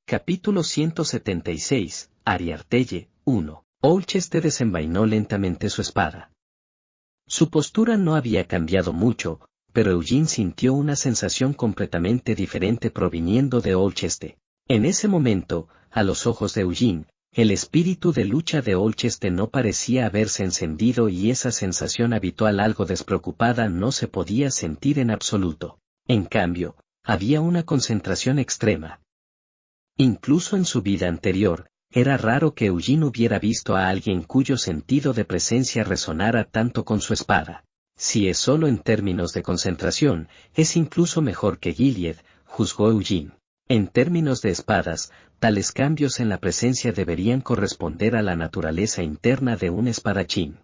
Capítulo 176, Ariartelle, 1. Olcheste desenvainó lentamente su espada. Su postura no había cambiado mucho, pero Eugene sintió una sensación completamente diferente proviniendo de Olcheste. En ese momento, a los ojos de Eugene, el espíritu de lucha de Olcheste no parecía haberse encendido y esa sensación habitual algo despreocupada no se podía sentir en absoluto. En cambio, había una concentración extrema. Incluso en su vida anterior, era raro que Eugene hubiera visto a alguien cuyo sentido de presencia resonara tanto con su espada. Si es solo en términos de concentración, es incluso mejor que Gilead, juzgó Eugene. En términos de espadas, tales cambios en la presencia deberían corresponder a la naturaleza interna de un espadachín.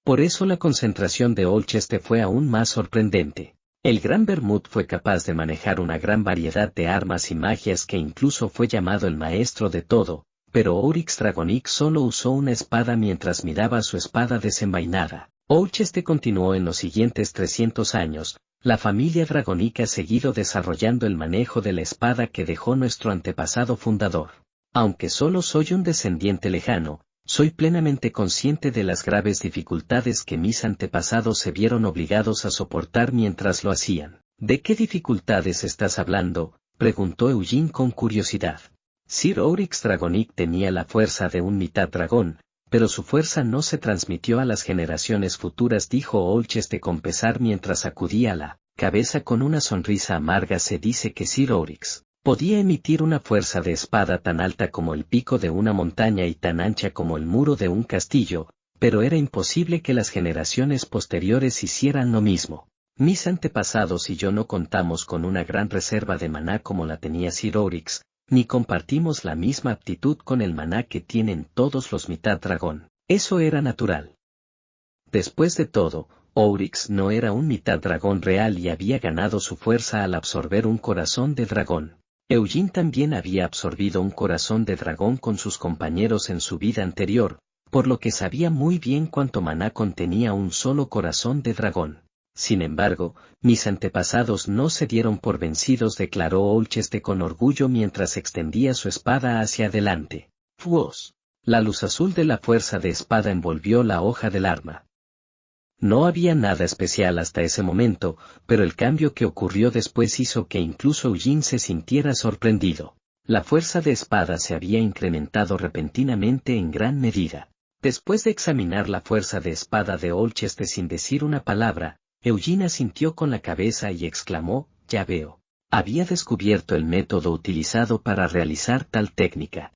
Por eso la concentración de Olcheste fue aún más sorprendente. El gran Vermouth fue capaz de manejar una gran variedad de armas y magias que incluso fue llamado el maestro de todo, pero Oryx Dragonic solo usó una espada mientras miraba su espada desenvainada. Olcheste continuó en los siguientes 300 años, la familia Dragonic ha seguido desarrollando el manejo de la espada que dejó nuestro antepasado fundador. Aunque solo soy un descendiente lejano, soy plenamente consciente de las graves dificultades que mis antepasados se vieron obligados a soportar mientras lo hacían. ¿De qué dificultades estás hablando?, preguntó Eugene con curiosidad. Sir Oryx Dragonic tenía la fuerza de un mitad dragón, pero su fuerza no se transmitió a las generaciones futuras, dijo Olcheste con pesar mientras sacudía la cabeza con una sonrisa amarga. Se dice que Sir Oryx podía emitir una fuerza de espada tan alta como el pico de una montaña y tan ancha como el muro de un castillo, pero era imposible que las generaciones posteriores hicieran lo mismo. Mis antepasados y yo no contamos con una gran reserva de maná como la tenía Sir Oryx, ni compartimos la misma aptitud con el maná que tienen todos los mitad dragón. Eso era natural. Después de todo, Oryx no era un mitad dragón real y había ganado su fuerza al absorber un corazón de dragón. Eugene también había absorbido un corazón de dragón con sus compañeros en su vida anterior, por lo que sabía muy bien cuánto maná contenía un solo corazón de dragón. Sin embargo, mis antepasados no se dieron por vencidos, declaró Olcheste con orgullo mientras extendía su espada hacia adelante. ¡Fuos! La luz azul de la fuerza de espada envolvió la hoja del arma. No había nada especial hasta ese momento, pero el cambio que ocurrió después hizo que incluso Eugene se sintiera sorprendido. La fuerza de espada se había incrementado repentinamente en gran medida. Después de examinar la fuerza de espada de Olcheste sin decir una palabra, Eugene asintió con la cabeza y exclamó: «Ya veo. Había descubierto el método utilizado para realizar tal técnica».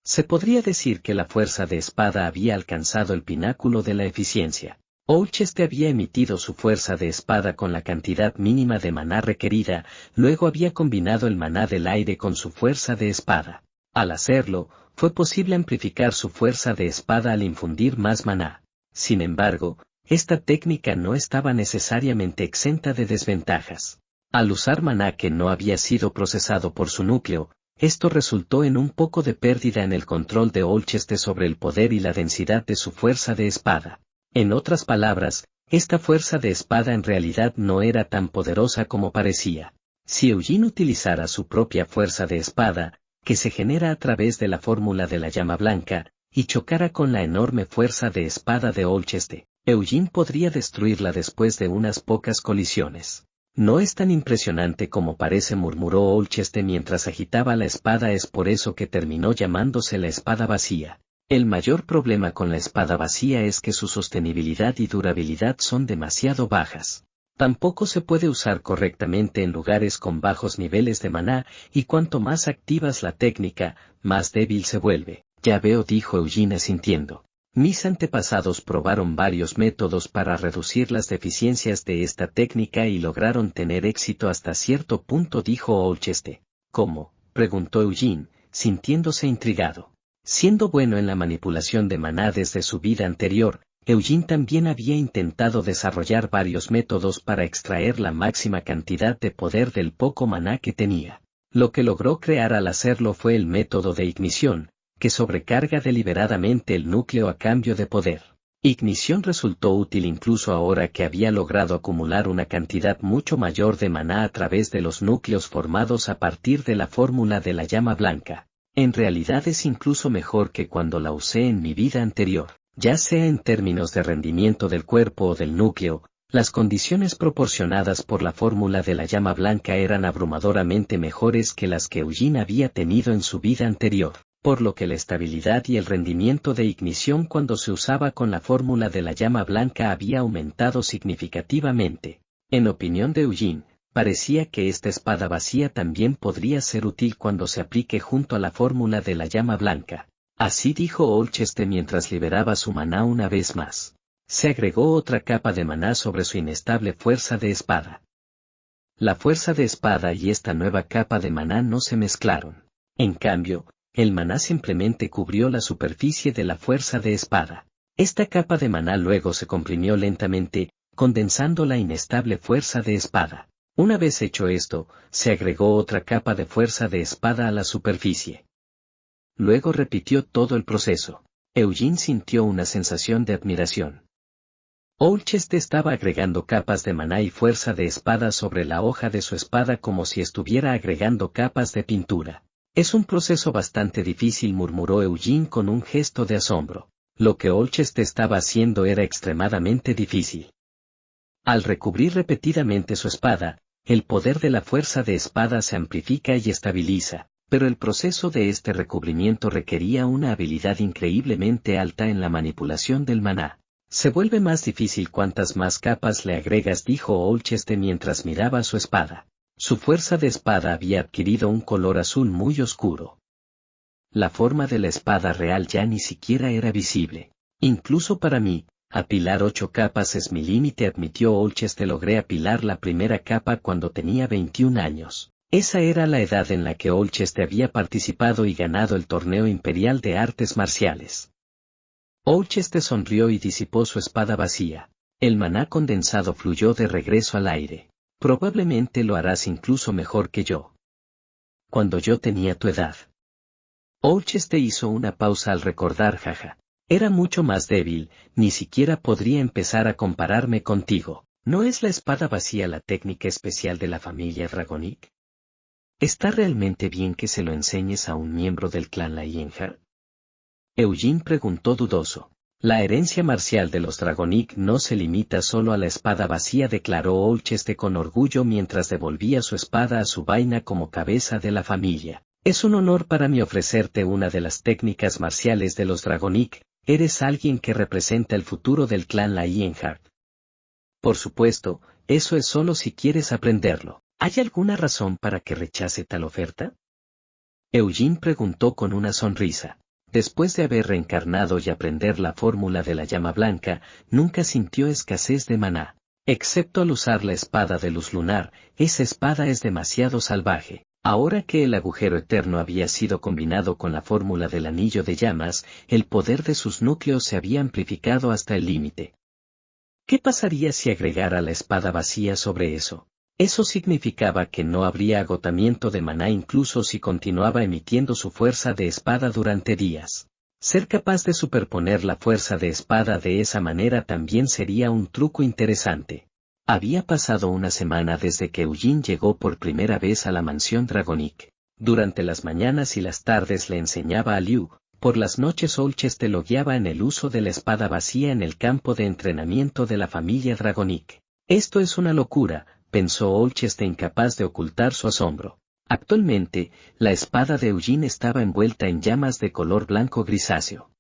Se podría decir que la fuerza de espada había alcanzado el pináculo de la eficiencia. Olcheste había emitido su fuerza de espada con la cantidad mínima de maná requerida, luego había combinado el maná del aire con su fuerza de espada. Al hacerlo, fue posible amplificar su fuerza de espada al infundir más maná. Sin embargo, esta técnica no estaba necesariamente exenta de desventajas. Al usar maná que no había sido procesado por su núcleo, esto resultó en un poco de pérdida en el control de Olcheste sobre el poder y la densidad de su fuerza de espada. En otras palabras, esta fuerza de espada en realidad no era tan poderosa como parecía. Si Eugene utilizara su propia fuerza de espada, que se genera a través de la fórmula de la llama blanca, y chocara con la enorme fuerza de espada de Olcheste, Eugene podría destruirla después de unas pocas colisiones. No es tan impresionante como parece, murmuró Olcheste mientras agitaba la espada. Es por eso que terminó llamándose la espada vacía. El mayor problema con la espada vacía es que su sostenibilidad y durabilidad son demasiado bajas. Tampoco se puede usar correctamente en lugares con bajos niveles de maná, y cuanto más activas la técnica, más débil se vuelve. Ya veo, dijo Eugene asintiendo. Mis antepasados probaron varios métodos para reducir las deficiencias de esta técnica y lograron tener éxito hasta cierto punto, dijo Olcheste. ¿Cómo?, preguntó Eugene, sintiéndose intrigado. Siendo bueno en la manipulación de maná desde su vida anterior, Eugene también había intentado desarrollar varios métodos para extraer la máxima cantidad de poder del poco maná que tenía. Lo que logró crear al hacerlo fue el método de ignición, que sobrecarga deliberadamente el núcleo a cambio de poder. Ignición resultó útil incluso ahora que había logrado acumular una cantidad mucho mayor de maná a través de los núcleos formados a partir de la fórmula de la llama blanca. En realidad es incluso mejor que cuando la usé en mi vida anterior, ya sea en términos de rendimiento del cuerpo o del núcleo. Las condiciones proporcionadas por la fórmula de la llama blanca eran abrumadoramente mejores que las que Eugene había tenido en su vida anterior, por lo que la estabilidad y el rendimiento de ignición cuando se usaba con la fórmula de la llama blanca había aumentado significativamente. En opinión de Eugene, parecía que esta espada vacía también podría ser útil cuando se aplique junto a la fórmula de la llama blanca. Así dijo Olcheste mientras liberaba su maná una vez más. Se agregó otra capa de maná sobre su inestable fuerza de espada. La fuerza de espada y esta nueva capa de maná no se mezclaron. En cambio, el maná simplemente cubrió la superficie de la fuerza de espada. Esta capa de maná luego se comprimió lentamente, condensando la inestable fuerza de espada. Una vez hecho esto, se agregó otra capa de fuerza de espada a la superficie. Luego repitió todo el proceso. Eugene sintió una sensación de admiración. Olcheste estaba agregando capas de maná y fuerza de espada sobre la hoja de su espada como si estuviera agregando capas de pintura. Es un proceso bastante difícil, murmuró Eugene con un gesto de asombro. Lo que Olcheste estaba haciendo era extremadamente difícil. Al recubrir repetidamente su espada, el poder de la fuerza de espada se amplifica y estabiliza, pero el proceso de este recubrimiento requería una habilidad increíblemente alta en la manipulación del maná. Se vuelve más difícil cuantas más capas le agregas, dijo Olcheste mientras miraba su espada. Su fuerza de espada había adquirido un color azul muy oscuro. La forma de la espada real ya ni siquiera era visible. Incluso para mí, apilar 8 capas es mi límite, admitió Olcheste. Logré apilar la primera capa cuando tenía 21 años. Esa era la edad en la que Olcheste había participado y ganado el torneo imperial de artes marciales. Olcheste sonrió y disipó su espada vacía. El maná condensado fluyó de regreso al aire. Probablemente lo harás incluso mejor que yo. Cuando yo tenía tu edad. Olcheste hizo una pausa al recordar, jaja. Era mucho más débil, ni siquiera podría empezar a compararme contigo. ¿No es la espada vacía la técnica especial de la familia Dragonic? ¿Está realmente bien que se lo enseñes a un miembro del clan Lionheart? Eugene preguntó dudoso. La herencia marcial de los Dragonic no se limita solo a la espada vacía, declaró Olcheste con orgullo mientras devolvía su espada a su vaina como cabeza de la familia. Es un honor para mí ofrecerte una de las técnicas marciales de los Dragonic. Eres alguien que representa el futuro del clan Lionheart. Por supuesto, eso es solo si quieres aprenderlo. ¿Hay alguna razón para que rechace tal oferta? Eugene preguntó con una sonrisa. Después de haber reencarnado y aprender la fórmula de la llama blanca, nunca sintió escasez de maná. Excepto al usar la espada de luz lunar, esa espada es demasiado salvaje. Ahora que el agujero eterno había sido combinado con la fórmula del anillo de llamas, el poder de sus núcleos se había amplificado hasta el límite. ¿Qué pasaría si agregara la espada vacía sobre eso? Eso significaba que no habría agotamiento de maná incluso si continuaba emitiendo su fuerza de espada durante días. Ser capaz de superponer la fuerza de espada de esa manera también sería un truco interesante. Había pasado una semana desde que Eugene llegó por primera vez a la mansión Dragonic. Durante las mañanas y las tardes le enseñaba a Liu, por las noches Olcheste lo guiaba en el uso de la espada vacía en el campo de entrenamiento de la familia Dragonic. Esto es una locura, pensó Olcheste incapaz de ocultar su asombro. Actualmente, la espada de Eugene estaba envuelta en llamas de color blanco grisáceo.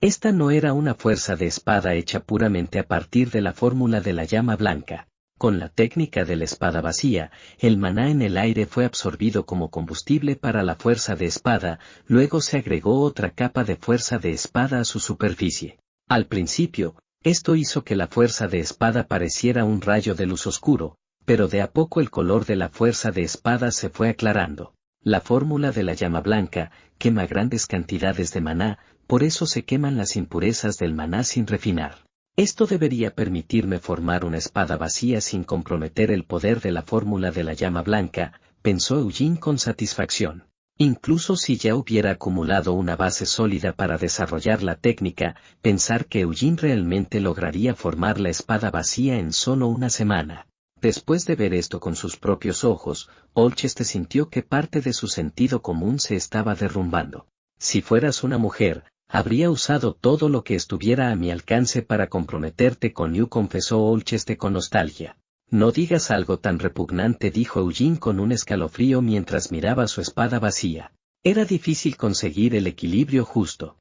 Esta no era una fuerza de espada hecha puramente a partir de la fórmula de la llama blanca. Con la técnica de la espada vacía, el maná en el aire fue absorbido como combustible para la fuerza de espada, luego se agregó otra capa de fuerza de espada a su superficie. Al principio, esto hizo que la fuerza de espada pareciera un rayo de luz oscuro, pero de a poco el color de la fuerza de espada se fue aclarando. La fórmula de la llama blanca quema grandes cantidades de maná, por eso se queman las impurezas del maná sin refinar. Esto debería permitirme formar una espada vacía sin comprometer el poder de la fórmula de la llama blanca, pensó Eugene con satisfacción. Incluso si ya hubiera acumulado una base sólida para desarrollar la técnica, pensar que Eugene realmente lograría formar la espada vacía en solo una semana. Después de ver esto con sus propios ojos, Olcheste sintió que parte de su sentido común se estaba derrumbando. Si fueras una mujer, habría usado todo lo que estuviera a mi alcance para comprometerte con Yu, confesó Olcheste con nostalgia. No digas algo tan repugnante, dijo Eugene con un escalofrío mientras miraba su espada vacía. Era difícil conseguir el equilibrio justo.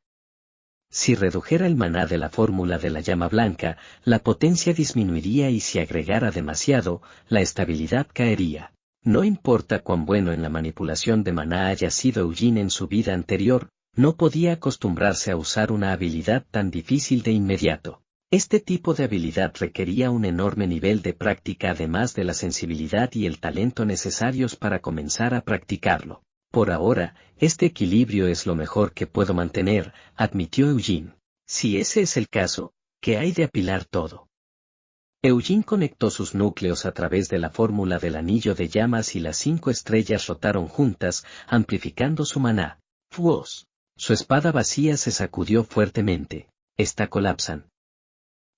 Si redujera el maná de la fórmula de la llama blanca, la potencia disminuiría y si agregara demasiado, la estabilidad caería. No importa cuán bueno en la manipulación de maná haya sido Eugene en su vida anterior, no podía acostumbrarse a usar una habilidad tan difícil de inmediato. Este tipo de habilidad requería un enorme nivel de práctica además de la sensibilidad y el talento necesarios para comenzar a practicarlo. Por ahora, este equilibrio es lo mejor que puedo mantener, admitió Eugene. Si ese es el caso, ¿qué hay de apilar todo? Eugene conectó sus núcleos a través de la fórmula del anillo de llamas y las 5 estrellas rotaron juntas, amplificando su maná. ¡Fuos! Su espada vacía se sacudió fuertemente. ¿Está colapsan?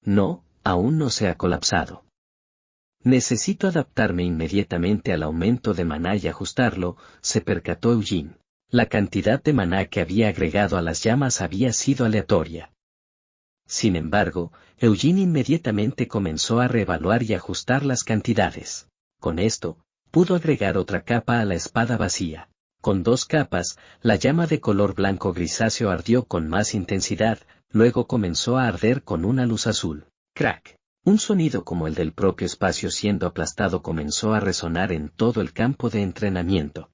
No, aún no se ha colapsado. Necesito adaptarme inmediatamente al aumento de maná y ajustarlo, se percató Eugene. La cantidad de maná que había agregado a las llamas había sido aleatoria. Sin embargo, Eugene inmediatamente comenzó a reevaluar y ajustar las cantidades. Con esto, pudo agregar otra capa a la espada vacía. Con 2 capas, la llama de color blanco grisáceo ardió con más intensidad, luego comenzó a arder con una luz azul. Crack. Un sonido como el del propio espacio siendo aplastado comenzó a resonar en todo el campo de entrenamiento.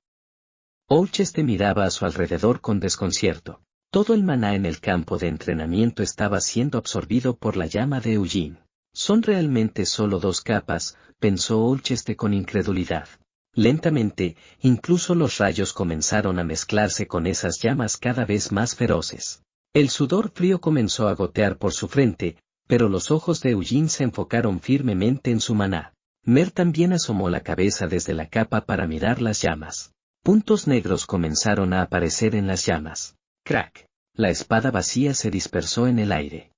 Olcheste miraba a su alrededor con desconcierto. Todo el maná en el campo de entrenamiento estaba siendo absorbido por la llama de Eugene. Son realmente solo 2 capas, pensó Olcheste con incredulidad. Lentamente, incluso los rayos comenzaron a mezclarse con esas llamas cada vez más feroces. El sudor frío comenzó a gotear por su frente, pero los ojos de Eugene se enfocaron firmemente en su maná. Mer también asomó la cabeza desde la capa para mirar las llamas. Puntos negros comenzaron a aparecer en las llamas. Crack. La espada vacía se dispersó en el aire.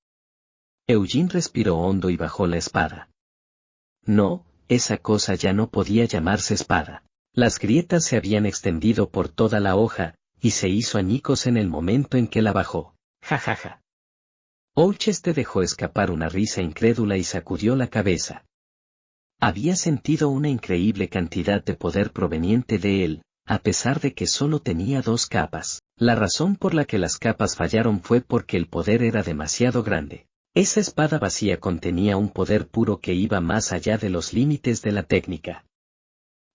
Eugene respiró hondo y bajó la espada. No, esa cosa ya no podía llamarse espada. Las grietas se habían extendido por toda la hoja, y se hizo añicos en el momento en que la bajó. Ja ja ja. Olcheste dejó escapar una risa incrédula y sacudió la cabeza. Había sentido una increíble cantidad de poder proveniente de él, a pesar de que solo tenía 2 capas. La razón por la que las capas fallaron fue porque el poder era demasiado grande. Esa espada vacía contenía un poder puro que iba más allá de los límites de la técnica.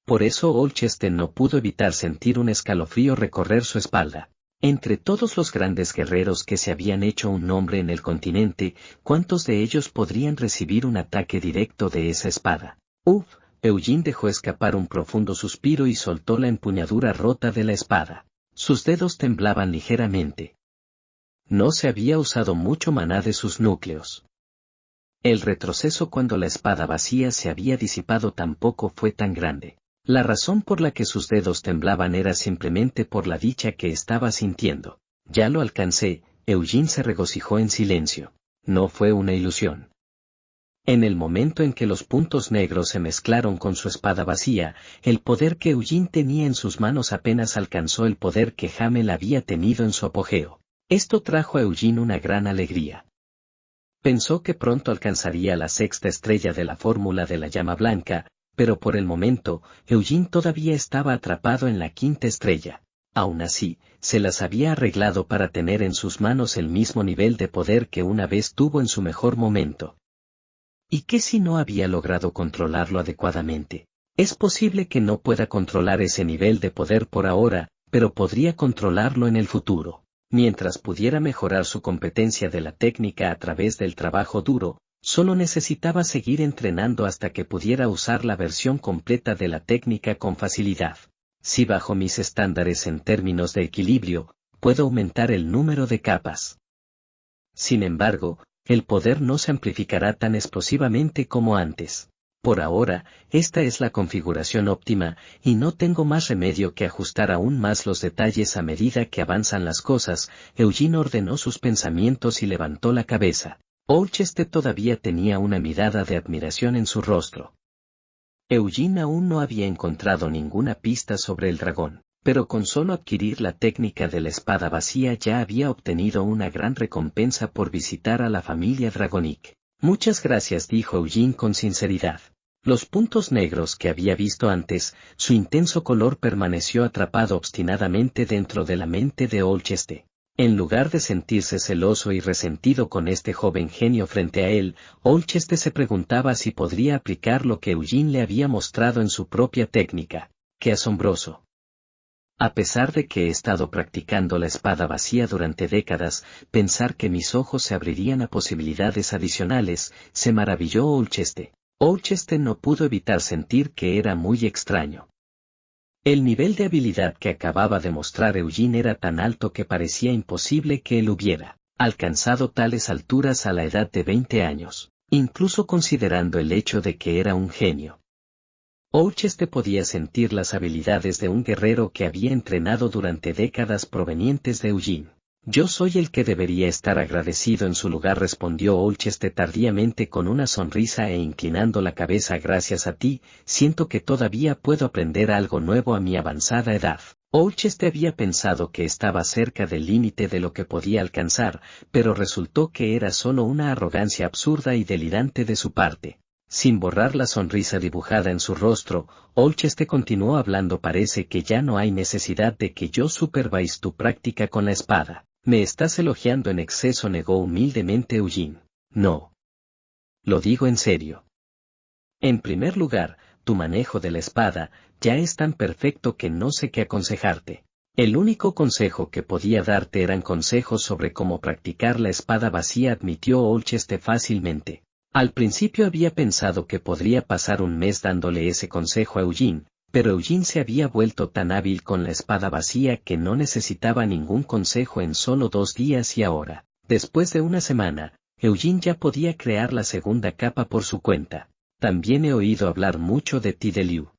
Por eso Olcheste no pudo evitar sentir un escalofrío recorrer su espalda. Entre todos los grandes guerreros que se habían hecho un nombre en el continente, ¿cuántos de ellos podrían recibir un ataque directo de esa espada? Eugene dejó escapar un profundo suspiro y soltó la empuñadura rota de la espada. Sus dedos temblaban ligeramente. No se había usado mucho maná de sus núcleos. El retroceso cuando la espada vacía se había disipado tampoco fue tan grande. La razón por la que sus dedos temblaban era simplemente por la dicha que estaba sintiendo. Ya lo alcancé, Eugene se regocijó en silencio. No fue una ilusión. En el momento en que los puntos negros se mezclaron con su espada vacía, el poder que Eugene tenía en sus manos apenas alcanzó el poder que Hamel había tenido en su apogeo. Esto trajo a Eugene una gran alegría. Pensó que pronto alcanzaría la 6ª estrella de la fórmula de la llama blanca, pero por el momento, Eugene todavía estaba atrapado en la 5ª estrella. Aún así, se las había arreglado para tener en sus manos el mismo nivel de poder que una vez tuvo en su mejor momento. ¿Y qué si no había logrado controlarlo adecuadamente? Es posible que no pueda controlar ese nivel de poder por ahora, pero podría controlarlo en el futuro. Mientras pudiera mejorar su competencia de la técnica a través del trabajo duro, solo necesitaba seguir entrenando hasta que pudiera usar la versión completa de la técnica con facilidad. Si bajo mis estándares en términos de equilibrio, puedo aumentar el número de capas. Sin embargo, el poder no se amplificará tan explosivamente como antes. Por ahora, esta es la configuración óptima, y no tengo más remedio que ajustar aún más los detalles a medida que avanzan las cosas. Eugene ordenó sus pensamientos y levantó la cabeza. Olcheste todavía tenía una mirada de admiración en su rostro. Eugene aún no había encontrado ninguna pista sobre el dragón, pero con solo adquirir la técnica de la espada vacía ya había obtenido una gran recompensa por visitar a la familia Dragonic. Muchas gracias, dijo Eugene con sinceridad. Los puntos negros que había visto antes, su intenso color permaneció atrapado obstinadamente dentro de la mente de Olcheste. En lugar de sentirse celoso y resentido con este joven genio frente a él, Olcheste se preguntaba si podría aplicar lo que Eugene le había mostrado en su propia técnica. ¡Qué asombroso! A pesar de que he estado practicando la espada vacía durante décadas, pensar que mis ojos se abrirían a posibilidades adicionales, se maravilló Olcheste. Olcheste no pudo evitar sentir que era muy extraño. El nivel de habilidad que acababa de mostrar Eugene era tan alto que parecía imposible que él hubiera alcanzado tales alturas a la edad de 20 años, incluso considerando el hecho de que era un genio. Olcheste podía sentir las habilidades de un guerrero que había entrenado durante décadas provenientes de Eugene. Yo soy el que debería estar agradecido en su lugar, respondió Olcheste tardíamente con una sonrisa e inclinando la cabeza. Gracias a ti, siento que todavía puedo aprender algo nuevo a mi avanzada edad. Olcheste había pensado que estaba cerca del límite de lo que podía alcanzar, pero resultó que era solo una arrogancia absurda y delirante de su parte. Sin borrar la sonrisa dibujada en su rostro, Olcheste continuó hablando. Parece que ya no hay necesidad de que yo supervise tu práctica con la espada. Me estás elogiando en exceso, negó humildemente Eugene. No. Lo digo en serio. En primer lugar, tu manejo de la espada ya es tan perfecto que no sé qué aconsejarte. El único consejo que podía darte eran consejos sobre cómo practicar la espada vacía, admitió Olcheste fácilmente. Al principio había pensado que podría pasar un mes dándole ese consejo a Eugene, pero Eugene se había vuelto tan hábil con la espada vacía que no necesitaba ningún consejo en solo 2 días y ahora, después de una semana, Eugene ya podía crear la segunda capa por su cuenta. También he oído hablar mucho de ti de Liu.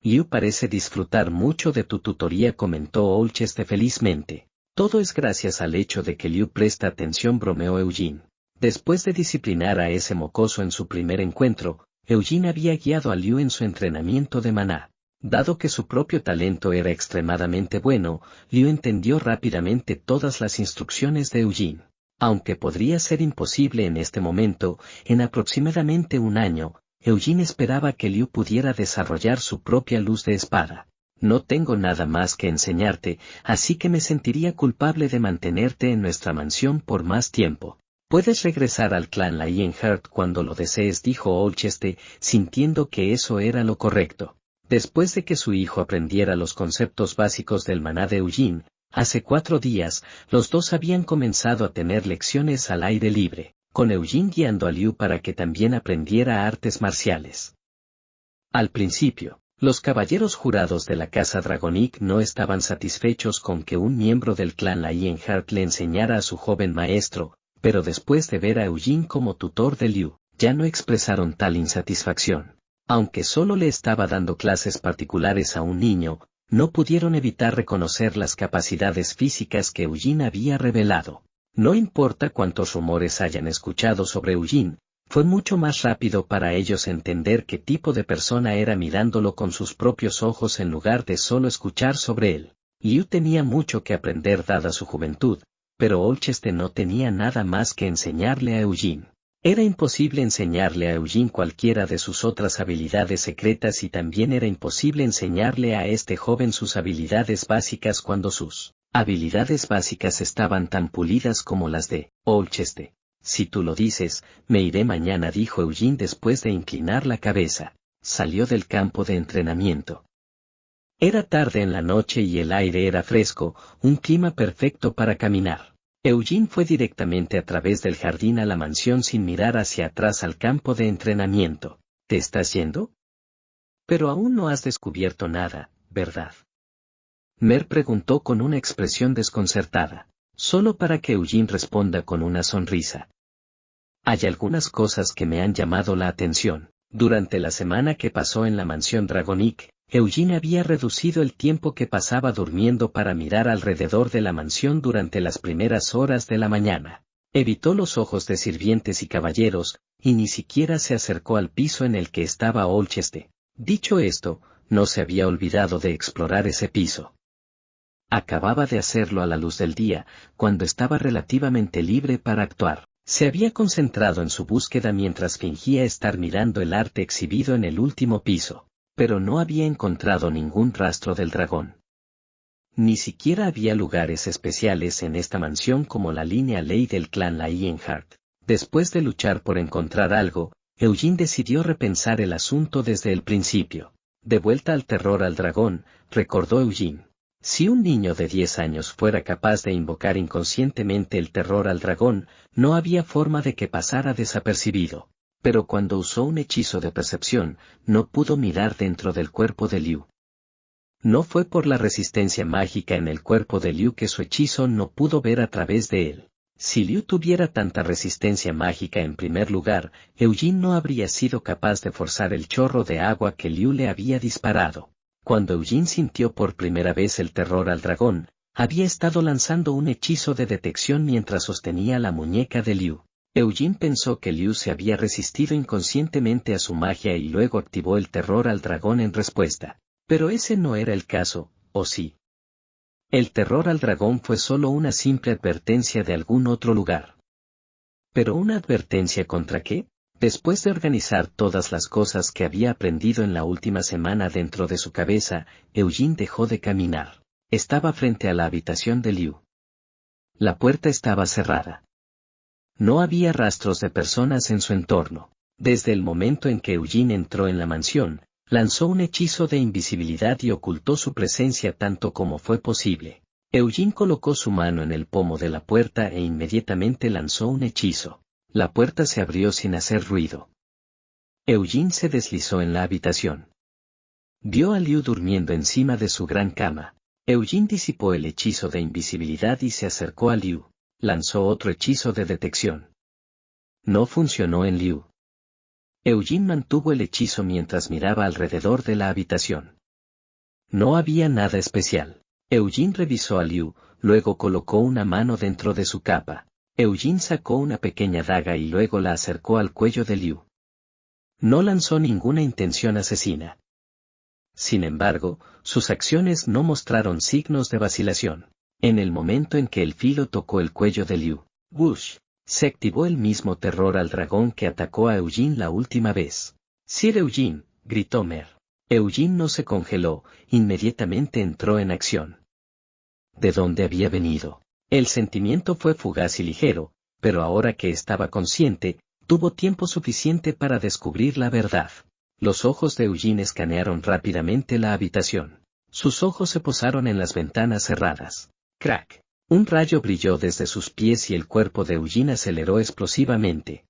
Liu parece disfrutar mucho de tu tutoría, comentó Olcheste felizmente. Todo es gracias al hecho de que Liu presta atención, bromeó Eugene. Después de disciplinar a ese mocoso en su primer encuentro, Eugene había guiado a Liu en su entrenamiento de maná. Dado que su propio talento era extremadamente bueno, Liu entendió rápidamente todas las instrucciones de Eugene. Aunque podría ser imposible en este momento, en aproximadamente un año, Eugene esperaba que Liu pudiera desarrollar su propia luz de espada. No tengo nada más que enseñarte, así que me sentiría culpable de mantenerte en nuestra mansión por más tiempo. Puedes regresar al clan Lionheart cuando lo desees, dijo Olcheste, sintiendo que eso era lo correcto. Después de que su hijo aprendiera los conceptos básicos del maná de Eugene, hace 4 días, los dos habían comenzado a tener lecciones al aire libre, con Eugene guiando a Liu para que también aprendiera artes marciales. Al principio, los caballeros jurados de la casa Dragonic no estaban satisfechos con que un miembro del clan Lionheart le enseñara a su joven maestro, pero después de ver a Eugene como tutor de Liu, ya no expresaron tal insatisfacción. Aunque solo le estaba dando clases particulares a un niño, no pudieron evitar reconocer las capacidades físicas que Eugene había revelado. No importa cuántos rumores hayan escuchado sobre Eugene, fue mucho más rápido para ellos entender qué tipo de persona era mirándolo con sus propios ojos en lugar de solo escuchar sobre él. Liu tenía mucho que aprender dada su juventud, pero Olcheste no tenía nada más que enseñarle a Eugene. Era imposible enseñarle a Eugene cualquiera de sus otras habilidades secretas y también era imposible enseñarle a este joven sus habilidades básicas cuando sus habilidades básicas estaban tan pulidas como las de Olcheste. Si tú lo dices, me iré mañana, dijo Eugene después de inclinar la cabeza. Salió del campo de entrenamiento. Era tarde en la noche y el aire era fresco, un clima perfecto para caminar. Eugene fue directamente a través del jardín a la mansión sin mirar hacia atrás al campo de entrenamiento. ¿Te estás yendo? Pero aún no has descubierto nada, ¿verdad? Mer preguntó con una expresión desconcertada, solo para que Eugene responda con una sonrisa. Hay algunas cosas que me han llamado la atención. Durante la semana que pasó en la mansión Dragonic, Eugene había reducido el tiempo que pasaba durmiendo para mirar alrededor de la mansión durante las primeras horas de la mañana. Evitó los ojos de sirvientes y caballeros, y ni siquiera se acercó al piso en el que estaba Olcheste. Dicho esto, no se había olvidado de explorar ese piso. Acababa de hacerlo a la luz del día, cuando estaba relativamente libre para actuar. Se había concentrado en su búsqueda mientras fingía estar mirando el arte exhibido en el último piso, pero no había encontrado ningún rastro del dragón. Ni siquiera había lugares especiales en esta mansión como la línea ley del clan Lionheart. Después de luchar por encontrar algo, Eugene decidió repensar el asunto desde el principio. De vuelta al terror al dragón, recordó Eugene. Si un niño de 10 años fuera capaz de invocar inconscientemente el terror al dragón, no había forma de que pasara desapercibido. Pero cuando usó un hechizo de percepción, no pudo mirar dentro del cuerpo de Liu. No fue por la resistencia mágica en el cuerpo de Liu que su hechizo no pudo ver a través de él. Si Liu tuviera tanta resistencia mágica en primer lugar, Eugene no habría sido capaz de forzar el chorro de agua que Liu le había disparado. Cuando Eugene sintió por primera vez el terror al dragón, había estado lanzando un hechizo de detección mientras sostenía la muñeca de Liu. Eugene pensó que Liu se había resistido inconscientemente a su magia y luego activó el terror al dragón en respuesta. Pero ese no era el caso, ¿o sí? El terror al dragón fue solo una simple advertencia de algún otro lugar. ¿Pero una advertencia contra qué? Después de organizar todas las cosas que había aprendido en la última semana dentro de su cabeza, Eugene dejó de caminar. Estaba frente a la habitación de Liu. La puerta estaba cerrada. No había rastros de personas en su entorno. Desde el momento en que Eugene entró en la mansión, lanzó un hechizo de invisibilidad y ocultó su presencia tanto como fue posible. Eugene colocó su mano en el pomo de la puerta e inmediatamente lanzó un hechizo. La puerta se abrió sin hacer ruido. Eugene se deslizó en la habitación. Vio a Liu durmiendo encima de su gran cama. Eugene disipó el hechizo de invisibilidad y se acercó a Liu. Lanzó otro hechizo de detección. No funcionó en Liu. Eugene mantuvo el hechizo mientras miraba alrededor de la habitación. No había nada especial. Eugene revisó a Liu, luego colocó una mano dentro de su capa. Eugene sacó una pequeña daga y luego la acercó al cuello de Liu. No lanzó ninguna intención asesina. Sin embargo, sus acciones no mostraron signos de vacilación. En el momento en que el filo tocó el cuello de Liu, ¡wush!, se activó el mismo terror al dragón que atacó a Eugene la última vez. «Sir Eugene», gritó Mer. Eugene no se congeló, inmediatamente entró en acción. ¿De dónde había venido? El sentimiento fue fugaz y ligero, pero ahora que estaba consciente, tuvo tiempo suficiente para descubrir la verdad. Los ojos de Eugene escanearon rápidamente la habitación. Sus ojos se posaron en las ventanas cerradas. ¡Crack! Un rayo brilló desde sus pies y el cuerpo de Eugene aceleró explosivamente.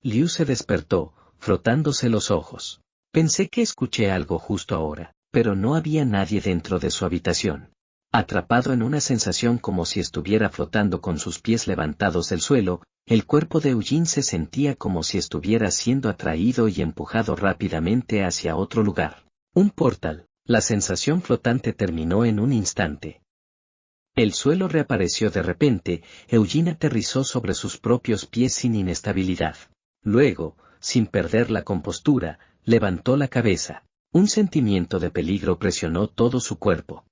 Liu se despertó, frotándose los ojos. Pensé que escuché algo justo ahora, pero no había nadie dentro de su habitación. Atrapado en una sensación como si estuviera flotando con sus pies levantados del suelo, el cuerpo de Eugene se sentía como si estuviera siendo atraído y empujado rápidamente hacia otro lugar. Un portal. La sensación flotante terminó en un instante. El suelo reapareció de repente, Eugene aterrizó sobre sus propios pies sin inestabilidad. Luego, sin perder la compostura, levantó la cabeza. Un sentimiento de peligro presionó todo su cuerpo.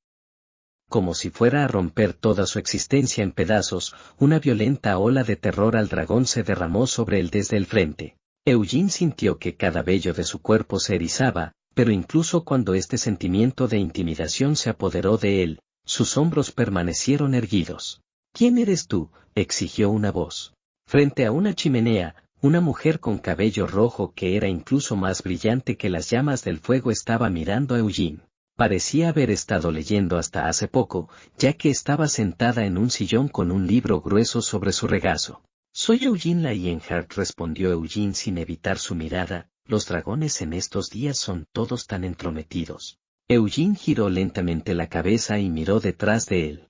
Como si fuera a romper toda su existencia en pedazos, una violenta ola de terror al dragón se derramó sobre él desde el frente. Eugene sintió que cada vello de su cuerpo se erizaba, pero incluso cuando este sentimiento de intimidación se apoderó de él, sus hombros permanecieron erguidos. «¿Quién eres tú?», exigió una voz. Frente a una chimenea, una mujer con cabello rojo que era incluso más brillante que las llamas del fuego estaba mirando a Eugene. Parecía haber estado leyendo hasta hace poco, ya que estaba sentada en un sillón con un libro grueso sobre su regazo. «Soy Eugene Lionheart», respondió Eugene sin evitar su mirada. «Los dragones en estos días son todos tan entrometidos». Eugene giró lentamente la cabeza y miró detrás de él.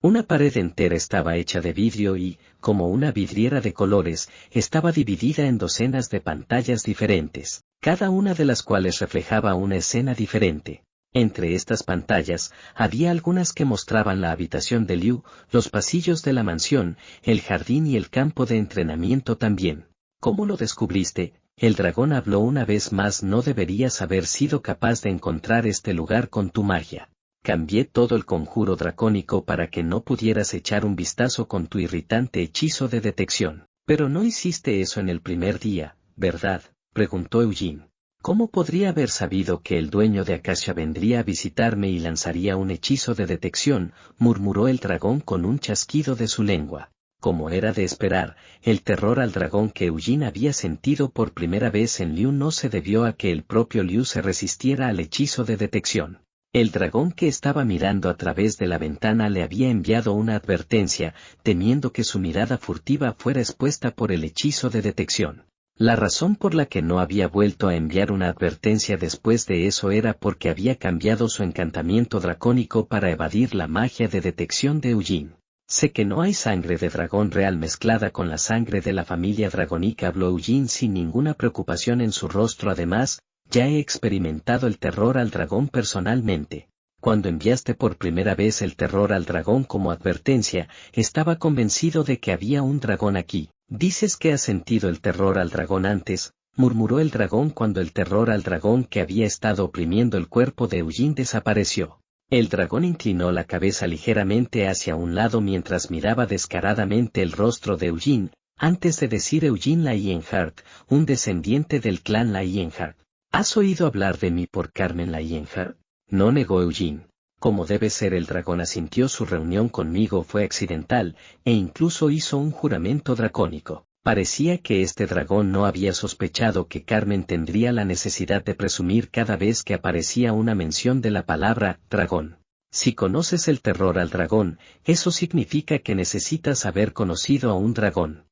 Una pared entera estaba hecha de vidrio y, como una vidriera de colores, estaba dividida en docenas de pantallas diferentes, cada una de las cuales reflejaba una escena diferente. Entre estas pantallas, había algunas que mostraban la habitación de Liu, los pasillos de la mansión, el jardín y el campo de entrenamiento también. ¿Cómo lo descubriste? El dragón habló una vez más. No deberías haber sido capaz de encontrar este lugar con tu magia. Cambié todo el conjuro dracónico para que no pudieras echar un vistazo con tu irritante hechizo de detección. Pero no hiciste eso en el primer día, ¿verdad?, preguntó Eugene. ¿Cómo podría haber sabido que el dueño de Acacia vendría a visitarme y lanzaría un hechizo de detección?, murmuró el dragón con un chasquido de su lengua. Como era de esperar, el terror al dragón que Eugene había sentido por primera vez en Liu no se debió a que el propio Liu se resistiera al hechizo de detección. El dragón que estaba mirando a través de la ventana le había enviado una advertencia, temiendo que su mirada furtiva fuera expuesta por el hechizo de detección. La razón por la que no había vuelto a enviar una advertencia después de eso era porque había cambiado su encantamiento dracónico para evadir la magia de detección de Eugene. Sé que no hay sangre de dragón real mezclada con la sangre de la familia dragónica, habló Eugene sin ninguna preocupación en su rostro. Además, ya he experimentado el terror al dragón personalmente. Cuando enviaste por primera vez el terror al dragón como advertencia, estaba convencido de que había un dragón aquí. Dices que has sentido el terror al dragón antes, murmuró el dragón cuando el terror al dragón que había estado oprimiendo el cuerpo de Eugene desapareció. El dragón inclinó la cabeza ligeramente hacia un lado mientras miraba descaradamente el rostro de Eugene, antes de decir: Eugene Lionheart, un descendiente del clan Lionheart. ¿Has oído hablar de mí por Carmen Lionheart? No, negó Eugene. Como debe ser, el dragón asintió. Su reunión conmigo fue accidental, e incluso hizo un juramento dracónico. Parecía que este dragón no había sospechado que Carmen tendría la necesidad de presumir cada vez que aparecía una mención de la palabra dragón. Si conoces el terror al dragón, eso significa que necesitas haber conocido a un dragón.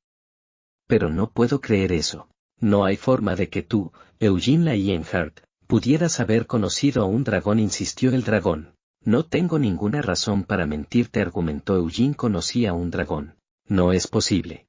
Pero no puedo creer eso. No hay forma de que tú, Eugene Lionheart, pudieras haber conocido a un dragón, insistió el dragón. No tengo ninguna razón para mentirte, argumentó Eugene. Conocí a un dragón. No es posible.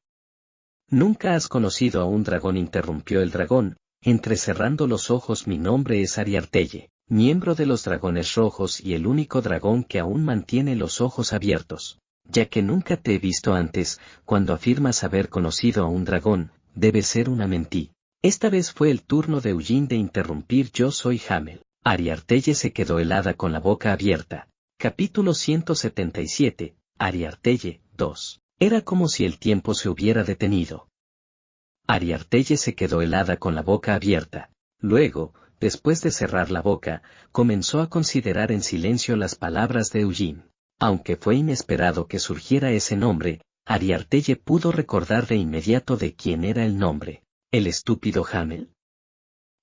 Nunca has conocido a un dragón, interrumpió el dragón, entrecerrando los ojos. Mi nombre es Ariartelle, miembro de los dragones rojos y el único dragón que aún mantiene los ojos abiertos. Ya que nunca te he visto antes, cuando afirmas haber conocido a un dragón, debe ser una mentira. Esta vez fue el turno de Eugene de interrumpir. Yo soy Hamel. Ariartelle se quedó helada con la boca abierta. Capítulo 177, Ariartelle 2. Era como si el tiempo se hubiera detenido. Ariartelle se quedó helada con la boca abierta. Luego, después de cerrar la boca, comenzó a considerar en silencio las palabras de Eugene. Aunque fue inesperado que surgiera ese nombre, Ariartelle pudo recordar de inmediato de quién era el nombre. ¿El estúpido Hamel?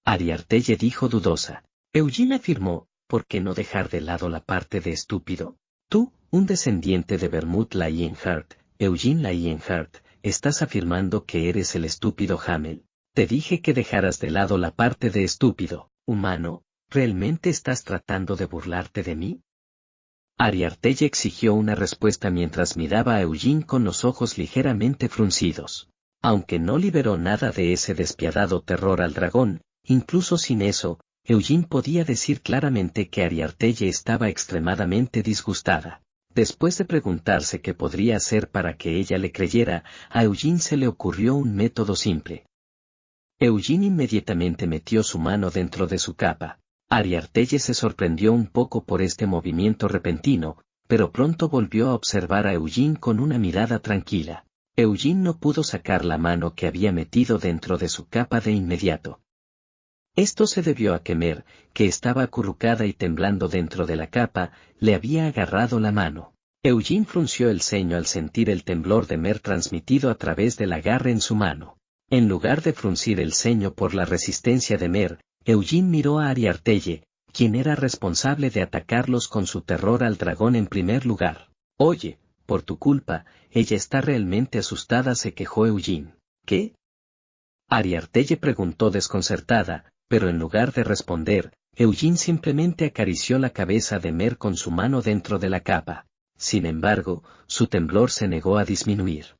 Ariartelle dijo dudosa. Eugene afirmó: ¿por qué no dejar de lado la parte de estúpido? Tú, un descendiente de Vermouth Lionheart, Eugene Lionheart, ¿estás afirmando que eres el estúpido Hamel? Te dije que dejaras de lado la parte de estúpido, humano. ¿Realmente estás tratando de burlarte de mí? Ariartelle exigió una respuesta mientras miraba a Eugene con los ojos ligeramente fruncidos. Aunque no liberó nada de ese despiadado terror al dragón, incluso sin eso, Eugene podía decir claramente que Ariartelle estaba extremadamente disgustada. Después de preguntarse qué podría hacer para que ella le creyera, a Eugene se le ocurrió un método simple. Eugene inmediatamente metió su mano dentro de su capa. Ariartelle se sorprendió un poco por este movimiento repentino, pero pronto volvió a observar a Eugene con una mirada tranquila. Eugene no pudo sacar la mano que había metido dentro de su capa de inmediato. Esto se debió a que Mer, que estaba acurrucada y temblando dentro de la capa, le había agarrado la mano. Eugene frunció el ceño al sentir el temblor de Mer transmitido a través del agarre en su mano. En lugar de fruncir el ceño por la resistencia de Mer, Eugene miró a Ariartelle, quien era responsable de atacarlos con su terror al dragón en primer lugar. Oye, por tu culpa, ella está realmente asustada, se quejó Eugene. ¿Qué? Ariartelle preguntó desconcertada, pero en lugar de responder, Eugene simplemente acarició la cabeza de Mer con su mano dentro de la capa. Sin embargo, su temblor se negó a disminuir.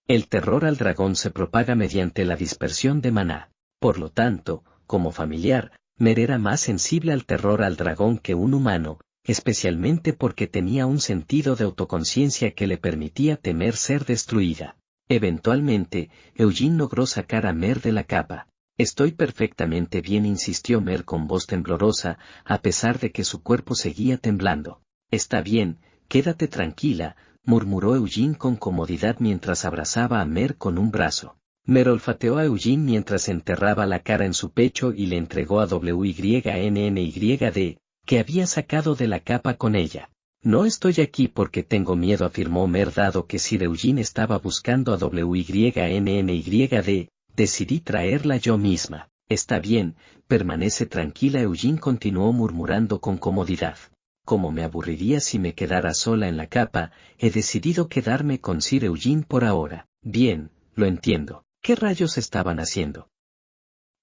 El terror al dragón se propaga mediante la dispersión de maná. Por lo tanto, como familiar, Mer era más sensible al terror al dragón que un humano, especialmente porque tenía un sentido de autoconciencia que le permitía temer ser destruida. Eventualmente, Eugene logró sacar a Mer de la capa. Estoy perfectamente bien, insistió Mer con voz temblorosa, a pesar de que su cuerpo seguía temblando. Está bien, quédate tranquila, murmuró Eugene con comodidad mientras abrazaba a Mer con un brazo. Mer olfateó a Eugene mientras enterraba la cara en su pecho y le entregó a WYNNYD, que había sacado de la capa con ella. No estoy aquí porque tengo miedo, afirmó Mer, dado que Sir Eugene estaba buscando a WYNNYD, decidí traerla yo misma. Está bien, permanece tranquila, Eugene continuó murmurando con comodidad. Como me aburriría si me quedara sola en la capa, he decidido quedarme con Sir Eugene por ahora. Bien, lo entiendo. ¿Qué rayos estaban haciendo?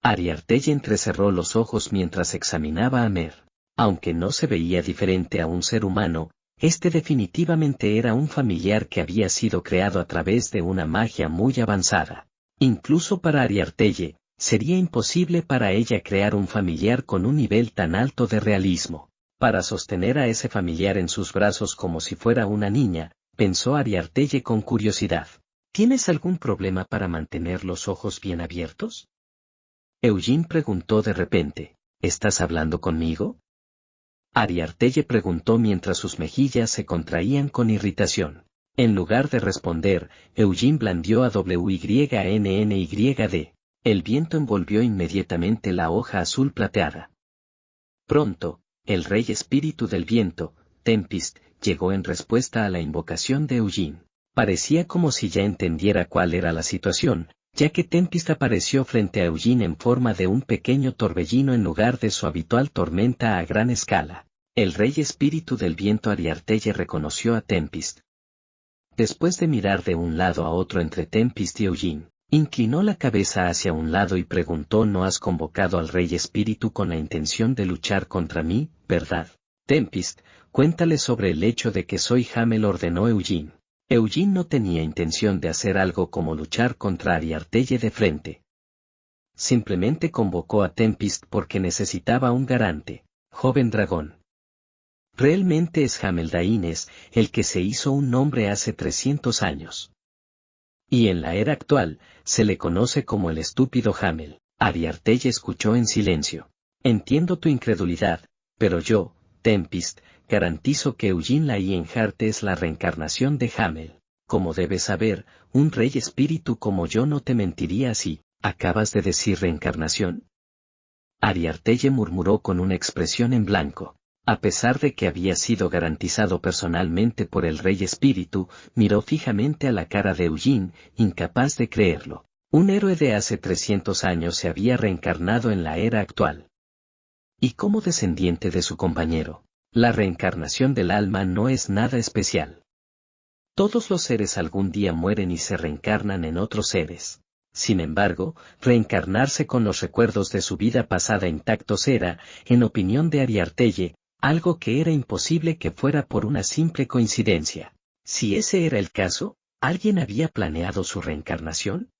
Ariartelle entrecerró los ojos mientras examinaba a Mer. Aunque no se veía diferente a un ser humano, este definitivamente era un familiar que había sido creado a través de una magia muy avanzada. Incluso para Ariartelle, sería imposible para ella crear un familiar con un nivel tan alto de realismo. Para sostener a ese familiar en sus brazos como si fuera una niña, pensó Ariartelle con curiosidad. ¿Tienes algún problema para mantener los ojos bien abiertos? Eugene preguntó de repente. ¿Estás hablando conmigo? Ariartelle preguntó mientras sus mejillas se contraían con irritación. En lugar de responder, Eugene blandió a WYNNYD. El viento envolvió inmediatamente la hoja azul plateada. Pronto, el rey espíritu del viento, Tempest, llegó en respuesta a la invocación de Eugene. Parecía como si ya entendiera cuál era la situación, ya que Tempest apareció frente a Eugene en forma de un pequeño torbellino en lugar de su habitual tormenta a gran escala. El rey espíritu del viento Ariartelle reconoció a Tempest. Después de mirar de un lado a otro entre Tempest y Eugene, inclinó la cabeza hacia un lado y preguntó: ¿No has convocado al rey espíritu con la intención de luchar contra mí, verdad? Tempest, cuéntale sobre el hecho de que soy Hamel, ordenó Eugene. Eugene no tenía intención de hacer algo como luchar contra Ariartelle de frente. Simplemente convocó a Tempest porque necesitaba un garante. Joven dragón. Realmente es Hamel Daines, el que se hizo un nombre hace 300 años. Y en la era actual, se le conoce como el estúpido Hamel. Ariartelle escuchó en silencio. Entiendo tu incredulidad, pero yo, Tempest, garantizo que Eugene Lionheart es la reencarnación de Hamel. Como debes saber, un rey espíritu como yo no te mentiría así. ¿Acabas de decir reencarnación? Ariartelle murmuró con una expresión en blanco. A pesar de que había sido garantizado personalmente por el rey espíritu, miró fijamente a la cara de Eugene, incapaz de creerlo. Un héroe de hace 300 años se había reencarnado en la era actual. Y como descendiente de su compañero, la reencarnación del alma no es nada especial. Todos los seres algún día mueren y se reencarnan en otros seres. Sin embargo, reencarnarse con los recuerdos de su vida pasada intactos era, en opinión de Ariartelle, algo que era imposible que fuera por una simple coincidencia. Si ese era el caso, ¿alguien había planeado su reencarnación?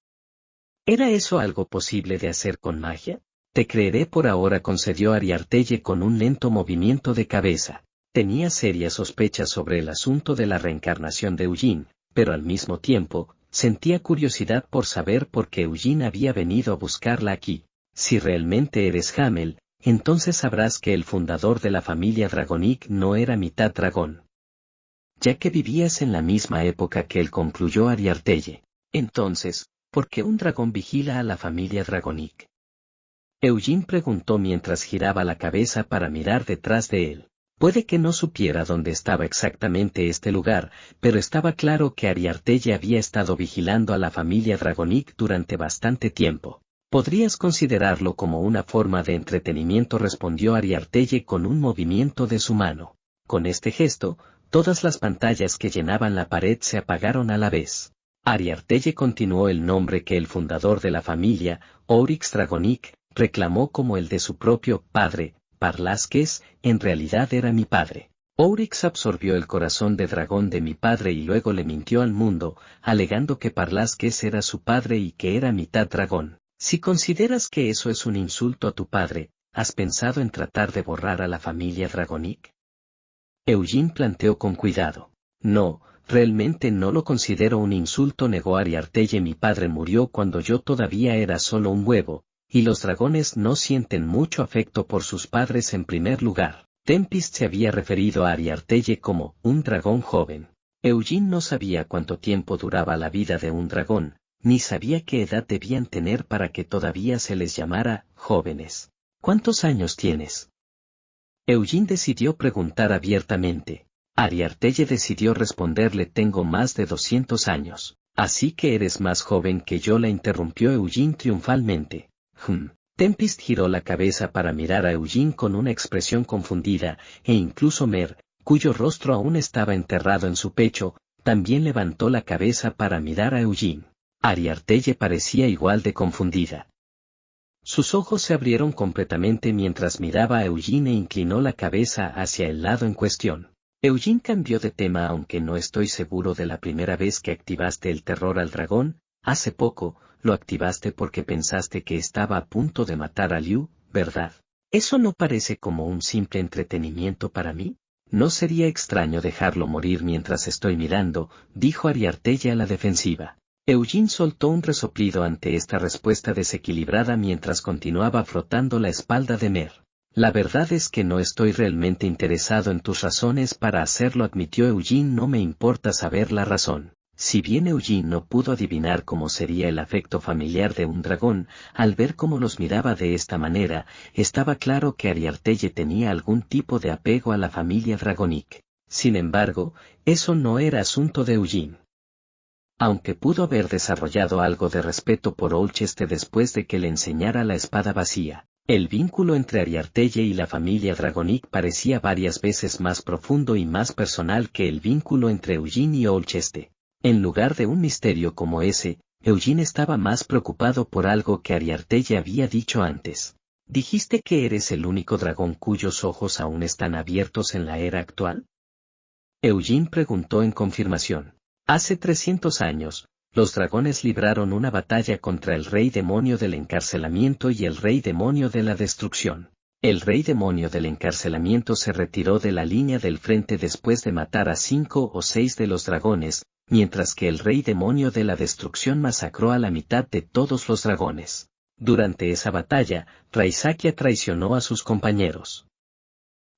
¿Era eso algo posible de hacer con magia? Te creeré por ahora, concedió Ariartelle con un lento movimiento de cabeza. Tenía serias sospechas sobre el asunto de la reencarnación de Eugene, pero al mismo tiempo, sentía curiosidad por saber por qué Eugene había venido a buscarla aquí. Si realmente eres Hamel, entonces sabrás que el fundador de la familia Dragonic no era mitad dragón. Ya que vivías en la misma época que él, concluyó Ariartelle. Entonces, ¿por qué un dragón vigila a la familia Dragonic? Eugene preguntó mientras giraba la cabeza para mirar detrás de él. Puede que no supiera dónde estaba exactamente este lugar, pero estaba claro que Ariartelle había estado vigilando a la familia Dragonic durante bastante tiempo. Podrías considerarlo como una forma de entretenimiento, respondió Ariartelle con un movimiento de su mano. Con este gesto, todas las pantallas que llenaban la pared se apagaron a la vez. Ariartelle continuó: el nombre que el fundador de la familia, Oryx Dragonic, reclamó como el de su propio padre, Parlasques, en realidad era mi padre. Oryx absorbió el corazón de dragón de mi padre y luego le mintió al mundo, alegando que Parlasques era su padre y que era mitad dragón. Si consideras que eso es un insulto a tu padre, ¿has pensado en tratar de borrar a la familia Dragonic? Eugene planteó con cuidado. No, realmente no lo considero un insulto, negó Ariartelle. Mi padre murió cuando yo todavía era solo un huevo, y los dragones no sienten mucho afecto por sus padres en primer lugar. Tempest se había referido a Ariartelle como un dragón joven. Eugene no sabía cuánto tiempo duraba la vida de un dragón, ni sabía qué edad debían tener para que todavía se les llamara jóvenes. ¿Cuántos años tienes? Eugene decidió preguntar abiertamente. Ariartelle decidió responderle: tengo más de 200 años. Así que eres más joven que yo, la interrumpió Eugene triunfalmente. Tempest giró la cabeza para mirar a Eugene con una expresión confundida, e incluso Mer, cuyo rostro aún estaba enterrado en su pecho, también levantó la cabeza para mirar a Eugene. Ariartelle parecía igual de confundida. Sus ojos se abrieron completamente mientras miraba a Eugene e inclinó la cabeza hacia el lado en cuestión. Eugene cambió de tema. Aunque no estoy seguro de la primera vez que activaste el terror al dragón, hace poco, lo activaste porque pensaste que estaba a punto de matar a Liu, ¿verdad? ¿Eso no parece como un simple entretenimiento para mí? No sería extraño dejarlo morir mientras estoy mirando, dijo Ariartelle a la defensiva. Eugene soltó un resoplido ante esta respuesta desequilibrada mientras continuaba frotando la espalda de Mer. La verdad es que no estoy realmente interesado en tus razones para hacerlo, admitió Eugene. No me importa saber la razón. Si bien Eugene no pudo adivinar cómo sería el afecto familiar de un dragón, al ver cómo los miraba de esta manera, estaba claro que Ariartelle tenía algún tipo de apego a la familia Dragonic. Sin embargo, eso no era asunto de Eugene. Aunque pudo haber desarrollado algo de respeto por Olcheste después de que le enseñara la espada vacía, el vínculo entre Ariartelle y la familia Dragonic parecía varias veces más profundo y más personal que el vínculo entre Eugene y Olcheste. En lugar de un misterio como ese, Eugene estaba más preocupado por algo que Ariartelle había dicho antes. ¿Dijiste que eres el único dragón cuyos ojos aún están abiertos en la era actual? Eugene preguntó en confirmación. Hace 300 años, los dragones libraron una batalla contra el rey demonio del encarcelamiento y el rey demonio de la destrucción. El rey demonio del encarcelamiento se retiró de la línea del frente después de matar a 5 o 6 de los dragones, mientras que el rey demonio de la destrucción masacró a la mitad de todos los dragones. Durante esa batalla, Raisakia traicionó a sus compañeros.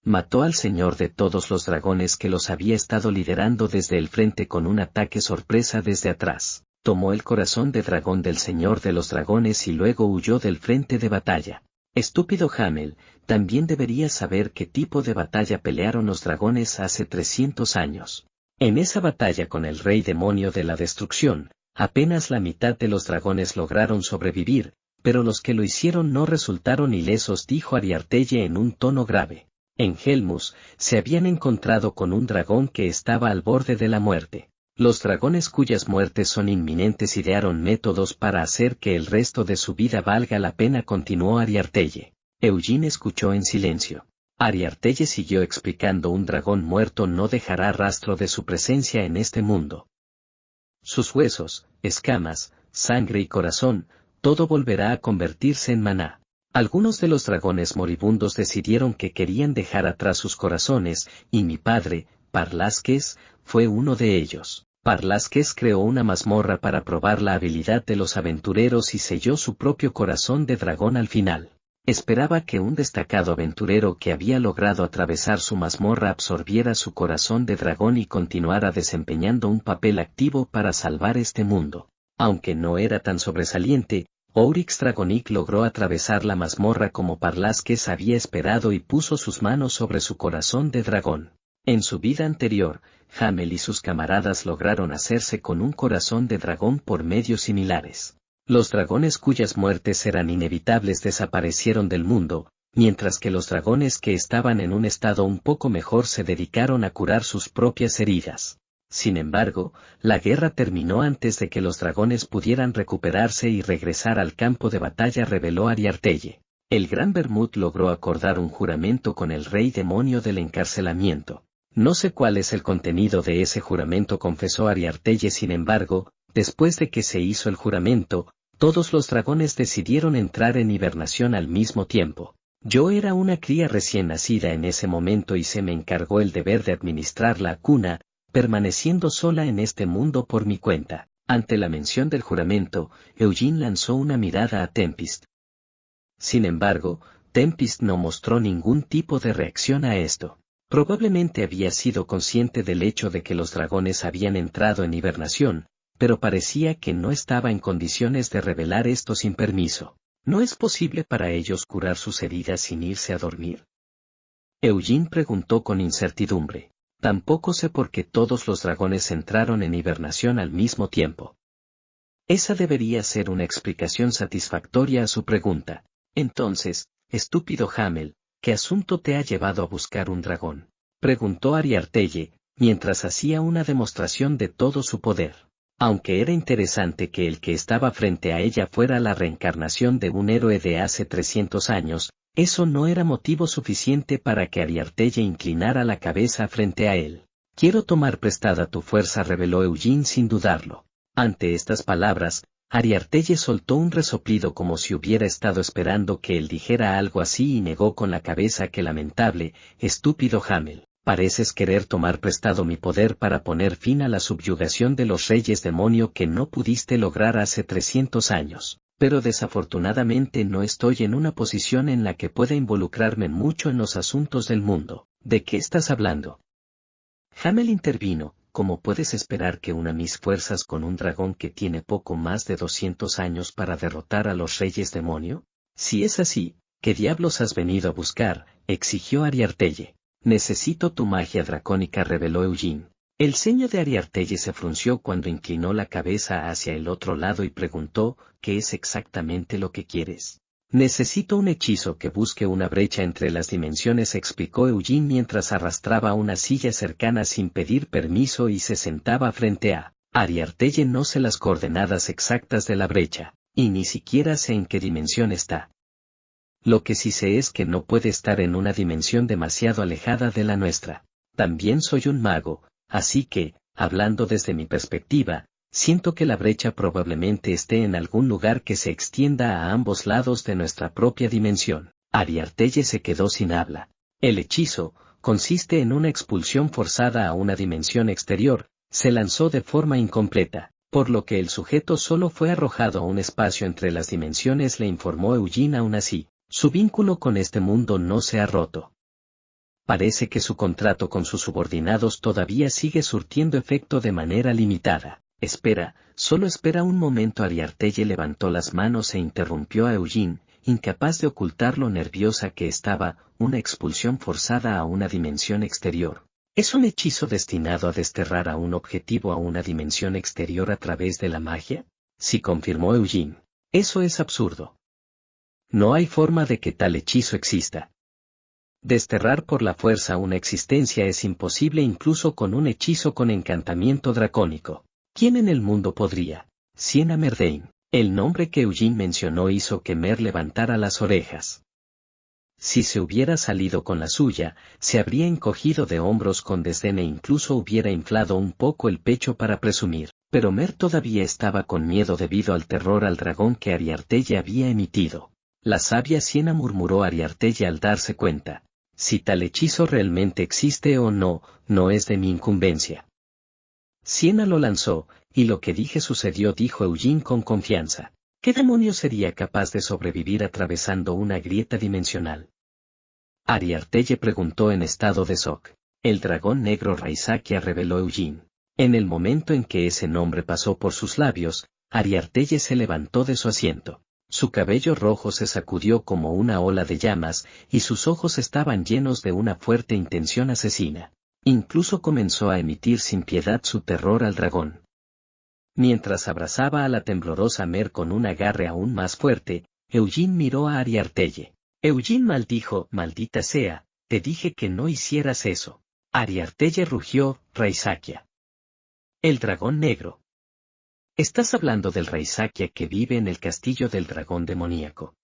Mató al señor de todos los dragones que los había estado liderando desde el frente con un ataque sorpresa desde atrás. Tomó el corazón de dragón del señor de los dragones y luego huyó del frente de batalla. Estúpido Hamel, también deberías saber qué tipo de batalla pelearon los dragones hace 300 años. En esa batalla con el rey demonio de la destrucción, apenas la mitad de los dragones lograron sobrevivir, pero los que lo hicieron no resultaron ilesos, dijo Ariartelle en un tono grave. En Helmus, se habían encontrado con un dragón que estaba al borde de la muerte. Los dragones cuyas muertes son inminentes idearon métodos para hacer que el resto de su vida valga la pena, continuó Ariartelle. Eugene escuchó en silencio. Ariartelle siguió explicando: un dragón muerto no dejará rastro de su presencia en este mundo. Sus huesos, escamas, sangre y corazón, todo volverá a convertirse en maná. Algunos de los dragones moribundos decidieron que querían dejar atrás sus corazones, y mi padre, Parlasques, fue uno de ellos. Parlasques creó una mazmorra para probar la habilidad de los aventureros y selló su propio corazón de dragón al final. Esperaba que un destacado aventurero que había logrado atravesar su mazmorra absorbiera su corazón de dragón y continuara desempeñando un papel activo para salvar este mundo. Aunque no era tan sobresaliente, Oryx Dragonic logró atravesar la mazmorra como Parlasques había esperado y puso sus manos sobre su corazón de dragón. En su vida anterior, Hamel y sus camaradas lograron hacerse con un corazón de dragón por medios similares. Los dragones cuyas muertes eran inevitables desaparecieron del mundo, mientras que los dragones que estaban en un estado un poco mejor se dedicaron a curar sus propias heridas. Sin embargo, la guerra terminó antes de que los dragones pudieran recuperarse y regresar al campo de batalla, reveló Ariartelle. El Gran Vermut logró acordar un juramento con el rey demonio del encarcelamiento. No sé cuál es el contenido de ese juramento, confesó Ariartelle. Sin embargo, después de que se hizo el juramento, todos los dragones decidieron entrar en hibernación al mismo tiempo. Yo era una cría recién nacida en ese momento y se me encargó el deber de administrar la cuna, permaneciendo sola en este mundo por mi cuenta. Ante la mención del juramento, Eugene lanzó una mirada a Tempest. Sin embargo, Tempest no mostró ningún tipo de reacción a esto. Probablemente había sido consciente del hecho de que los dragones habían entrado en hibernación, pero parecía que no estaba en condiciones de revelar esto sin permiso. ¿No es posible para ellos curar sus heridas sin irse a dormir? Eugene preguntó con incertidumbre. Tampoco sé por qué todos los dragones entraron en hibernación al mismo tiempo. Esa debería ser una explicación satisfactoria a su pregunta. Entonces, estúpido Hamel, ¿qué asunto te ha llevado a buscar un dragón?, preguntó Ariartelle, mientras hacía una demostración de todo su poder. Aunque era interesante que el que estaba frente a ella fuera la reencarnación de un héroe de hace 300 años, eso no era motivo suficiente para que Ariartelle inclinara la cabeza frente a él. Quiero tomar prestada tu fuerza, reveló Eugene sin dudarlo. Ante estas palabras, Ariartelle soltó un resoplido como si hubiera estado esperando que él dijera algo así y negó con la cabeza. Qué lamentable, estúpido Hamel. Pareces querer tomar prestado mi poder para poner fin a la subyugación de los reyes demonio que no pudiste lograr hace 300 años. Pero desafortunadamente no estoy en una posición en la que pueda involucrarme mucho en los asuntos del mundo. ¿De qué estás hablando? Hamel intervino. ¿Cómo puedes esperar que una mis fuerzas con un dragón que tiene poco más de 200 años para derrotar a los reyes demonio? Si es así, ¿qué diablos has venido a buscar?, exigió Ariartelle. Necesito tu magia dracónica, reveló Eugene. El ceño de Ariartelle se frunció cuando inclinó la cabeza hacia el otro lado y preguntó, ¿qué es exactamente lo que quieres? Necesito un hechizo que busque una brecha entre las dimensiones, explicó Eugene mientras arrastraba una silla cercana sin pedir permiso y se sentaba frente a Ariartelle. No sé las coordenadas exactas de la brecha, y ni siquiera sé en qué dimensión está. Lo que sí sé es que no puede estar en una dimensión demasiado alejada de la nuestra. También soy un mago, así que, hablando desde mi perspectiva, siento que la brecha probablemente esté en algún lugar que se extienda a ambos lados de nuestra propia dimensión. Ariartelle se quedó sin habla. El hechizo consiste en una expulsión forzada a una dimensión exterior. Se lanzó de forma incompleta, por lo que el sujeto solo fue arrojado a un espacio entre las dimensiones, le informó Eugene. Aún así, su vínculo con este mundo no se ha roto. Parece que su contrato con sus subordinados todavía sigue surtiendo efecto de manera limitada. Espera, solo espera un momento. Ariartelle levantó las manos e interrumpió a Eugene, incapaz de ocultar lo nerviosa que estaba. Una expulsión forzada a una dimensión exterior. ¿Es un hechizo destinado a desterrar a un objetivo a una dimensión exterior a través de la magia? Sí, confirmó Eugene. Eso es absurdo. No hay forma de que tal hechizo exista. Desterrar por la fuerza una existencia es imposible incluso con un hechizo con encantamiento dracónico. ¿Quién en el mundo podría? Sienna Myrdain. El nombre que Eugene mencionó hizo que Mer levantara las orejas. Si se hubiera salido con la suya, se habría encogido de hombros con desdén e incluso hubiera inflado un poco el pecho para presumir. Pero Mer todavía estaba con miedo debido al terror al dragón que Ariartelle había emitido. La sabia Sienna, murmuró Ariartelle al darse cuenta. Si tal hechizo realmente existe o no, no es de mi incumbencia. Sienna lo lanzó, y lo que dije sucedió, dijo Eugene con confianza. ¿Qué demonio sería capaz de sobrevivir atravesando una grieta dimensional? Ariartelle preguntó en estado de shock. El dragón negro Raisakia, reveló Eugene. En el momento en que ese nombre pasó por sus labios, Ariartelle se levantó de su asiento. Su cabello rojo se sacudió como una ola de llamas, y sus ojos estaban llenos de una fuerte intención asesina. Incluso comenzó a emitir sin piedad su terror al dragón. Mientras abrazaba a la temblorosa Mer con un agarre aún más fuerte, Eugene miró a Ariartelle. Eugene maldijo, maldita sea, te dije que no hicieras eso. Ariartelle rugió, Raisakia. El dragón negro. Estás hablando del Raisakia que vive en el castillo del dragón demoníaco.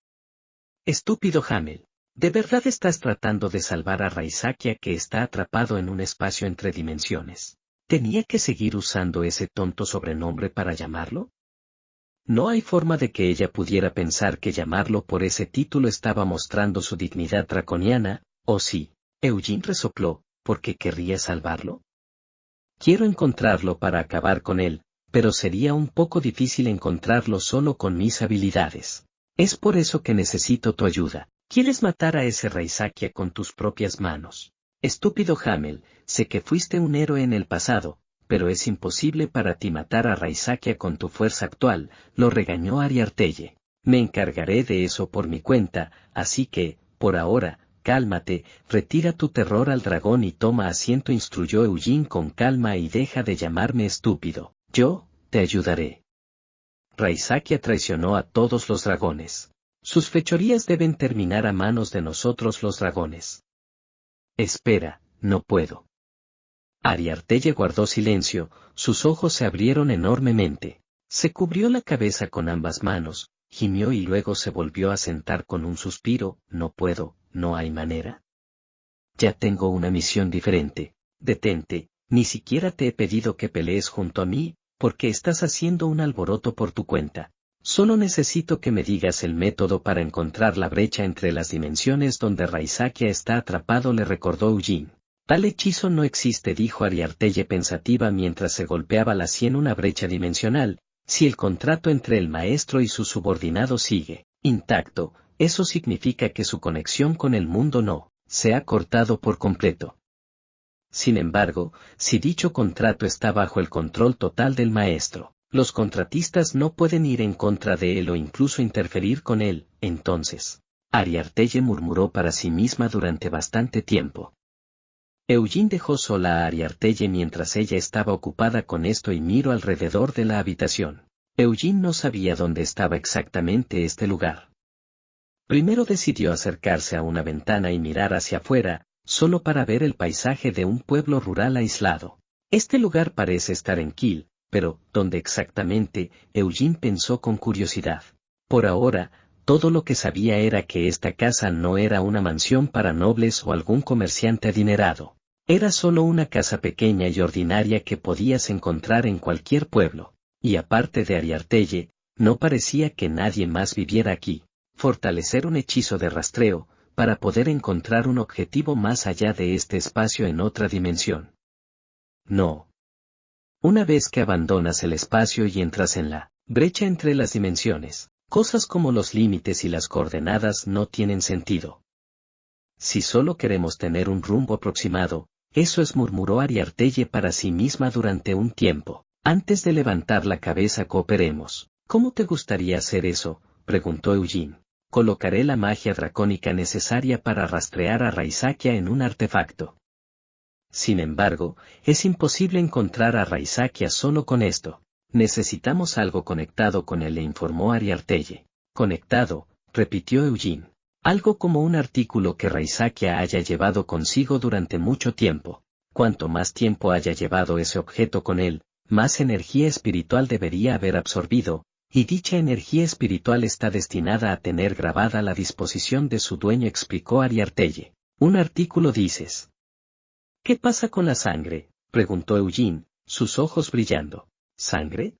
Estúpido Hamel. ¿De verdad estás tratando de salvar a Raisakia que está atrapado en un espacio entre dimensiones? ¿Tenía que seguir usando ese tonto sobrenombre para llamarlo? No hay forma de que ella pudiera pensar que llamarlo por ese título estaba mostrando su dignidad draconiana, ¿o sí? Eugene resopló, ¿por qué querría salvarlo? Quiero encontrarlo para acabar con él, pero sería un poco difícil encontrarlo solo con mis habilidades. Es por eso que necesito tu ayuda. ¿Quieres matar a ese Raisakia con tus propias manos? Estúpido Hamel, sé que fuiste un héroe en el pasado, pero es imposible para ti matar a Raisakia con tu fuerza actual, lo regañó Ariartelle. Me encargaré de eso por mi cuenta, así que, por ahora, cálmate, retira tu terror al dragón y toma asiento, instruyó Eugene con calma, y deja de llamarme estúpido. Yo, te ayudaré. Raisakia traicionó a todos los dragones. Sus fechorías deben terminar a manos de nosotros los dragones. Espera, no puedo. Ariartelle guardó silencio, sus ojos se abrieron enormemente. Se cubrió la cabeza con ambas manos, gimió y luego se volvió a sentar con un suspiro. No puedo, no hay manera. Ya tengo una misión diferente. Detente, ni siquiera te he pedido que pelees junto a mí, porque estás haciendo un alboroto por tu cuenta. Solo necesito que me digas el método para encontrar la brecha entre las dimensiones donde Raisakia está atrapado, le recordó Eugene. Tal hechizo no existe, dijo Ariartelle pensativa mientras se golpeaba la sien. Una brecha dimensional, si el contrato entre el maestro y su subordinado sigue intacto, eso significa que su conexión con el mundo no se ha cortado por completo. Sin embargo, si dicho contrato está bajo el control total del maestro, los contratistas no pueden ir en contra de él o incluso interferir con él. Entonces, Ariartelle murmuró para sí misma durante bastante tiempo. Eugene dejó sola a Ariartelle mientras ella estaba ocupada con esto y miró alrededor de la habitación. Eugene no sabía dónde estaba exactamente este lugar. Primero decidió acercarse a una ventana y mirar hacia afuera, solo para ver el paisaje de un pueblo rural aislado. Este lugar parece estar en Kiel, pero, ¿dónde exactamente? Eugene pensó con curiosidad. Por ahora, todo lo que sabía era que esta casa no era una mansión para nobles o algún comerciante adinerado. Era solo una casa pequeña y ordinaria que podías encontrar en cualquier pueblo. Y aparte de Ariartelle, no parecía que nadie más viviera aquí. Fortalecer un hechizo de rastreo, para poder encontrar un objetivo más allá de este espacio en otra dimensión. No. Una vez que abandonas el espacio y entras en la brecha entre las dimensiones, cosas como los límites y las coordenadas no tienen sentido. Si solo queremos tener un rumbo aproximado, eso es, murmuró Ariartelle para sí misma durante un tiempo. Antes de levantar la cabeza, cooperemos. ¿Cómo te gustaría hacer eso?, preguntó Eugene. Colocaré la magia dracónica necesaria para rastrear a Raisakia en un artefacto. Sin embargo, es imposible encontrar a Raisakia solo con esto. Necesitamos algo conectado con él, le informó Ariartelle. Conectado, repitió Eugene. Algo como un artículo que Raisakia haya llevado consigo durante mucho tiempo. Cuanto más tiempo haya llevado ese objeto con él, más energía espiritual debería haber absorbido, y dicha energía espiritual está destinada a tener grabada a la disposición de su dueño, explicó Ariartelle. Un artículo, dices. ¿Qué pasa con la sangre?, preguntó Eugene, sus ojos brillando. ¿Sangre?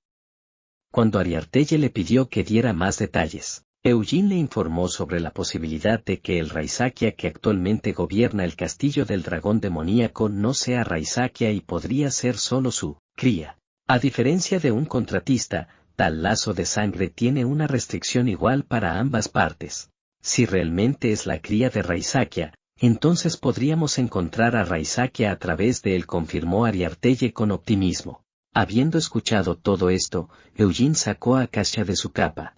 Cuando Ariartelle le pidió que diera más detalles, Eugene le informó sobre la posibilidad de que el Raisakia que actualmente gobierna el castillo del dragón demoníaco no sea Raisakia y podría ser solo su cría. A diferencia de un contratista, tal lazo de sangre tiene una restricción igual para ambas partes. Si realmente es la cría de Raisakia, entonces podríamos encontrar a Raisakia a través de él, confirmó Ariartelle con optimismo. Habiendo escuchado todo esto, Eugene sacó a Kasia de su capa.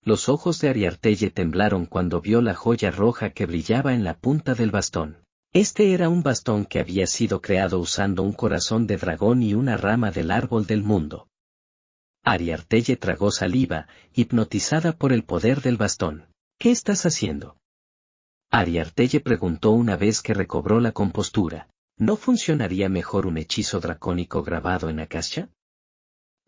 Los ojos de Ariartelle temblaron cuando vio la joya roja que brillaba en la punta del bastón. Este era un bastón que había sido creado usando un corazón de dragón y una rama del árbol del mundo. Ariartelle tragó saliva, hipnotizada por el poder del bastón. ¿Qué estás haciendo?, Ariartelle preguntó una vez que recobró la compostura. ¿No funcionaría mejor un hechizo dracónico grabado en Akasha?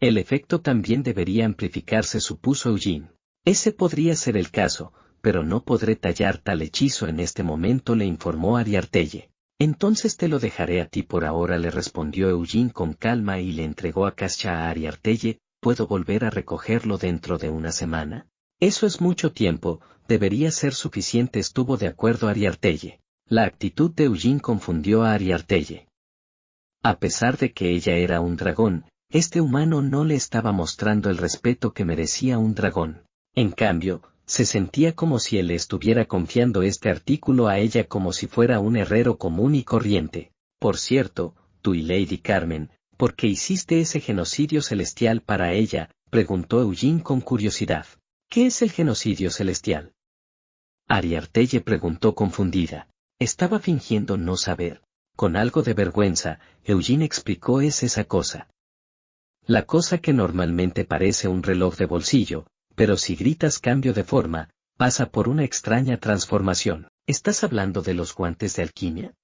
El efecto también debería amplificarse, supuso Eugene. Ese podría ser el caso, pero no podré tallar tal hechizo en este momento, le informó Ariartelle. Entonces te lo dejaré a ti por ahora, le respondió Eugene con calma y le entregó a Cascha a Ariartelle. ¿Puedo volver a recogerlo dentro de una semana? Eso es mucho tiempo, debería ser suficiente, estuvo de acuerdo Ariartelle. La actitud de Eugene confundió a Ariartelle. A pesar de que ella era un dragón, este humano no le estaba mostrando el respeto que merecía un dragón. En cambio, se sentía como si él le estuviera confiando este artículo a ella como si fuera un herrero común y corriente. Por cierto, tú y Lady Carmen, ¿por qué hiciste ese genocidio celestial para ella?, preguntó Eugene con curiosidad. ¿Qué es el genocidio celestial? Ariartelle preguntó confundida. Estaba fingiendo no saber. Con algo de vergüenza, Eugene explicó: es esa cosa. La cosa que normalmente parece un reloj de bolsillo, pero si gritas cambio de forma, pasa por una extraña transformación. ¿Estás hablando de los guantes de alquimia?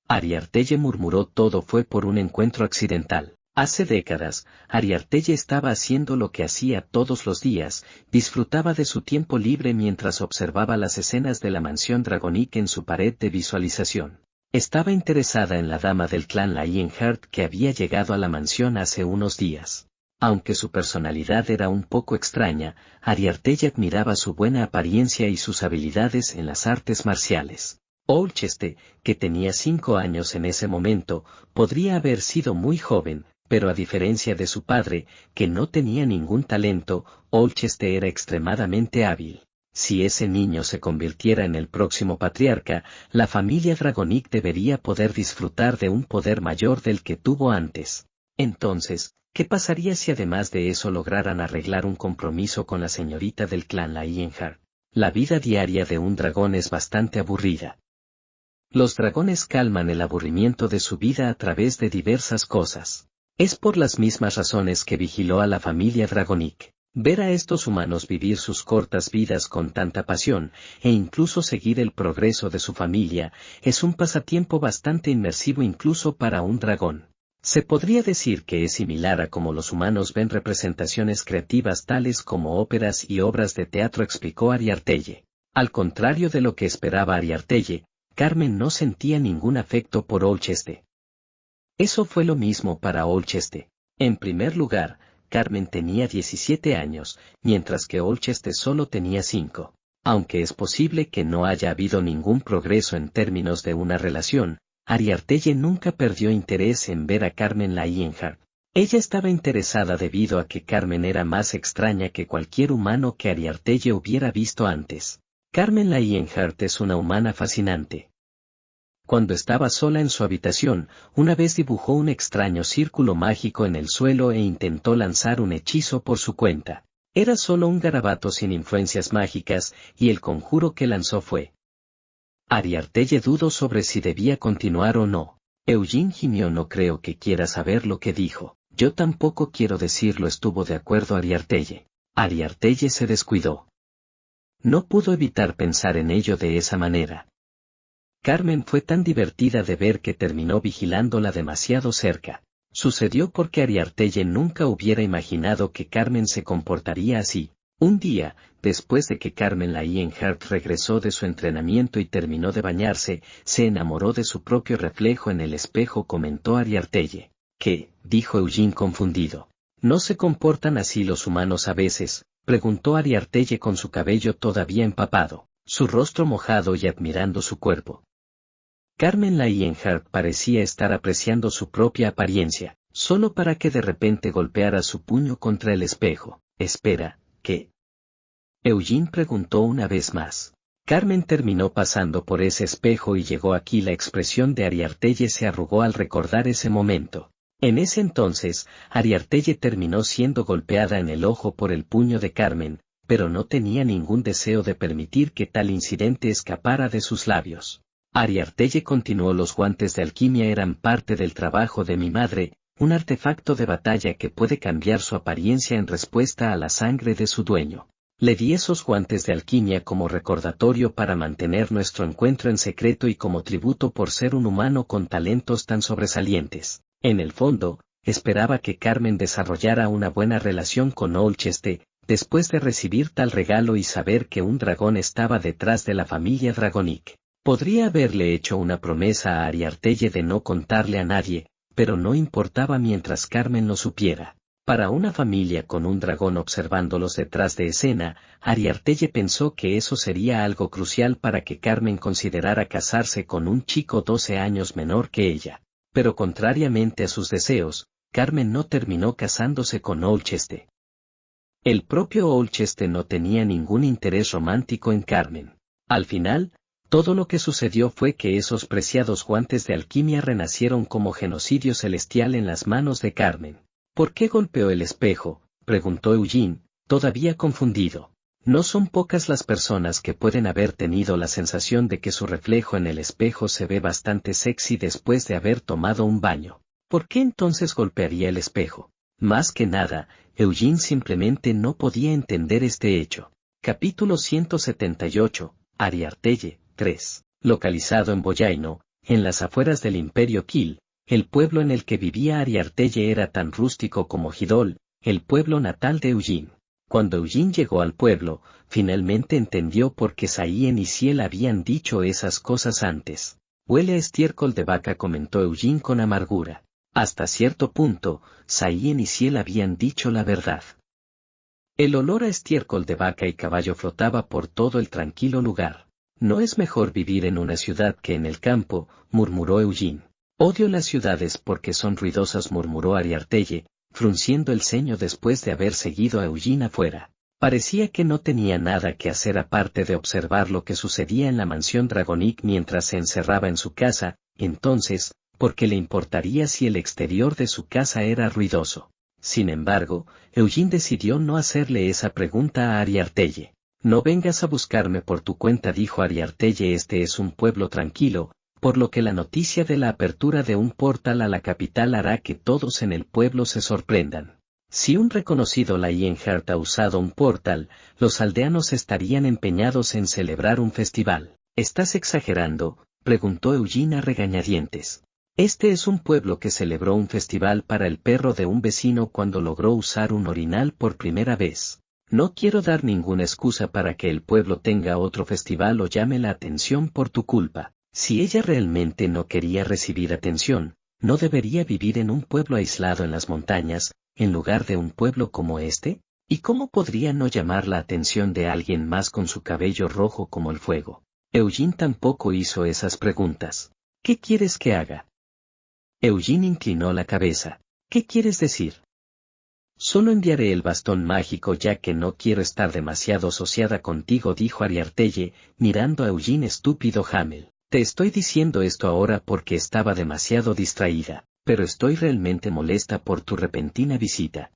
Ariartelle murmuró: todo fue por un encuentro accidental. Hace décadas, Ariartelle estaba haciendo lo que hacía todos los días, disfrutaba de su tiempo libre mientras observaba las escenas de la mansión Dragonic en su pared de visualización. Estaba interesada en la dama del clan Lionheart que había llegado a la mansión hace unos días. Aunque su personalidad era un poco extraña, Ariartelle admiraba su buena apariencia y sus habilidades en las artes marciales. Olcheste, que tenía 5 años en ese momento, podría haber sido muy joven, pero a diferencia de su padre, que no tenía ningún talento, Olcheste era extremadamente hábil. Si ese niño se convirtiera en el próximo patriarca, la familia Dragonic debería poder disfrutar de un poder mayor del que tuvo antes. Entonces, ¿qué pasaría si además de eso lograran arreglar un compromiso con la señorita del clan Lionheart? La vida diaria de un dragón es bastante aburrida. Los dragones calman el aburrimiento de su vida a través de diversas cosas. Es por las mismas razones que vigiló a la familia Dragonic. Ver a estos humanos vivir sus cortas vidas con tanta pasión, e incluso seguir el progreso de su familia, es un pasatiempo bastante inmersivo incluso para un dragón. Se podría decir que es similar a cómo los humanos ven representaciones creativas tales como óperas y obras de teatro, explicó Ariartelle. Al contrario de lo que esperaba Ariartelle, Carmen no sentía ningún afecto por Olcheste. Eso fue lo mismo para Olcheste. En primer lugar, Carmen tenía 17 años, mientras que Olcheste solo tenía 5. Aunque es posible que no haya habido ningún progreso en términos de una relación, Ariartelle nunca perdió interés en ver a Carmen Lionheart. Ella estaba interesada debido a que Carmen era más extraña que cualquier humano que Ariartelle hubiera visto antes. Carmen Lionheart es una humana fascinante. Cuando estaba sola en su habitación, una vez dibujó un extraño círculo mágico en el suelo e intentó lanzar un hechizo por su cuenta. Era solo un garabato sin influencias mágicas, y el conjuro que lanzó fue. Ariartelle dudó sobre si debía continuar o no. Eugene gimió: no creo que quiera saber lo que dijo. Yo tampoco quiero decirlo, estuvo de acuerdo Ariartelle. Ariartelle se descuidó. No pudo evitar pensar en ello de esa manera. Carmen fue tan divertida de ver que terminó vigilándola demasiado cerca. Sucedió porque Ariartelle nunca hubiera imaginado que Carmen se comportaría así. Un día, después de que Carmen Lionheart regresó de su entrenamiento y terminó de bañarse, se enamoró de su propio reflejo en el espejo, comentó Ariartelle. ¿Qué?, dijo Eugene confundido. ¿No se comportan así los humanos a veces?, preguntó Ariartelle con su cabello todavía empapado, su rostro mojado y admirando su cuerpo. Carmen Lionheart parecía estar apreciando su propia apariencia, solo para que de repente golpeara su puño contra el espejo. Espera, ¿qué? Eugene preguntó una vez más. Carmen terminó pasando por ese espejo y llegó aquí. La expresión de Ariartelle se arrugó al recordar ese momento. En ese entonces, Ariartelle terminó siendo golpeada en el ojo por el puño de Carmen, pero no tenía ningún deseo de permitir que tal incidente escapara de sus labios. Ariartelle continuó: los guantes de alquimia eran parte del trabajo de mi madre, un artefacto de batalla que puede cambiar su apariencia en respuesta a la sangre de su dueño. Le di esos guantes de alquimia como recordatorio para mantener nuestro encuentro en secreto y como tributo por ser un humano con talentos tan sobresalientes. En el fondo, esperaba que Carmen desarrollara una buena relación con Olcheste, después de recibir tal regalo y saber que un dragón estaba detrás de la familia Dragonic. Podría haberle hecho una promesa a Ariartelle de no contarle a nadie, pero no importaba mientras Carmen lo supiera. Para una familia con un dragón observándolos detrás de escena, Ariartelle pensó que eso sería algo crucial para que Carmen considerara casarse con un chico 12 años menor que ella. Pero contrariamente a sus deseos, Carmen no terminó casándose con Olcheste. El propio Olcheste no tenía ningún interés romántico en Carmen. Al final, todo lo que sucedió fue que esos preciados guantes de alquimia renacieron como genocidio celestial en las manos de Carmen. ¿Por qué golpeó el espejo?, preguntó Eugene, todavía confundido. No son pocas las personas que pueden haber tenido la sensación de que su reflejo en el espejo se ve bastante sexy después de haber tomado un baño. ¿Por qué entonces golpearía el espejo? Más que nada, Eugene simplemente no podía entender este hecho. Capítulo 178, Ariartelle, 3. Localizado en Boyaino, en las afueras del Imperio Kill, el pueblo en el que vivía Ariartelle era tan rústico como Hidol, el pueblo natal de Eugene. Cuando Eugene llegó al pueblo, finalmente entendió por qué Saien y Ciel habían dicho esas cosas antes. Huele a estiércol de vaca, comentó Eugene con amargura. Hasta cierto punto, Saien y Ciel habían dicho la verdad. El olor a estiércol de vaca y caballo flotaba por todo el tranquilo lugar. No es mejor vivir en una ciudad que en el campo, murmuró Eugene. Odio las ciudades porque son ruidosas, murmuró Ariartelle, frunciendo el ceño después de haber seguido a Eugene afuera. Parecía que no tenía nada que hacer aparte de observar lo que sucedía en la mansión Dragonic mientras se encerraba en su casa. Entonces, ¿por qué le importaría si el exterior de su casa era ruidoso? Sin embargo, Eugene decidió no hacerle esa pregunta a Ariartelle. No vengas a buscarme por tu cuenta, dijo Ariartelle. Este es un pueblo tranquilo, por lo que la noticia de la apertura de un portal a la capital hará que todos en el pueblo se sorprendan. Si un reconocido Lionheart ha usado un portal, los aldeanos estarían empeñados en celebrar un festival. ¿Estás exagerando?, preguntó Eugene a regañadientes. Este es un pueblo que celebró un festival para el perro de un vecino cuando logró usar un orinal por primera vez. No quiero dar ninguna excusa para que el pueblo tenga otro festival o llame la atención por tu culpa. Si ella realmente no quería recibir atención, ¿no debería vivir en un pueblo aislado en las montañas, en lugar de un pueblo como este? ¿Y cómo podría no llamar la atención de alguien más con su cabello rojo como el fuego? Eugene tampoco hizo esas preguntas. ¿Qué quieres que haga? Eugene inclinó la cabeza. ¿Qué quieres decir? Solo enviaré el bastón mágico ya que no quiero estar demasiado asociada contigo, dijo Ariartelle, mirando a Eugene estúpido Hamel. Te estoy diciendo esto ahora porque estaba demasiado distraída, pero estoy realmente molesta por tu repentina visita.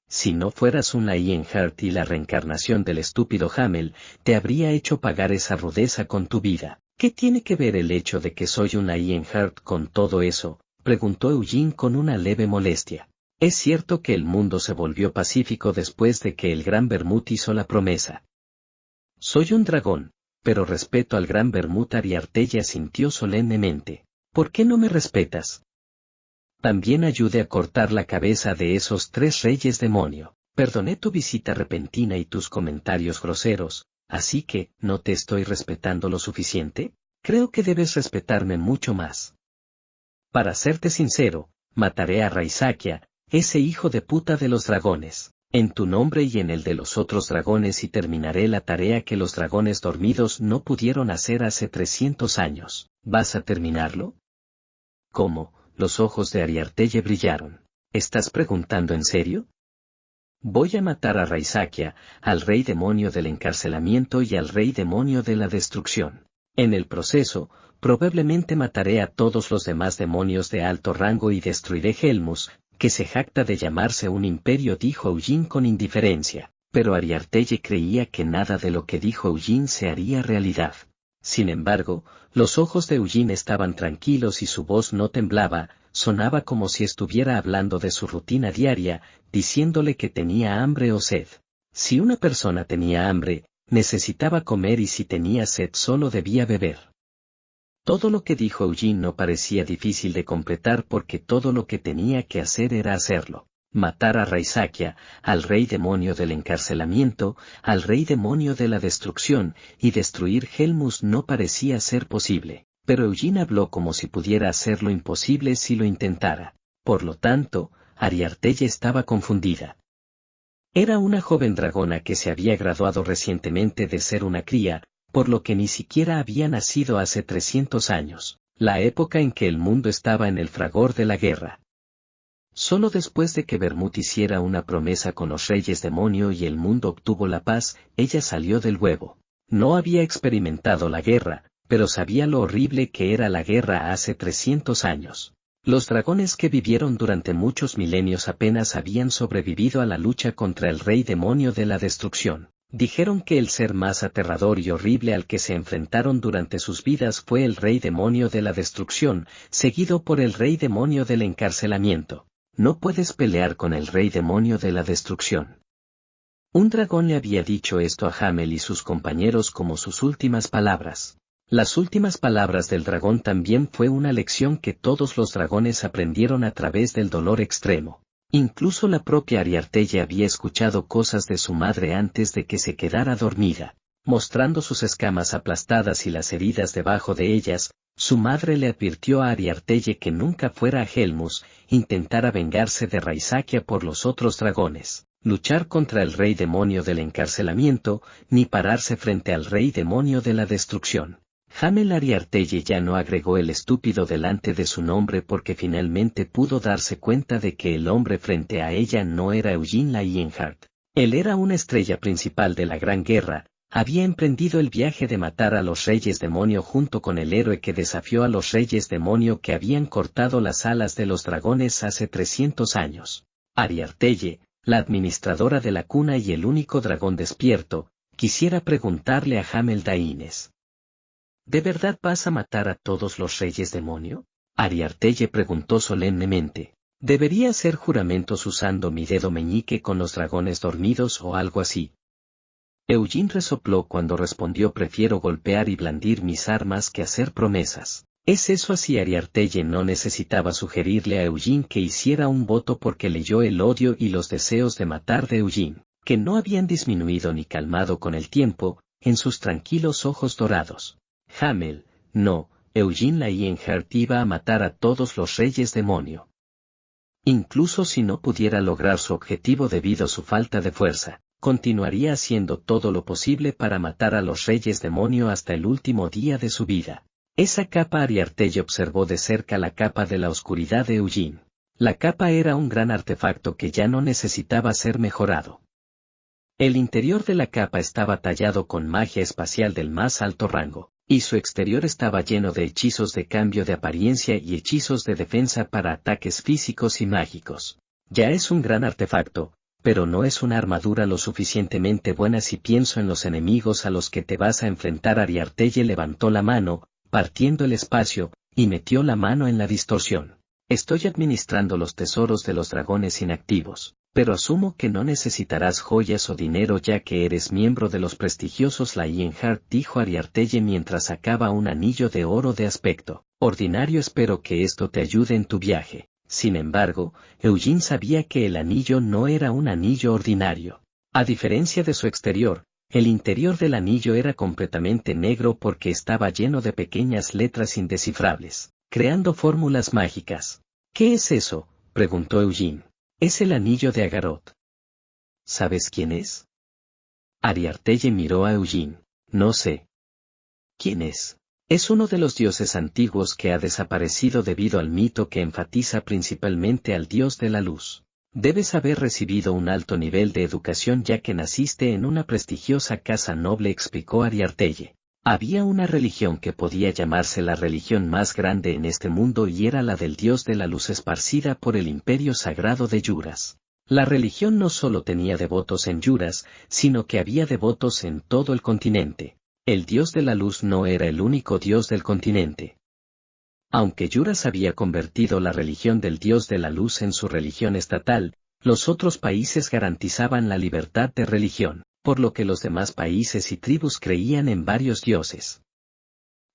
Si no fueras un Lionheart y la reencarnación del estúpido Hamel, te habría hecho pagar esa rudeza con tu vida. ¿Qué tiene que ver el hecho de que soy un Lionheart con todo eso?, preguntó Eugene con una leve molestia. Es cierto que el mundo se volvió pacífico después de que el Gran Vermut hizo la promesa. Soy un dragón, pero respeto al Gran Vermut. Ariartelle asintió solemnemente. ¿Por qué no me respetas? También ayude a cortar la cabeza de esos 3 reyes demonio. Perdoné tu visita repentina y tus comentarios groseros, así que, ¿no te estoy respetando lo suficiente? Creo que debes respetarme mucho más. Para serte sincero, mataré a Raizakia, ese hijo de puta de los dragones, en tu nombre y en el de los otros dragones, y terminaré la tarea que los dragones dormidos no pudieron hacer hace 300 años. ¿Vas a terminarlo? ¿Cómo? Los ojos de Ariartelle brillaron. ¿Estás preguntando en serio? Voy a matar a Raizakia, al rey demonio del encarcelamiento y al rey demonio de la destrucción. En el proceso, probablemente mataré a todos los demás demonios de alto rango y destruiré Helmus, que se jacta de llamarse un imperio, dijo Eugene con indiferencia, pero Ariartelle creía que nada de lo que dijo Eugene se haría realidad. Sin embargo, los ojos de Eugene estaban tranquilos y su voz no temblaba, sonaba como si estuviera hablando de su rutina diaria, diciéndole que tenía hambre o sed. Si una persona tenía hambre, necesitaba comer, y si tenía sed solo debía beber. Todo lo que dijo Eugene no parecía difícil de completar porque todo lo que tenía que hacer era hacerlo. Matar a Raisakia, al rey demonio del encarcelamiento, al rey demonio de la destrucción, y destruir Helmus no parecía ser posible, pero Eugene habló como si pudiera hacer lo imposible si lo intentara. Por lo tanto, Ariartelle estaba confundida. Era una joven dragona que se había graduado recientemente de ser una cría, por lo que ni siquiera había nacido hace 300 años, la época en que el mundo estaba en el fragor de la guerra. Solo después de que Vermut hiciera una promesa con los reyes demonio y el mundo obtuvo la paz, ella salió del huevo. No había experimentado la guerra, pero sabía lo horrible que era la guerra hace 300 años. Los dragones que vivieron durante muchos milenios apenas habían sobrevivido a la lucha contra el rey demonio de la destrucción. Dijeron que el ser más aterrador y horrible al que se enfrentaron durante sus vidas fue el rey demonio de la destrucción, seguido por el rey demonio del encarcelamiento. No puedes pelear con el rey demonio de la destrucción. Un dragón le había dicho esto a Hamel y sus compañeros como sus últimas palabras. Las últimas palabras del dragón también fue una lección que todos los dragones aprendieron a través del dolor extremo. Incluso la propia Ariartelle había escuchado cosas de su madre antes de que se quedara dormida. Mostrando sus escamas aplastadas y las heridas debajo de ellas, su madre le advirtió a Ariartelle que nunca fuera a Helmus, intentara vengarse de Raisakia por los otros dragones, luchar contra el rey demonio del encarcelamiento, ni pararse frente al rey demonio de la destrucción. Hamel Ariartelle ya no agregó el estúpido delante de su nombre porque finalmente pudo darse cuenta de que el hombre frente a ella no era Eugene Lionheart. Él era una estrella principal de la Gran Guerra. Había emprendido el viaje de matar a los reyes demonio junto con el héroe que desafió a los reyes demonio que habían cortado las alas de los dragones hace 300 años. Ariartelle, la administradora de la cuna y el único dragón despierto, quisiera preguntarle a Hamel Daines. ¿De verdad vas a matar a todos los reyes demonio? Ariartelle preguntó solemnemente. ¿Debería hacer juramentos usando mi dedo meñique con los dragones dormidos o algo así? Eugene resopló cuando respondió: prefiero golpear y blandir mis armas que hacer promesas. ¿Es eso así? Ariartelle no necesitaba sugerirle a Eugene que hiciera un voto porque leyó el odio y los deseos de matar de Eugene, que no habían disminuido ni calmado con el tiempo, en sus tranquilos ojos dorados. Hamel, no, Eugene Lionheart iba a matar a todos los reyes demonio. Incluso si no pudiera lograr su objetivo debido a su falta de fuerza, continuaría haciendo todo lo posible para matar a los reyes demonio hasta el último día de su vida. Esa capa Ariartelle observó de cerca la capa de la oscuridad de Eugene. La capa era un gran artefacto que ya no necesitaba ser mejorado. El interior de la capa estaba tallado con magia espacial del más alto rango, y su exterior estaba lleno de hechizos de cambio de apariencia y hechizos de defensa para ataques físicos y mágicos. Ya es un gran artefacto, pero no es una armadura lo suficientemente buena si pienso en los enemigos a los que te vas a enfrentar. Ariartelle levantó la mano, partiendo el espacio, y metió la mano en la distorsión. Estoy administrando los tesoros de los dragones inactivos, pero asumo que no necesitarás joyas o dinero ya que eres miembro de los prestigiosos Lionheart, dijo Ariartelle mientras sacaba un anillo de oro de aspecto ordinario. Espero que esto te ayude en tu viaje. Sin embargo, Eugene sabía que el anillo no era un anillo ordinario. A diferencia de su exterior, el interior del anillo era completamente negro porque estaba lleno de pequeñas letras indescifrables, creando fórmulas mágicas. ¿Qué es eso?, preguntó Eugene. Es el anillo de Agaroth. ¿Sabes quién es? Ariartelle miró a Eugene. No sé. ¿Quién es? Es uno de los dioses antiguos que ha desaparecido debido al mito que enfatiza principalmente al dios de la luz. Debes haber recibido un alto nivel de educación ya que naciste en una prestigiosa casa noble, explicó Ariartelle. Había una religión que podía llamarse la religión más grande en este mundo y era la del dios de la luz esparcida por el imperio sagrado de Yuras. La religión no solo tenía devotos en Yuras, sino que había devotos en todo el continente. El dios de la luz no era el único dios del continente. Aunque Yuras había convertido la religión del dios de la luz en su religión estatal, los otros países garantizaban la libertad de religión, por lo que los demás países y tribus creían en varios dioses.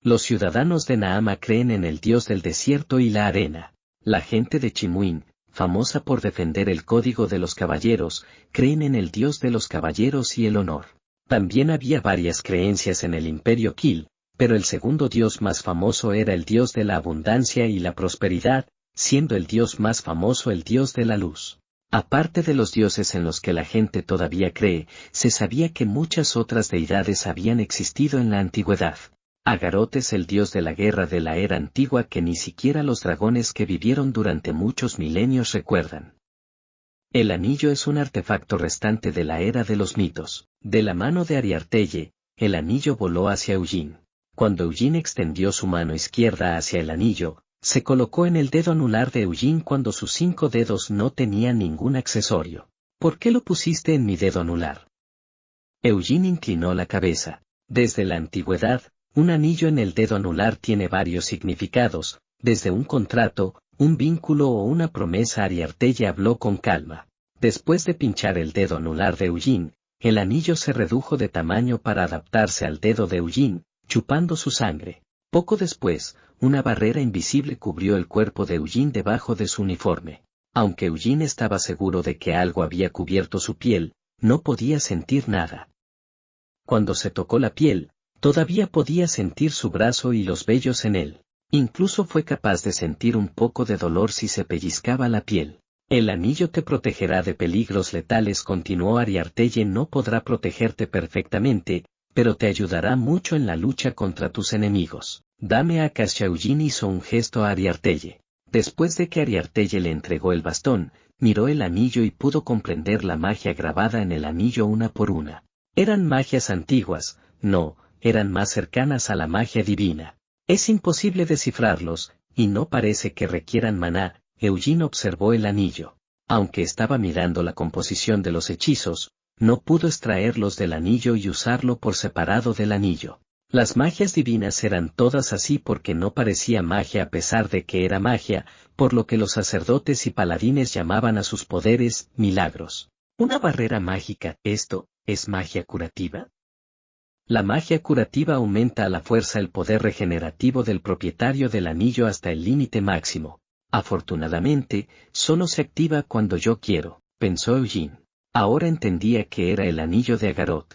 Los ciudadanos de Naama creen en el dios del desierto y la arena. La gente de Chimuin, famosa por defender el código de los caballeros, creen en el dios de los caballeros y el honor. También había varias creencias en el Imperio Kil, pero el segundo dios más famoso era el dios de la abundancia y la prosperidad, siendo el dios más famoso el dios de la luz. Aparte de los dioses en los que la gente todavía cree, se sabía que muchas otras deidades habían existido en la antigüedad. Agarot es el dios de la guerra de la era antigua que ni siquiera los dragones que vivieron durante muchos milenios recuerdan. El anillo es un artefacto restante de la era de los mitos. De la mano de Ariartelle, el anillo voló hacia Eugene. Cuando Eugene extendió su mano izquierda hacia el anillo, se colocó en el dedo anular de Eugene cuando sus 5 dedos no tenían ningún accesorio. ¿Por qué lo pusiste en mi dedo anular? Eugene inclinó la cabeza. Desde la antigüedad, un anillo en el dedo anular tiene varios significados, desde un contrato, un vínculo o una promesa. Ariartelle habló con calma. Después de pinchar el dedo anular de Eugene, el anillo se redujo de tamaño para adaptarse al dedo de Eugene, chupando su sangre. Poco después, una barrera invisible cubrió el cuerpo de Eugene debajo de su uniforme. Aunque Eugene estaba seguro de que algo había cubierto su piel, no podía sentir nada. Cuando se tocó la piel, todavía podía sentir su brazo y los vellos en él. Incluso fue capaz de sentir un poco de dolor si se pellizcaba la piel. El anillo te protegerá de peligros letales, continuó Ariartelle. No podrá protegerte perfectamente, pero te ayudará mucho en la lucha contra tus enemigos. Dame a Akasha. Eugene hizo un gesto a Ariartelle. Después de que Ariartelle le entregó el bastón, miró el anillo y pudo comprender la magia grabada en el anillo una por una. Eran magias antiguas, no, eran más cercanas a la magia divina. Es imposible descifrarlos, y no parece que requieran maná. Eugene observó el anillo. Aunque estaba mirando la composición de los hechizos, no pudo extraerlos del anillo y usarlo por separado del anillo. Las magias divinas eran todas así porque no parecía magia a pesar de que era magia, por lo que los sacerdotes y paladines llamaban a sus poderes milagros. Una barrera mágica, ¿esto es magia curativa? La magia curativa aumenta a la fuerza el poder regenerativo del propietario del anillo hasta el límite máximo. Afortunadamente, solo se activa cuando yo quiero, pensó Eugene. Ahora entendía que era el anillo de Agarot.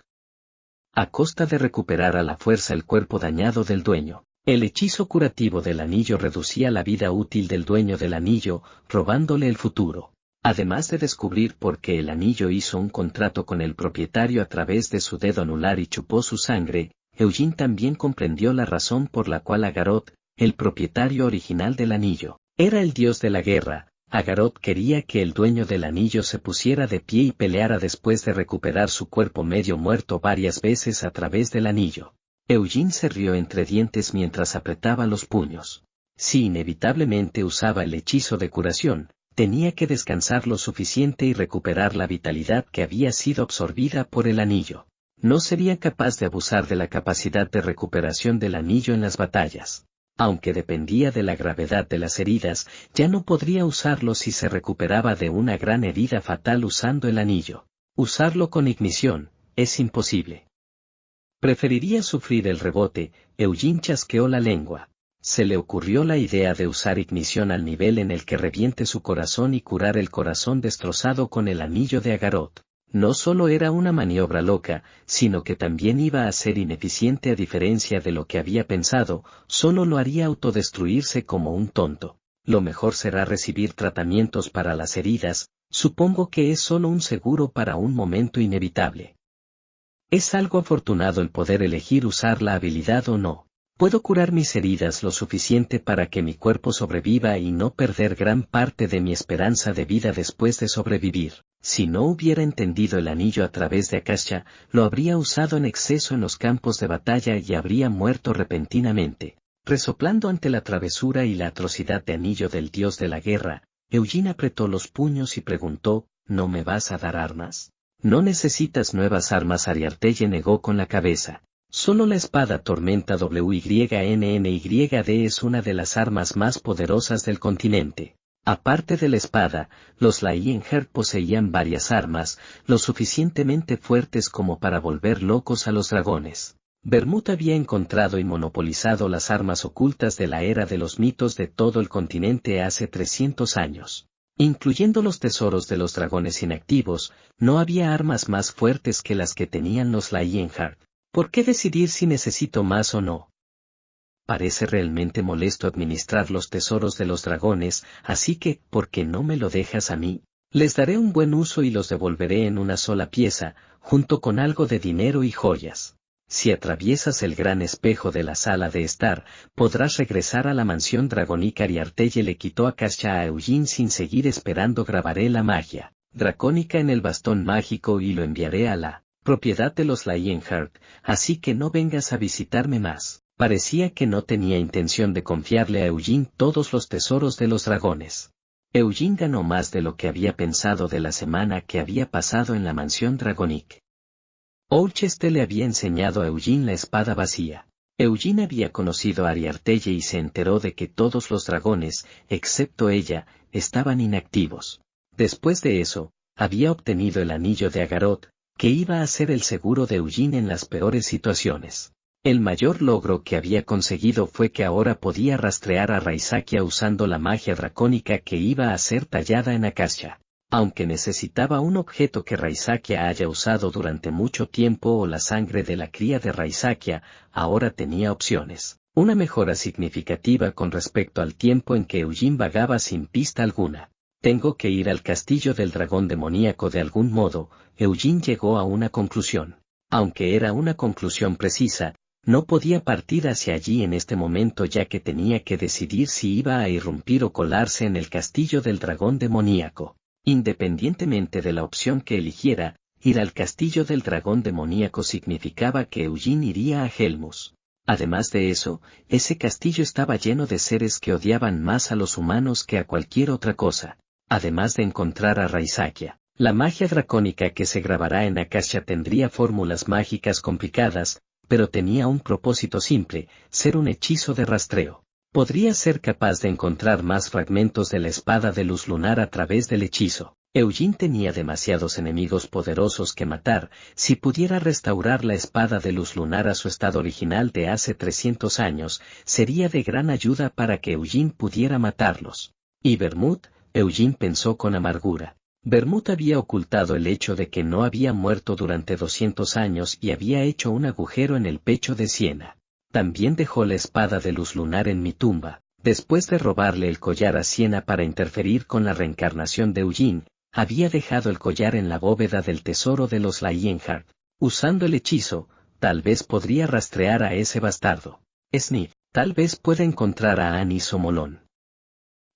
A costa de recuperar a la fuerza el cuerpo dañado del dueño, el hechizo curativo del anillo reducía la vida útil del dueño del anillo, robándole el futuro. Además de descubrir por qué el anillo hizo un contrato con el propietario a través de su dedo anular y chupó su sangre, Eugene también comprendió la razón por la cual Agarot, el propietario original del anillo, era el dios de la guerra. Agarot quería que el dueño del anillo se pusiera de pie y peleara después de recuperar su cuerpo medio muerto varias veces a través del anillo. Eugene se rió entre dientes mientras apretaba los puños. Si inevitablemente usaba el hechizo de curación, tenía que descansar lo suficiente y recuperar la vitalidad que había sido absorbida por el anillo. No sería capaz de abusar de la capacidad de recuperación del anillo en las batallas. Aunque dependía de la gravedad de las heridas, ya no podría usarlo si se recuperaba de una gran herida fatal usando el anillo. Usarlo con ignición, es imposible. Preferiría sufrir el rebote. Eugene chasqueó la lengua. Se le ocurrió la idea de usar ignición al nivel en el que reviente su corazón y curar el corazón destrozado con el anillo de Agarot. No solo era una maniobra loca, sino que también iba a ser ineficiente. A diferencia de lo que había pensado, solo lo haría autodestruirse como un tonto. Lo mejor será recibir tratamientos para las heridas, supongo que es solo un seguro para un momento inevitable. Es algo afortunado el poder elegir usar la habilidad o no. Puedo curar mis heridas lo suficiente para que mi cuerpo sobreviva y no perder gran parte de mi esperanza de vida después de sobrevivir. Si no hubiera entendido el anillo a través de Akasha, lo habría usado en exceso en los campos de batalla y habría muerto repentinamente. Resoplando ante la travesura y la atrocidad de anillo del dios de la guerra, Eugene apretó los puños y preguntó, ¿no me vas a dar armas? No necesitas nuevas armas. Ariartelle negó con la cabeza. Solo la espada tormenta WYNNYD es una de las armas más poderosas del continente. Aparte de la espada, los Lionheart poseían varias armas, lo suficientemente fuertes como para volver locos a los dragones. Bermud había encontrado y monopolizado las armas ocultas de la era de los mitos de todo el continente hace 300 años. Incluyendo los tesoros de los dragones inactivos, no había armas más fuertes que las que tenían los Lionheart. ¿Por qué decidir si necesito más o no? Parece realmente molesto administrar los tesoros de los dragones, así que, ¿por qué no me lo dejas a mí? Les daré un buen uso y los devolveré en una sola pieza, junto con algo de dinero y joyas. Si atraviesas el gran espejo de la sala de estar, podrás regresar a la mansión dracónica. Ariartelle le quitó a Kasha a Eugene sin seguir esperando. Grabaré la magia dracónica en el bastón mágico y lo enviaré a la propiedad de los Lionheart, así que no vengas a visitarme más. Parecía que no tenía intención de confiarle a Eugene todos los tesoros de los dragones. Eugene ganó más de lo que había pensado de la semana que había pasado en la mansión dracónica. Olcheste le había enseñado a Eugene la espada vacía. Eugene había conocido a Ariartelle y se enteró de que todos los dragones, excepto ella, estaban inactivos. Después de eso, había obtenido el anillo de Agarot, que iba a ser el seguro de Eugene en las peores situaciones. El mayor logro que había conseguido fue que ahora podía rastrear a Raisakia usando la magia dracónica que iba a ser tallada en Akasha. Aunque necesitaba un objeto que Raisakia haya usado durante mucho tiempo o la sangre de la cría de Raisakia, ahora tenía opciones. Una mejora significativa con respecto al tiempo en que Eugene vagaba sin pista alguna. Tengo que ir al castillo del dragón demoníaco de algún modo. Eugene llegó a una conclusión. Aunque era una conclusión precisa, no podía partir hacia allí en este momento ya que tenía que decidir si iba a irrumpir o colarse en el castillo del dragón demoníaco. Independientemente de la opción que eligiera, ir al castillo del dragón demoníaco significaba que Eugene iría a Helmus. Además de eso, ese castillo estaba lleno de seres que odiaban más a los humanos que a cualquier otra cosa. Además de encontrar a Raisakia, la magia dracónica que se grabará en Akasha tendría fórmulas mágicas complicadas, pero tenía un propósito simple, ser un hechizo de rastreo. Podría ser capaz de encontrar más fragmentos de la espada de luz lunar a través del hechizo. Eugene tenía demasiados enemigos poderosos que matar. Si pudiera restaurar la espada de luz lunar a su estado original de hace 300 años, sería de gran ayuda para que Eugene pudiera matarlos. ¿Y Vermouth? Eugene pensó con amargura. Vermouth había ocultado el hecho de que no había muerto durante 200 años y había hecho un agujero en el pecho de Siena. También dejó la espada de luz lunar en mi tumba. Después de robarle el collar a Siena para interferir con la reencarnación de Eugene, había dejado el collar en la bóveda del tesoro de los Lionheart. Usando el hechizo, tal vez podría rastrear a ese bastardo. Sniff, tal vez pueda encontrar a Anis o Molón.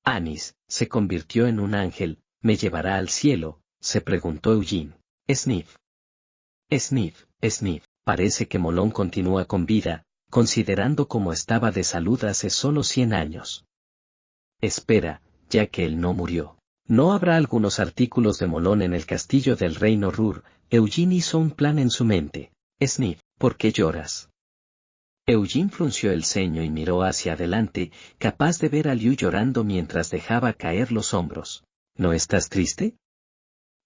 Anis, se convirtió en un ángel, ¿me llevará al cielo?, se preguntó Eugene. Sniff. Sniff, Sniff, parece que Molón continúa con vida, considerando cómo estaba de salud hace solo 100 años. Espera, ya que él no murió. ¿No habrá algunos artículos de Molón en el castillo del reino Rur? Eugene hizo un plan en su mente. Sniff, ¿por qué lloras? Eugene frunció el ceño y miró hacia adelante, capaz de ver a Liu llorando mientras dejaba caer los hombros. ¿No estás triste?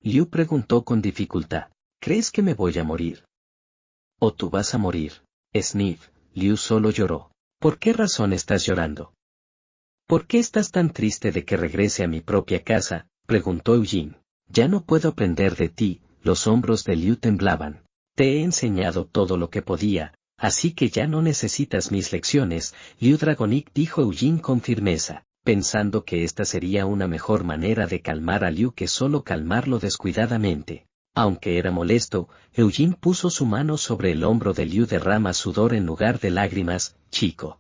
Liu preguntó con dificultad. ¿Crees que me voy a morir? ¿O tú vas a morir? Sniff, Liu solo lloró. ¿Por qué razón estás llorando? ¿Por qué estás tan triste de que regrese a mi propia casa?, preguntó Eugene. Ya no puedo aprender de ti. Los hombros de Liu temblaban. Te he enseñado todo lo que podía, así que ya no necesitas mis lecciones, Liu Dragonic, dijo Eugene con firmeza, pensando que esta sería una mejor manera de calmar a Liu que solo calmarlo descuidadamente. Aunque era molesto, Eugene puso su mano sobre el hombro de Liu. Derrama sudor en lugar de lágrimas, chico.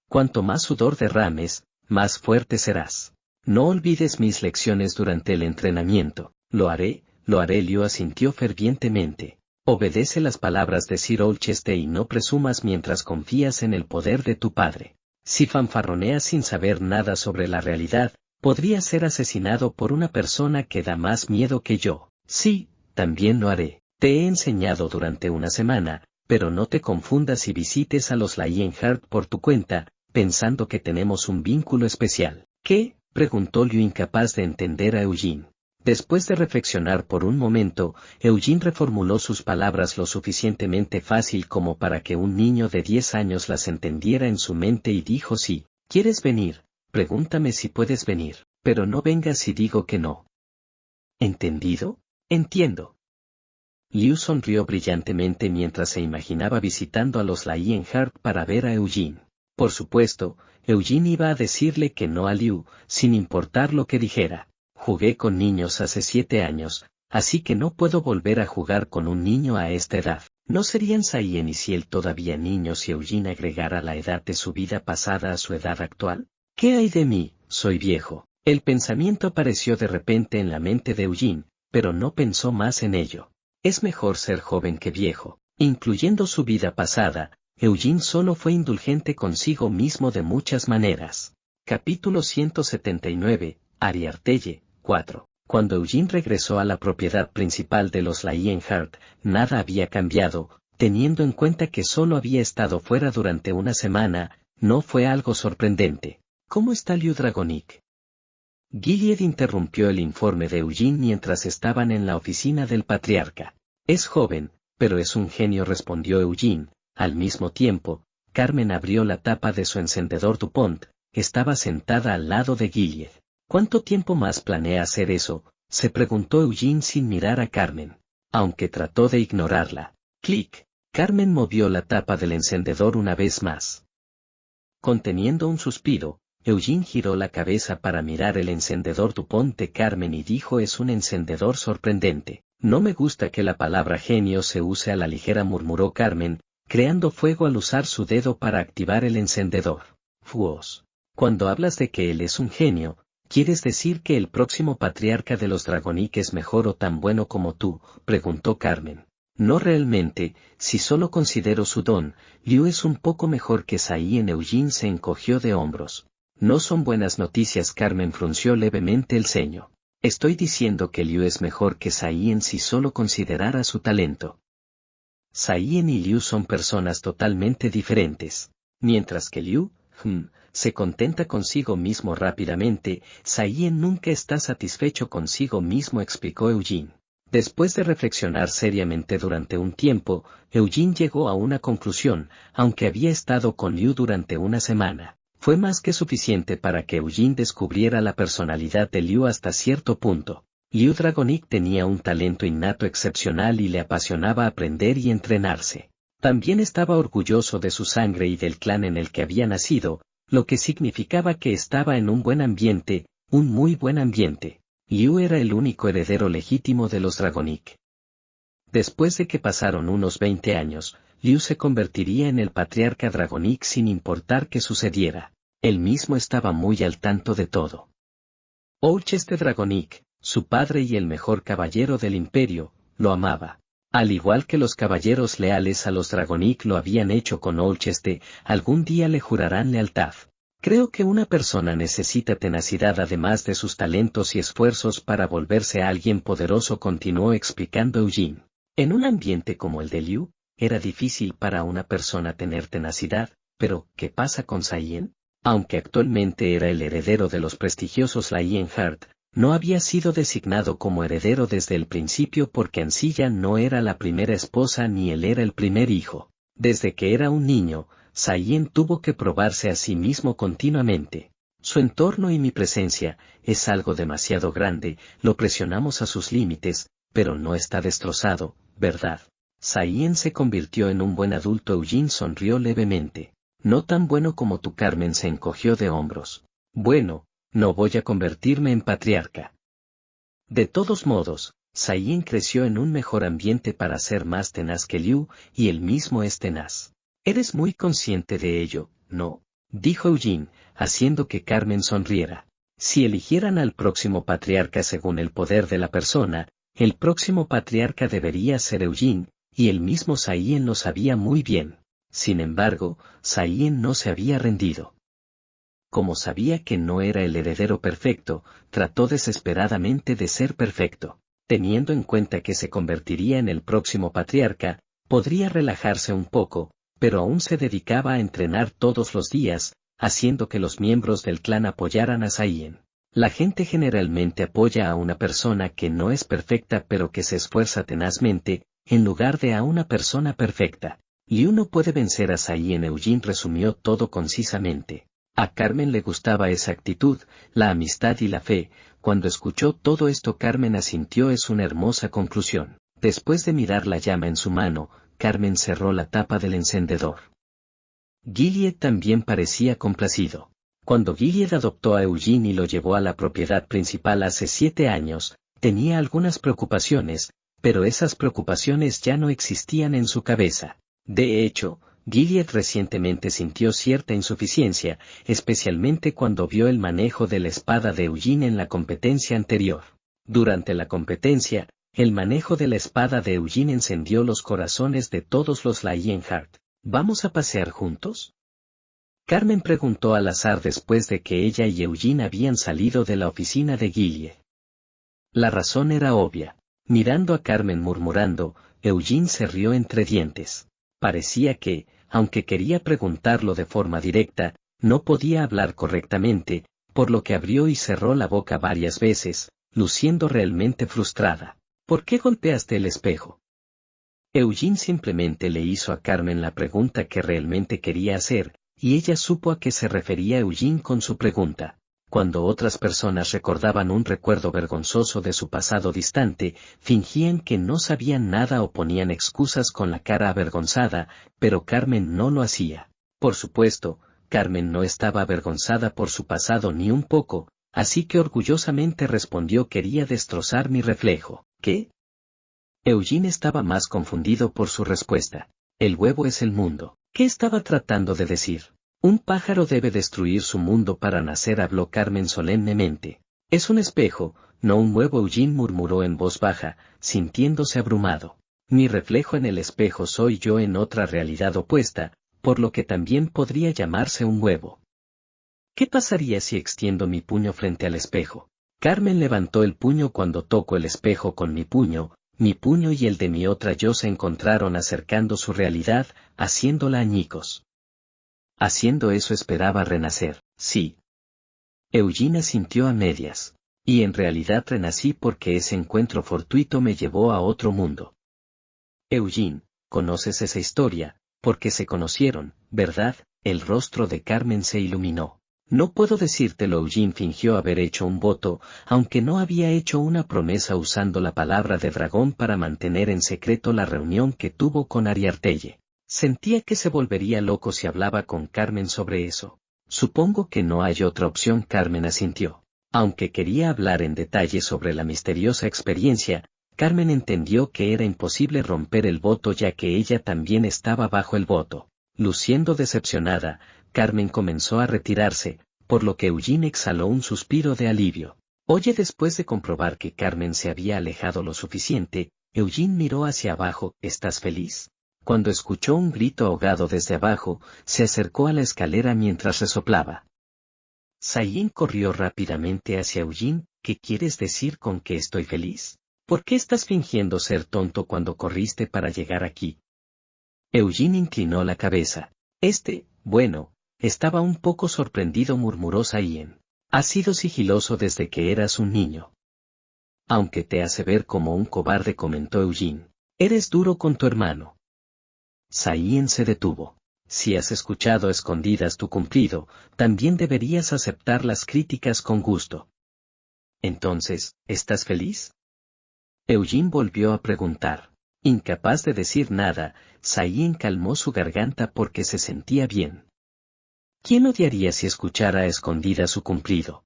Cuanto más sudor derrames, más fuerte serás. No olvides mis lecciones durante el entrenamiento. Lo haré, Liu asintió fervientemente. Obedece las palabras de Sir Olcheste y no presumas mientras confías en el poder de tu padre. Si fanfarroneas sin saber nada sobre la realidad, podrías ser asesinado por una persona que da más miedo que yo. Sí, también lo haré. Te he enseñado durante una semana, pero no te confundas y visites a los Lionheart por tu cuenta, pensando que tenemos un vínculo especial. ¿Qué?, preguntó Liu, incapaz de entender a Eugene. Después de reflexionar por un momento, Eugene reformuló sus palabras lo suficientemente fácil como para que un niño de 10 años las entendiera en su mente y dijo: sí, ¿quieres venir? Pregúntame si puedes venir. pero no vengas si digo que no. ¿Entendido? Entiendo. Liu sonrió brillantemente mientras se imaginaba visitando a los Lionheart para ver a Eugene. Por supuesto, Eugene iba a decirle que no a Liu, sin importar lo que dijera. Jugué con niños hace 7 años, así que no puedo volver a jugar con un niño a esta edad. ¿No serían Saien y Ciel todavía niños si Eugene agregara la edad de su vida pasada a su edad actual? ¿Qué hay de mí? Soy viejo. El pensamiento apareció de repente en la mente de Eugene, pero no pensó más en ello. Es mejor ser joven que viejo. Incluyendo su vida pasada, Eugene solo fue indulgente consigo mismo de muchas maneras. Capítulo 179, Ariartelle, 4. Cuando Eugene regresó a la propiedad principal de los Lionheart, nada había cambiado, teniendo en cuenta que solo había estado fuera durante una semana, no fue algo sorprendente. ¿Cómo está Liu Dragonic? Gilead interrumpió el informe de Eugene mientras estaban en la oficina del patriarca. Es joven, pero es un genio, respondió Eugene. Al mismo tiempo, Carmen abrió la tapa de su encendedor DuPont. Estaba sentada al lado de Gilead. ¿Cuánto tiempo más planea hacer eso?, se preguntó Eugene sin mirar a Carmen. Aunque trató de ignorarla. Clic. Carmen movió la tapa del encendedor una vez más. Conteniendo un suspiro, Eugene giró la cabeza para mirar el encendedor DuPont de Carmen y dijo: es un encendedor sorprendente. No me gusta que la palabra genio se use a la ligera, murmuró Carmen, creando fuego al usar su dedo para activar el encendedor. Fuos. Cuando hablas de que él es un genio, ¿quieres decir que el próximo patriarca de los Dragonic es mejor o tan bueno como tú?, preguntó Carmen. No realmente, si solo considero su don, Liu es un poco mejor que Saien. Eugene se encogió de hombros. No son buenas noticias. Carmen frunció levemente el ceño. Estoy diciendo que Liu es mejor que Saien si solo considerara su talento. Saien y Liu son personas totalmente diferentes. Mientras que Liu, se contenta consigo mismo rápidamente, Saien nunca está satisfecho consigo mismo, explicó Eugene. Después de reflexionar seriamente durante un tiempo, Eugene llegó a una conclusión. Aunque había estado con Liu durante una semana, fue más que suficiente para que Eugene descubriera la personalidad de Liu hasta cierto punto. Liu Dragonic tenía un talento innato excepcional y le apasionaba aprender y entrenarse. También estaba orgulloso de su sangre y del clan en el que había nacido, lo que significaba que estaba en un buen ambiente, un muy buen ambiente. Liu era el único heredero legítimo de los Dragonic. Después de que pasaron unos 20 años, Liu se convertiría en el patriarca Dragonic sin importar qué sucediera. Él mismo estaba muy al tanto de todo. Olcheste Dragonic, su padre y el mejor caballero del imperio, lo amaba. Al igual que los caballeros leales a los Dragonic lo habían hecho con Olcheste, algún día le jurarán lealtad. Creo que una persona necesita tenacidad además de sus talentos y esfuerzos para volverse alguien poderoso, continuó explicando Eugene. En un ambiente como el de Liu, era difícil para una persona tener tenacidad, pero ¿qué pasa con Saien? Aunque actualmente era el heredero de los prestigiosos Lionheart, no había sido designado como heredero desde el principio porque Ansilla no era la primera esposa ni él era el primer hijo. Desde que era un niño, Saien tuvo que probarse a sí mismo continuamente. Su entorno y mi presencia es algo demasiado grande, lo presionamos a sus límites, pero no está destrozado, ¿verdad? Saien se convirtió en un buen adulto. Eugene sonrió levemente. No tan bueno como tú. Carmen se encogió de hombros. Bueno, no voy a convertirme en patriarca. De todos modos, Saien creció en un mejor ambiente para ser más tenaz que Liu, y él mismo es tenaz. Eres muy consciente de ello, ¿no?, dijo Eugene, haciendo que Carmen sonriera. Si eligieran al próximo patriarca según el poder de la persona, el próximo patriarca debería ser Eugene, y el mismo Saien lo sabía muy bien. Sin embargo, Saien no se había rendido. Como sabía que no era el heredero perfecto, trató desesperadamente de ser perfecto. Teniendo en cuenta que se convertiría en el próximo patriarca, podría relajarse un poco, pero aún se dedicaba a entrenar todos los días, haciendo que los miembros del clan apoyaran a Saien. La gente generalmente apoya a una persona que no es perfecta pero que se esfuerza tenazmente, en lugar de a una persona perfecta. Liu no puede vencer a Saien. Eugene resumió todo concisamente. A Carmen le gustaba esa actitud, la amistad y la fe. Cuando escuchó todo esto, Carmen asintió. Es una hermosa conclusión. Después de mirar la llama en su mano, Carmen cerró la tapa del encendedor. Gilead también parecía complacido. Cuando Gilead adoptó a Eugene y lo llevó a la propiedad principal hace 7 años, tenía algunas preocupaciones, pero esas preocupaciones ya no existían en su cabeza. De hecho, Gilead recientemente sintió cierta insuficiencia, especialmente cuando vio el manejo de la espada de Eugene en la competencia anterior. Durante la competencia, el manejo de la espada de Eugene encendió los corazones de todos los Lionheart. ¿Vamos a pasear juntos? Carmen preguntó al azar después de que ella y Eugene habían salido de la oficina de Gilead. La razón era obvia. Mirando a Carmen murmurando, Eugene se rió entre dientes. Parecía que, aunque quería preguntarlo de forma directa, no podía hablar correctamente, por lo que abrió y cerró la boca varias veces, luciendo realmente frustrada. ¿Por qué golpeaste el espejo? Eugene simplemente le hizo a Carmen la pregunta que realmente quería hacer, y ella supo a qué se refería Eugene con su pregunta. Cuando otras personas recordaban un recuerdo vergonzoso de su pasado distante, fingían que no sabían nada o ponían excusas con la cara avergonzada, pero Carmen no lo hacía. Por supuesto, Carmen no estaba avergonzada por su pasado ni un poco, así que orgullosamente respondió: quería destrozar mi reflejo. ¿Qué? Eugene estaba más confundido por su respuesta. El huevo es el mundo. ¿Qué estaba tratando de decir? Un pájaro debe destruir su mundo para nacer, habló Carmen solemnemente. Es un espejo, no un huevo, Eugene murmuró en voz baja, sintiéndose abrumado. Mi reflejo en el espejo soy yo en otra realidad opuesta, por lo que también podría llamarse un huevo. ¿Qué pasaría si extiendo mi puño frente al espejo? Carmen levantó el puño. Cuando toco el espejo con mi puño y el de mi otra yo se encontraron, acercando su realidad, haciéndola añicos. Haciendo eso esperaba renacer, sí. Eugene sintió a medias. Y en realidad renací porque ese encuentro fortuito me llevó a otro mundo. Eugene, ¿conoces esa historia? Porque se conocieron, ¿verdad? El rostro de Carmen se iluminó. No puedo decírtelo. Eugene fingió haber hecho un voto, aunque no había hecho una promesa, usando la palabra de dragón para mantener en secreto la reunión que tuvo con Ariartelle. Sentía que se volvería loco si hablaba con Carmen sobre eso. Supongo que no hay otra opción. Carmen asintió. Aunque quería hablar en detalle sobre la misteriosa experiencia, Carmen entendió que era imposible romper el voto, ya que ella también estaba bajo el voto. Luciendo decepcionada, Carmen comenzó a retirarse, por lo que Eugene exhaló un suspiro de alivio. Oye, después de comprobar que Carmen se había alejado lo suficiente, Eugene miró hacia abajo. ¿Estás feliz? Cuando escuchó un grito ahogado desde abajo, se acercó a la escalera mientras resoplaba. Sayin corrió rápidamente hacia Eugene. ¿Qué quieres decir con que estoy feliz? ¿Por qué estás fingiendo ser tonto cuando corriste para llegar aquí? Eugene inclinó la cabeza. Bueno, estaba un poco sorprendido, murmuró Sayin. Has sido sigiloso desde que eras un niño. Aunque te hace ver como un cobarde, comentó Eugene. Eres duro con tu hermano. Sayin se detuvo. Si has escuchado a escondidas tu cumplido, también deberías aceptar las críticas con gusto. Entonces, ¿estás feliz? Eugene volvió a preguntar. Incapaz de decir nada, Sayin calmó su garganta porque se sentía bien. ¿Quién odiaría si escuchara a escondidas su cumplido?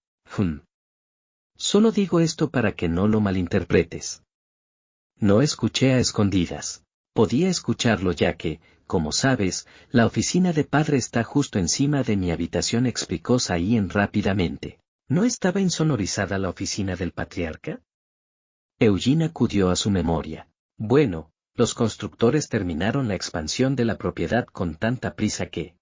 Solo digo esto para que no lo malinterpretes. No escuché a escondidas. Podía escucharlo ya que, como sabes, la oficina de padre está justo encima de mi habitación, explicó Sayin rápidamente. ¿No estaba insonorizada la oficina del patriarca? Eugene acudió a su memoria. Bueno, los constructores terminaron la expansión de la propiedad con tanta prisa que...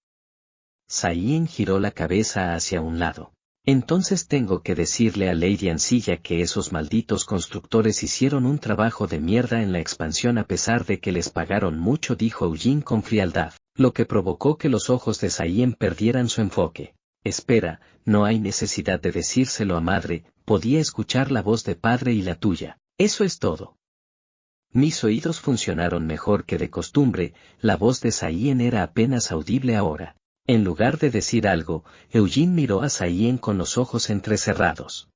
Sayin giró la cabeza hacia un lado. Entonces tengo que decirle a Lady Ancilla que esos malditos constructores hicieron un trabajo de mierda en la expansión a pesar de que les pagaron mucho, dijo Eugene con frialdad, lo que provocó que los ojos de Sayin perdieran su enfoque. Espera, no hay necesidad de decírselo a madre, podía escuchar la voz de padre y la tuya. Eso es todo. Mis oídos funcionaron mejor que de costumbre, la voz de Sayin era apenas audible ahora. En lugar de decir algo, Eugene miró a Saien con los ojos entrecerrados.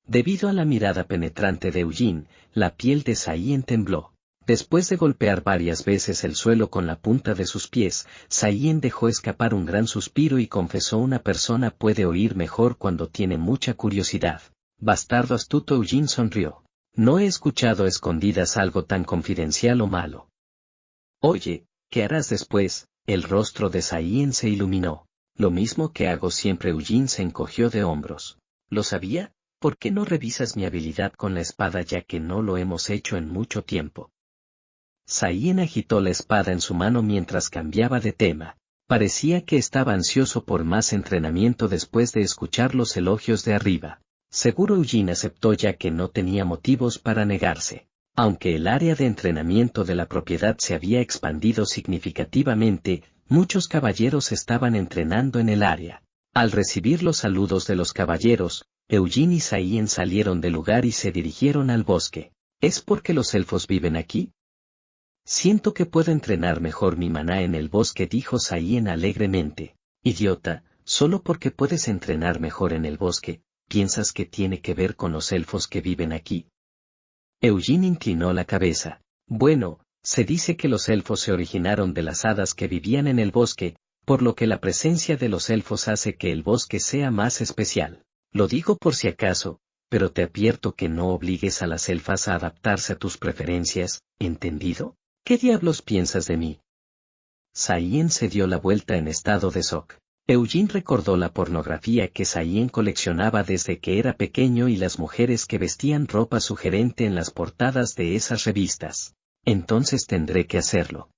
Debido a la mirada penetrante de Eugene, la piel de Saien tembló. Después de golpear varias veces el suelo con la punta de sus pies, Saien dejó escapar un gran suspiro y confesó: una persona puede oír mejor cuando tiene mucha curiosidad. Bastardo astuto. Eugene sonrió. No he escuchado a escondidas algo tan confidencial o malo. Oye, ¿qué harás después? El rostro de Saien se iluminó. Lo mismo que hago siempre. Eugene se encogió de hombros. ¿Lo sabía? ¿Por qué no revisas mi habilidad con la espada, ya que no lo hemos hecho en mucho tiempo? Saien agitó la espada en su mano mientras cambiaba de tema. Parecía que estaba ansioso por más entrenamiento después de escuchar los elogios de arriba. Seguro Eugene aceptó, ya que no tenía motivos para negarse. Aunque el área de entrenamiento de la propiedad se había expandido significativamente, muchos caballeros estaban entrenando en el área. Al recibir los saludos de los caballeros, Eugene y Saien salieron del lugar y se dirigieron al bosque. ¿Es porque los elfos viven aquí? Siento que puedo entrenar mejor mi maná en el bosque, dijo Saien alegremente. Idiota, solo porque puedes entrenar mejor en el bosque, ¿piensas que tiene que ver con los elfos que viven aquí? Eugene inclinó la cabeza. Bueno, se dice que los elfos se originaron de las hadas que vivían en el bosque, por lo que la presencia de los elfos hace que el bosque sea más especial. Lo digo por si acaso, pero te advierto que no obligues a las elfas a adaptarse a tus preferencias, ¿entendido? ¿Qué diablos piensas de mí? Saien se dio la vuelta en estado de shock. Eugene recordó la pornografía que Saien coleccionaba desde que era pequeño y las mujeres que vestían ropa sugerente en las portadas de esas revistas. Entonces tendré que hacerlo.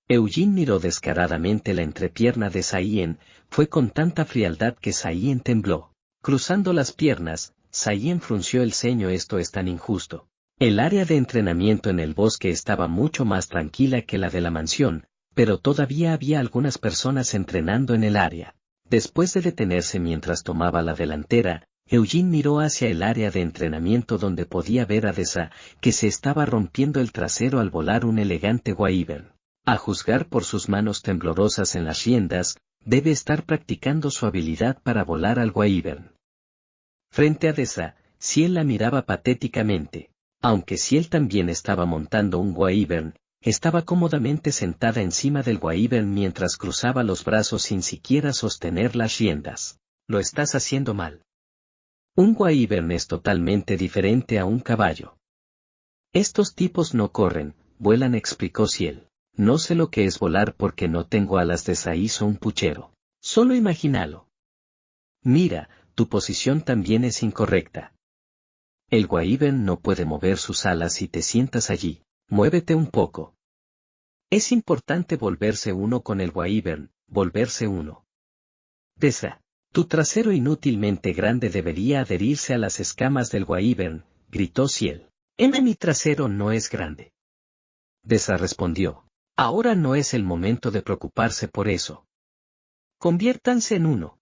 Eugene miró descaradamente la entrepierna de Saien. Fue con tanta frialdad que Saien tembló. Cruzando las piernas, Saien frunció el ceño. Esto es tan injusto. El área de entrenamiento en el bosque estaba mucho más tranquila que la de la mansión, pero todavía había algunas personas entrenando en el área. Después de detenerse mientras tomaba la delantera, Eugene miró hacia el área de entrenamiento donde podía ver a Deza, que se estaba rompiendo el trasero al volar un elegante wyvern. A juzgar por sus manos temblorosas en las riendas, debe estar practicando su habilidad para volar al wyvern. Frente a Deza, Ciel la miraba patéticamente. Aunque Ciel también estaba montando un wyvern, estaba cómodamente sentada encima del wyvern mientras cruzaba los brazos sin siquiera sostener las riendas. Lo estás haciendo mal. Un wyvern es totalmente diferente a un caballo. Estos tipos no corren, vuelan, explicó Ciel. No sé lo que es volar porque no tengo alas. Deza hizo un puchero. Solo imagínalo. Mira, tu posición también es incorrecta. El wyvern no puede mover sus alas si te sientas allí. Muévete un poco. Es importante volverse uno con el wyvern, volverse uno. Deza, tu trasero inútilmente grande debería adherirse a las escamas del wyvern, gritó Ciel. Mi trasero no es grande. Deza respondió. Ahora no es el momento de preocuparse por eso. Conviértanse en uno.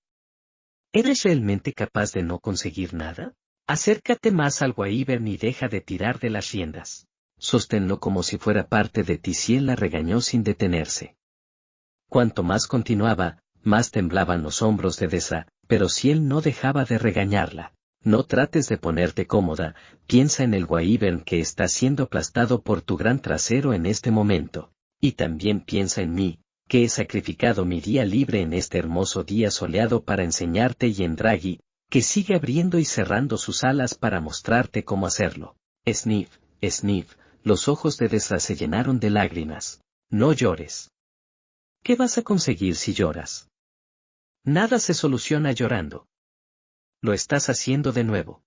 ¿Eres realmente capaz de no conseguir nada? Acércate más al wyvern y deja de tirar de las riendas. Sosténlo como si fuera parte de ti. Ciel la regañó sin detenerse. Cuanto más continuaba, más temblaban los hombros de Deza, pero Ciel no dejaba de regañarla. No trates de ponerte cómoda, piensa en el wyvern que está siendo aplastado por tu gran trasero en este momento. Y también piensa en mí, que he sacrificado mi día libre en este hermoso día soleado para enseñarte, y en Draghi, que sigue abriendo y cerrando sus alas para mostrarte cómo hacerlo. Sniff, sniff, los ojos de Deza se llenaron de lágrimas. No llores. ¿Qué vas a conseguir si lloras? Nada se soluciona llorando. Lo estás haciendo de nuevo.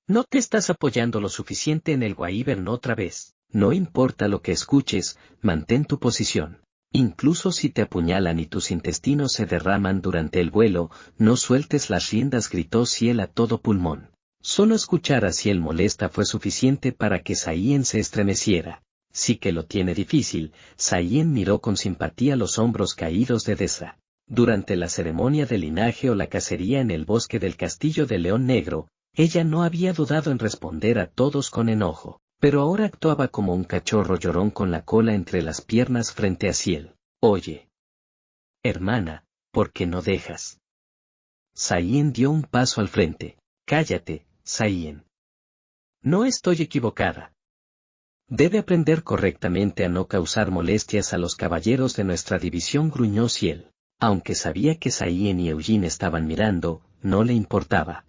No te estás apoyando lo suficiente en el wyvern otra vez. No importa lo que escuches, mantén tu posición. Incluso si te apuñalan y tus intestinos se derraman durante el vuelo, no sueltes las riendas, gritó Ciel a todo pulmón. Solo escuchar a Ciel molesta fue suficiente para que Saien se estremeciera. Sí que lo tiene difícil. Saien miró con simpatía los hombros caídos de Deza. Durante la ceremonia de linaje o la cacería en el bosque del castillo de León Negro, ella no había dudado en responder a todos con enojo, pero ahora actuaba como un cachorro llorón con la cola entre las piernas frente a Ciel. Oye. Hermana, ¿por qué no dejas? Saien dio un paso al frente. Cállate, Saien. No estoy equivocada. Debe aprender correctamente a no causar molestias a los caballeros de nuestra división, gruñó Ciel. Aunque sabía que Saien y Eugene estaban mirando, no le importaba.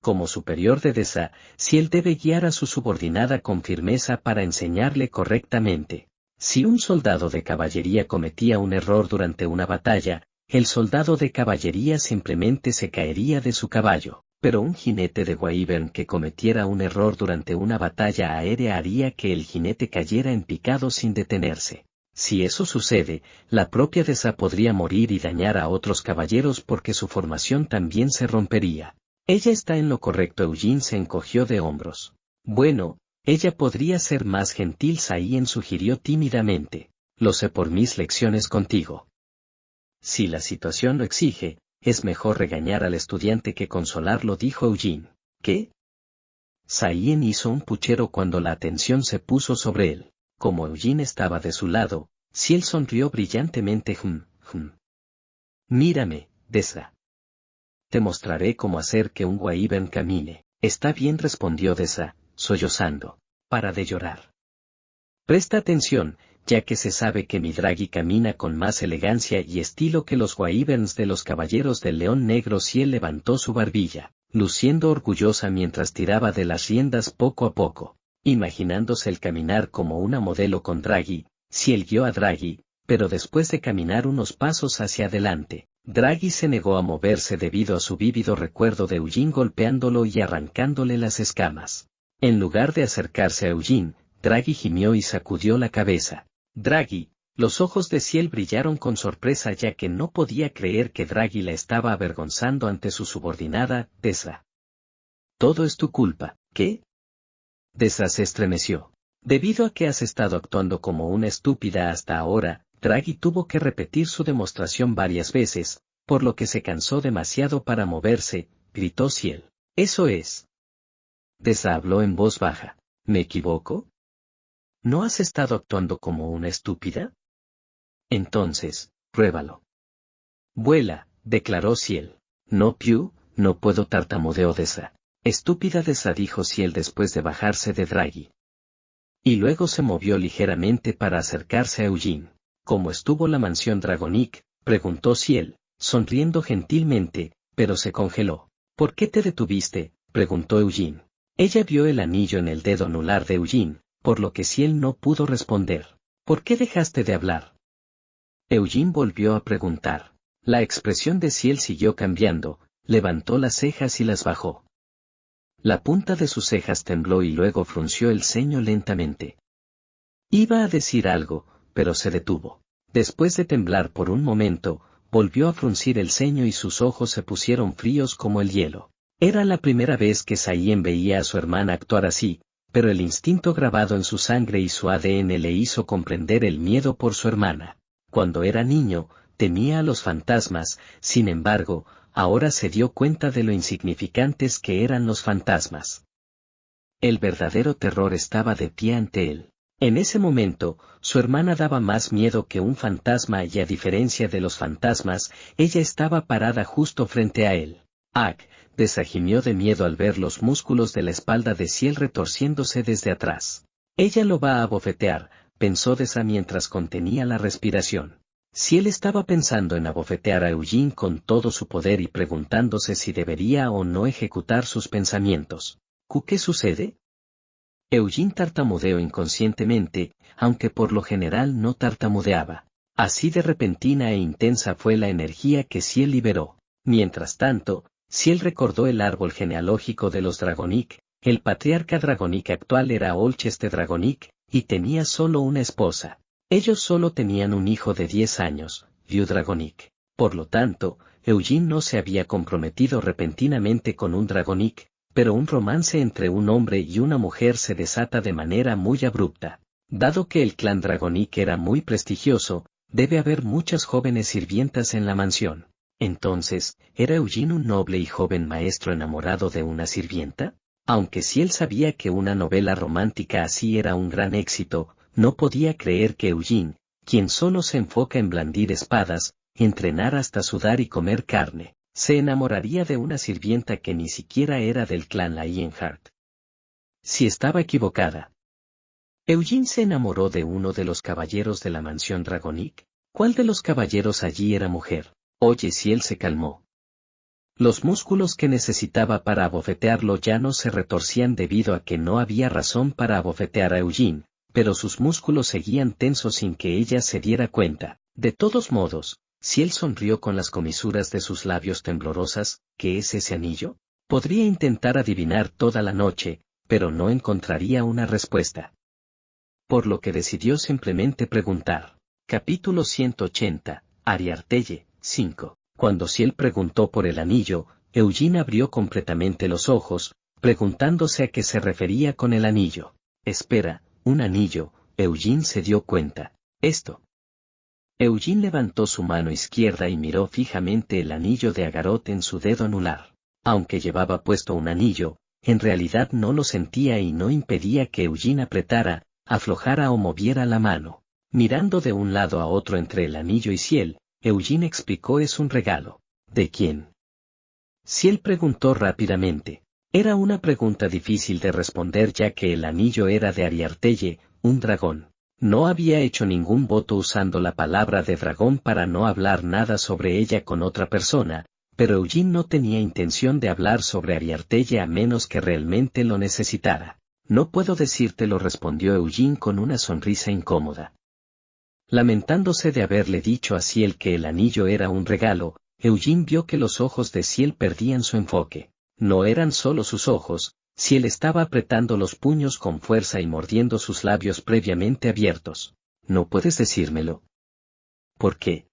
Como superior de Deza, Ciel debe guiar a su subordinada con firmeza para enseñarle correctamente. Si un soldado de caballería cometía un error durante una batalla, el soldado de caballería simplemente se caería de su caballo, pero un jinete de Wyvern que cometiera un error durante una batalla aérea haría que el jinete cayera en picado sin detenerse. Si eso sucede, la propia Deza podría morir y dañar a otros caballeros porque su formación también se rompería. Ella está en lo correcto. Eugene se encogió de hombros. Bueno, ella podría ser más gentil. Saien sugirió tímidamente. Lo sé por mis lecciones contigo. Si la situación lo exige, es mejor regañar al estudiante que consolarlo, dijo Eugene. ¿Qué? Saien hizo un puchero cuando la atención se puso sobre él. Como Eugene estaba de su lado, Ciel sonrió brillantemente. Mírame, Deza. Te mostraré cómo hacer que un Wyvern camine. Está bien, respondió Deza, sollozando. Para de llorar. Presta atención, ya que se sabe que mi Draghi camina con más elegancia y estilo que los Wyverns de los Caballeros del León Negro. Ciel levantó su barbilla, luciendo orgullosa mientras tiraba de las riendas poco a poco. Imaginándose el caminar como una modelo con Draghi, Ciel guió a Draghi, pero después de caminar unos pasos hacia adelante, Draghi se negó a moverse debido a su vívido recuerdo de Eugene golpeándolo y arrancándole las escamas. En lugar de acercarse a Eugene, Draghi gimió y sacudió la cabeza. Draghi, los ojos de Ciel brillaron con sorpresa ya que no podía creer que Draghi la estaba avergonzando ante su subordinada, Deza. Todo es tu culpa, ¿qué? Deza se estremeció. Debido a que has estado actuando como una estúpida hasta ahora, Draghi tuvo que repetir su demostración varias veces, por lo que se cansó demasiado para moverse, gritó Ciel. Eso es. Deza habló en voz baja. ¿Me equivoco? ¿No has estado actuando como una estúpida? Entonces, pruébalo. Vuela, declaró Ciel. No, Piu, no puedo, tartamudeó Deza. Estúpida Deza, dijo Ciel después de bajarse de Draghi. Y luego se movió ligeramente para acercarse a Eugene. ¿Cómo estuvo la mansión Dragonic?, preguntó Ciel, sonriendo gentilmente, pero se congeló. ¿Por qué te detuviste?, preguntó Eugene. Ella vio el anillo en el dedo anular de Eugene, por lo que Ciel no pudo responder. ¿Por qué dejaste de hablar? Eugene volvió a preguntar. La expresión de Ciel siguió cambiando, levantó las cejas y las bajó. La punta de sus cejas tembló y luego frunció el ceño lentamente. Iba a decir algo, pero se detuvo. Después de temblar por un momento, volvió a fruncir el ceño y sus ojos se pusieron fríos como el hielo. Era la primera vez que Saien veía a su hermana actuar así, pero el instinto grabado en su sangre y su ADN le hizo comprender el miedo por su hermana. Cuando era niño, temía a los fantasmas, sin embargo, ahora se dio cuenta de lo insignificantes que eran los fantasmas. El verdadero terror estaba de pie ante él. En ese momento, su hermana daba más miedo que un fantasma y a diferencia de los fantasmas, ella estaba parada justo frente a él. ¡Ag! Desagimió de miedo al ver los músculos de la espalda de Ciel retorciéndose desde atrás. Ella lo va a abofetear, pensó Deza mientras contenía la respiración. Ciel estaba pensando en abofetear a Eugene con todo su poder y preguntándose si debería o no ejecutar sus pensamientos. ¿Qué sucede? Eugene tartamudeó inconscientemente, aunque por lo general no tartamudeaba. Así de repentina e intensa fue la energía que Ciel liberó. Mientras tanto, Ciel recordó el árbol genealógico de los Dragonic. El patriarca Dragonic actual era Olcheste Dragonic, y tenía solo una esposa. Ellos solo tenían un hijo de 10 años, Viu Dragonic. Por lo tanto, Eugene no se había comprometido repentinamente con un Dragonic, pero un romance entre un hombre y una mujer se desata de manera muy abrupta. Dado que el clan Dragonic era muy prestigioso, debe haber muchas jóvenes sirvientas en la mansión. Entonces, ¿era Eugene un noble y joven maestro enamorado de una sirvienta? Aunque si él sabía que una novela romántica así era un gran éxito, no podía creer que Eugene, quien solo se enfoca en blandir espadas, entrenar hasta sudar y comer carne, se enamoraría de una sirvienta que ni siquiera era del clan Lionheart. Si estaba equivocada. Eugene se enamoró de uno de los caballeros de la mansión Dragonic. ¿Cuál de los caballeros allí era mujer? Oye, si él se calmó. Los músculos que necesitaba para abofetearlo ya no se retorcían debido a que no había razón para abofetear a Eugene, pero sus músculos seguían tensos sin que ella se diera cuenta. De todos modos, si él sonrió con las comisuras de sus labios temblorosas, ¿qué es ese anillo? Podría intentar adivinar toda la noche, pero no encontraría una respuesta. Por lo que decidió simplemente preguntar. Capítulo 180, Ariartelle, 5. Cuando Ciel preguntó por el anillo, Eugene abrió completamente los ojos, preguntándose a qué se refería con el anillo. Espera, un anillo, Eugene se dio cuenta. Esto. Eugene levantó su mano izquierda y miró fijamente el anillo de Agarot en su dedo anular. Aunque llevaba puesto un anillo, en realidad no lo sentía y no impedía que Eugene apretara, aflojara o moviera la mano. Mirando de un lado a otro entre el anillo y Ciel, Eugene explicó: es un regalo. ¿De quién? Ciel preguntó rápidamente. Era una pregunta difícil de responder ya que el anillo era de Ariartelle, un dragón. No había hecho ningún voto usando la palabra de dragón para no hablar nada sobre ella con otra persona, pero Eugene no tenía intención de hablar sobre Ariartelle a menos que realmente lo necesitara. No puedo decírtelo, respondió Eugene con una sonrisa incómoda. Lamentándose de haberle dicho a Ciel que el anillo era un regalo, Eugene vio que los ojos de Ciel perdían su enfoque. No eran solo sus ojos, Ciel estaba apretando los puños con fuerza y mordiendo sus labios previamente abiertos. ¿No puedes decírmelo? ¿Por qué?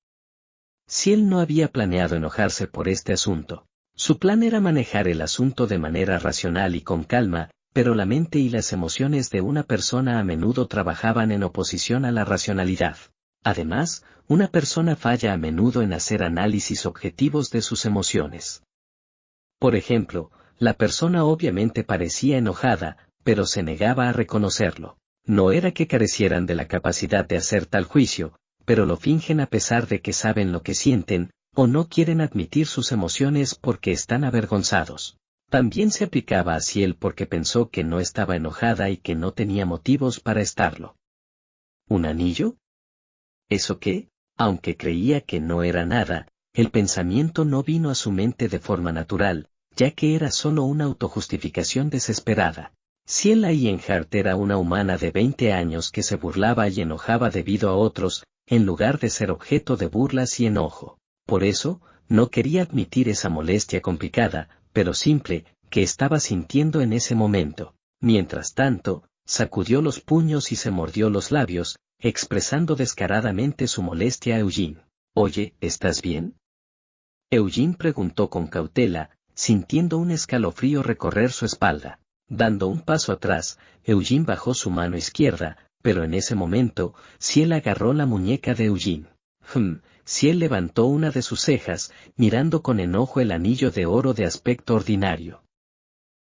Ciel no había planeado enojarse por este asunto. Su plan era manejar el asunto de manera racional y con calma, pero la mente y las emociones de una persona a menudo trabajaban en oposición a la racionalidad. Además, una persona falla a menudo en hacer análisis objetivos de sus emociones. Por ejemplo, la persona obviamente parecía enojada, pero se negaba a reconocerlo. No era que carecieran de la capacidad de hacer tal juicio, pero lo fingen a pesar de que saben lo que sienten, o no quieren admitir sus emociones porque están avergonzados. También se aplicaba a Ciel porque pensó que no estaba enojada y que no tenía motivos para estarlo. ¿Un anillo? ¿Eso qué? Aunque creía que no era nada, el pensamiento no vino a su mente de forma natural, ya que era solo una autojustificación desesperada. Ciel Lionheart era una humana de 20 años que se burlaba y enojaba debido a otros, en lugar de ser objeto de burlas y enojo. Por eso, no quería admitir esa molestia complicada, pero simple, que estaba sintiendo en ese momento. Mientras tanto, sacudió los puños y se mordió los labios, expresando descaradamente su molestia a Eugene. Oye, ¿estás bien? Eugene preguntó con cautela, sintiendo un escalofrío recorrer su espalda. Dando un paso atrás, Eugene bajó su mano izquierda, pero en ese momento, Ciel agarró la muñeca de Eugene. Ciel levantó una de sus cejas, mirando con enojo el anillo de oro de aspecto ordinario.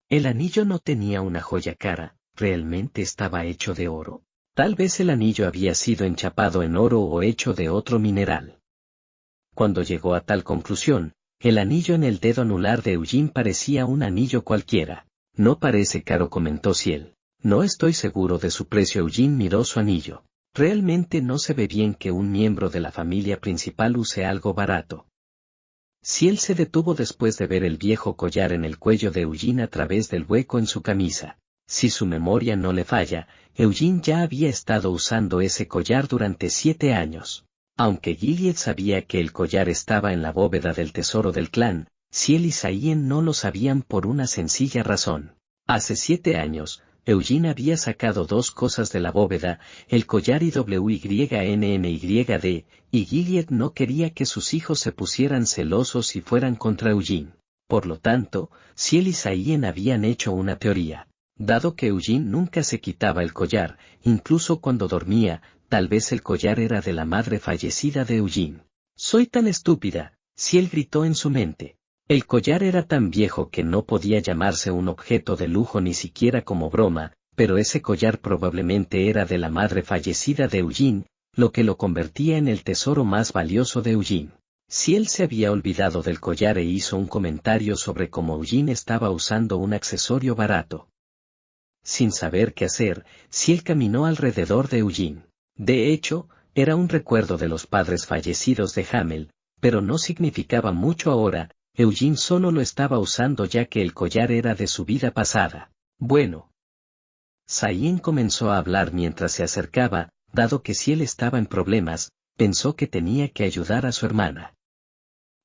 El anillo no tenía una joya cara, ¿realmente estaba hecho de oro? Tal vez el anillo había sido enchapado en oro o hecho de otro mineral. Cuando llegó a tal conclusión, el anillo en el dedo anular de Eugene parecía un anillo cualquiera. No parece caro, comentó Ciel. No estoy seguro de su precio. Eugene miró su anillo. Realmente no se ve bien que un miembro de la familia principal use algo barato. Ciel se detuvo después de ver el viejo collar en el cuello de Eugene a través del hueco en su camisa. Si su memoria no le falla, Eugene ya había estado usando ese collar durante 7 años. Aunque Gilead sabía que el collar estaba en la bóveda del tesoro del clan, Ciel y Zayn no lo sabían por una sencilla razón. Hace 7 años, Eugene había sacado 2 cosas de la bóveda, el collar y WYNNYD, y Gilead no quería que sus hijos se pusieran celosos y fueran contra Eugene. Por lo tanto, Ciel y Zayn habían hecho una teoría. Dado que Eugene nunca se quitaba el collar, incluso cuando dormía, tal vez el collar era de la madre fallecida de Eugene. Soy tan estúpida, Ciel gritó en su mente. El collar era tan viejo que no podía llamarse un objeto de lujo ni siquiera como broma, pero ese collar probablemente era de la madre fallecida de Eugene, lo que lo convertía en el tesoro más valioso de Eugene. Ciel se había olvidado del collar e hizo un comentario sobre cómo Eugene estaba usando un accesorio barato. Sin saber qué hacer, Ciel caminó alrededor de Eugene. De hecho, era un recuerdo de los padres fallecidos de Hamel, pero no significaba mucho ahora. Eugene solo lo estaba usando ya que el collar era de su vida pasada. Bueno. Sayin comenzó a hablar mientras se acercaba, dado que Ciel estaba en problemas, pensó que tenía que ayudar a su hermana.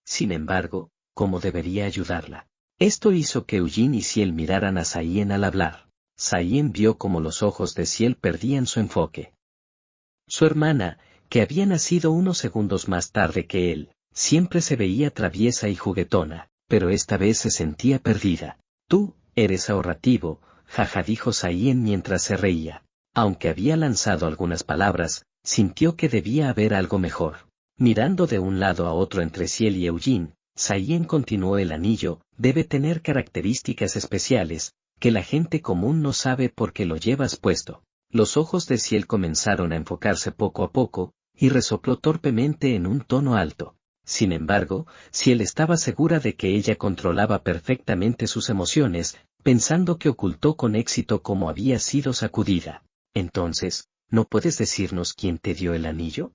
Sin embargo, ¿cómo debería ayudarla? Esto hizo que Eugene y Ciel miraran a Sayin al hablar. Sayin vio cómo los ojos de Ciel perdían su enfoque. Su hermana, que había nacido unos segundos más tarde que él, siempre se veía traviesa y juguetona, pero esta vez se sentía perdida. Tú, eres ahorrativo, jaja, dijo Sayin mientras se reía. Aunque había lanzado algunas palabras, sintió que debía haber algo mejor. Mirando de un lado a otro entre Ciel y Eugene, Sayin continuó: el anillo debe tener características especiales, que la gente común no sabe por qué lo llevas puesto. Los ojos de Ciel comenzaron a enfocarse poco a poco, y resopló torpemente en un tono alto. Sin embargo, Ciel estaba segura de que ella controlaba perfectamente sus emociones, pensando que ocultó con éxito cómo había sido sacudida. Entonces, ¿no puedes decirnos quién te dio el anillo?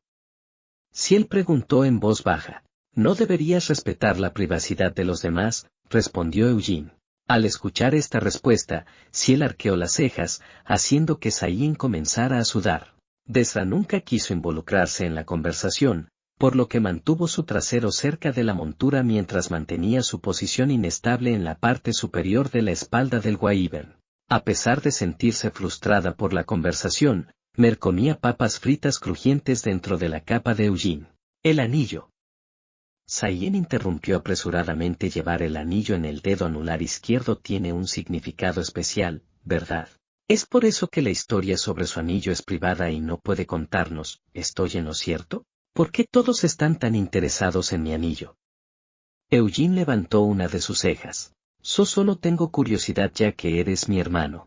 Ciel preguntó en voz baja. No deberías respetar la privacidad de los demás, respondió Eugene. Al escuchar esta respuesta, Ciel arqueó las cejas, haciendo que Sayin comenzara a sudar. Desra nunca quiso involucrarse en la conversación, por lo que mantuvo su trasero cerca de la montura mientras mantenía su posición inestable en la parte superior de la espalda del Wyvern. A pesar de sentirse frustrada por la conversación, Mer comía papas fritas crujientes dentro de la capa de Eugene. El anillo. Sayin interrumpió apresuradamente. Llevar el anillo en el dedo anular izquierdo tiene un significado especial, ¿verdad? Es por eso que la historia sobre su anillo es privada y no puede contarnos. ¿Estoy en lo cierto? ¿Por qué todos están tan interesados en mi anillo? Eugene levantó una de sus cejas. Solo tengo curiosidad ya que eres mi hermano.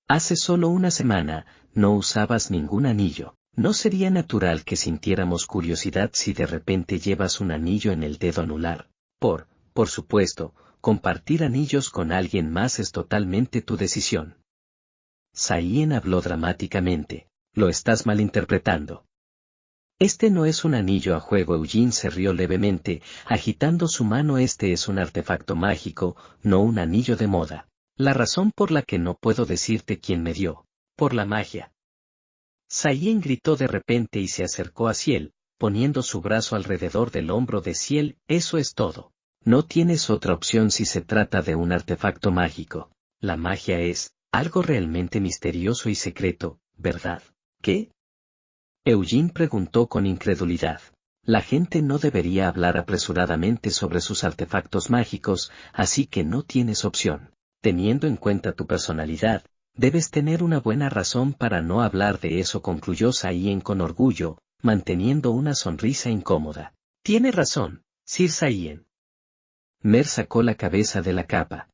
Hace solo una semana, no usabas ningún anillo. ¿No sería natural que sintiéramos curiosidad si de repente llevas un anillo en el dedo anular? Por supuesto, compartir anillos con alguien más es totalmente tu decisión. Sayin habló dramáticamente. Lo estás malinterpretando. Este no es un anillo a juego. Eugene se rió levemente, agitando su mano. Este es un artefacto mágico, no un anillo de moda. La razón por la que no puedo decirte quién me dio. Por la magia. Sayin gritó de repente y se acercó a Ciel, poniendo su brazo alrededor del hombro de Ciel. Eso es todo. No tienes otra opción si se trata de un artefacto mágico. La magia es algo realmente misterioso y secreto, ¿verdad? ¿Qué? Eugene preguntó con incredulidad. La gente no debería hablar apresuradamente sobre sus artefactos mágicos, así que no tienes opción. Teniendo en cuenta tu personalidad, debes tener una buena razón para no hablar de eso, concluyó Sayin con orgullo, manteniendo una sonrisa incómoda. Tiene razón, Sir Sayin. Mer sacó la cabeza de la capa.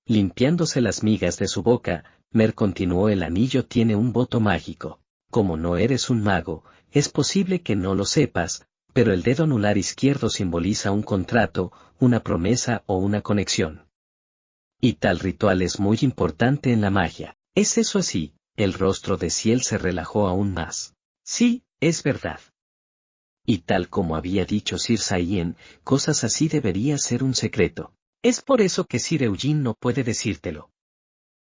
Limpiándose las migas de su boca, Mer continuó: el anillo tiene un voto mágico. Como no eres un mago, es posible que no lo sepas, pero el dedo anular izquierdo simboliza un contrato, una promesa o una conexión. Y tal ritual es muy importante en la magia. ¿Es eso así? El rostro de Ciel se relajó aún más. Sí, es verdad. Y tal como había dicho Sir Sayin, cosas así debería ser un secreto. Es por eso que Sir Eugene no puede decírtelo.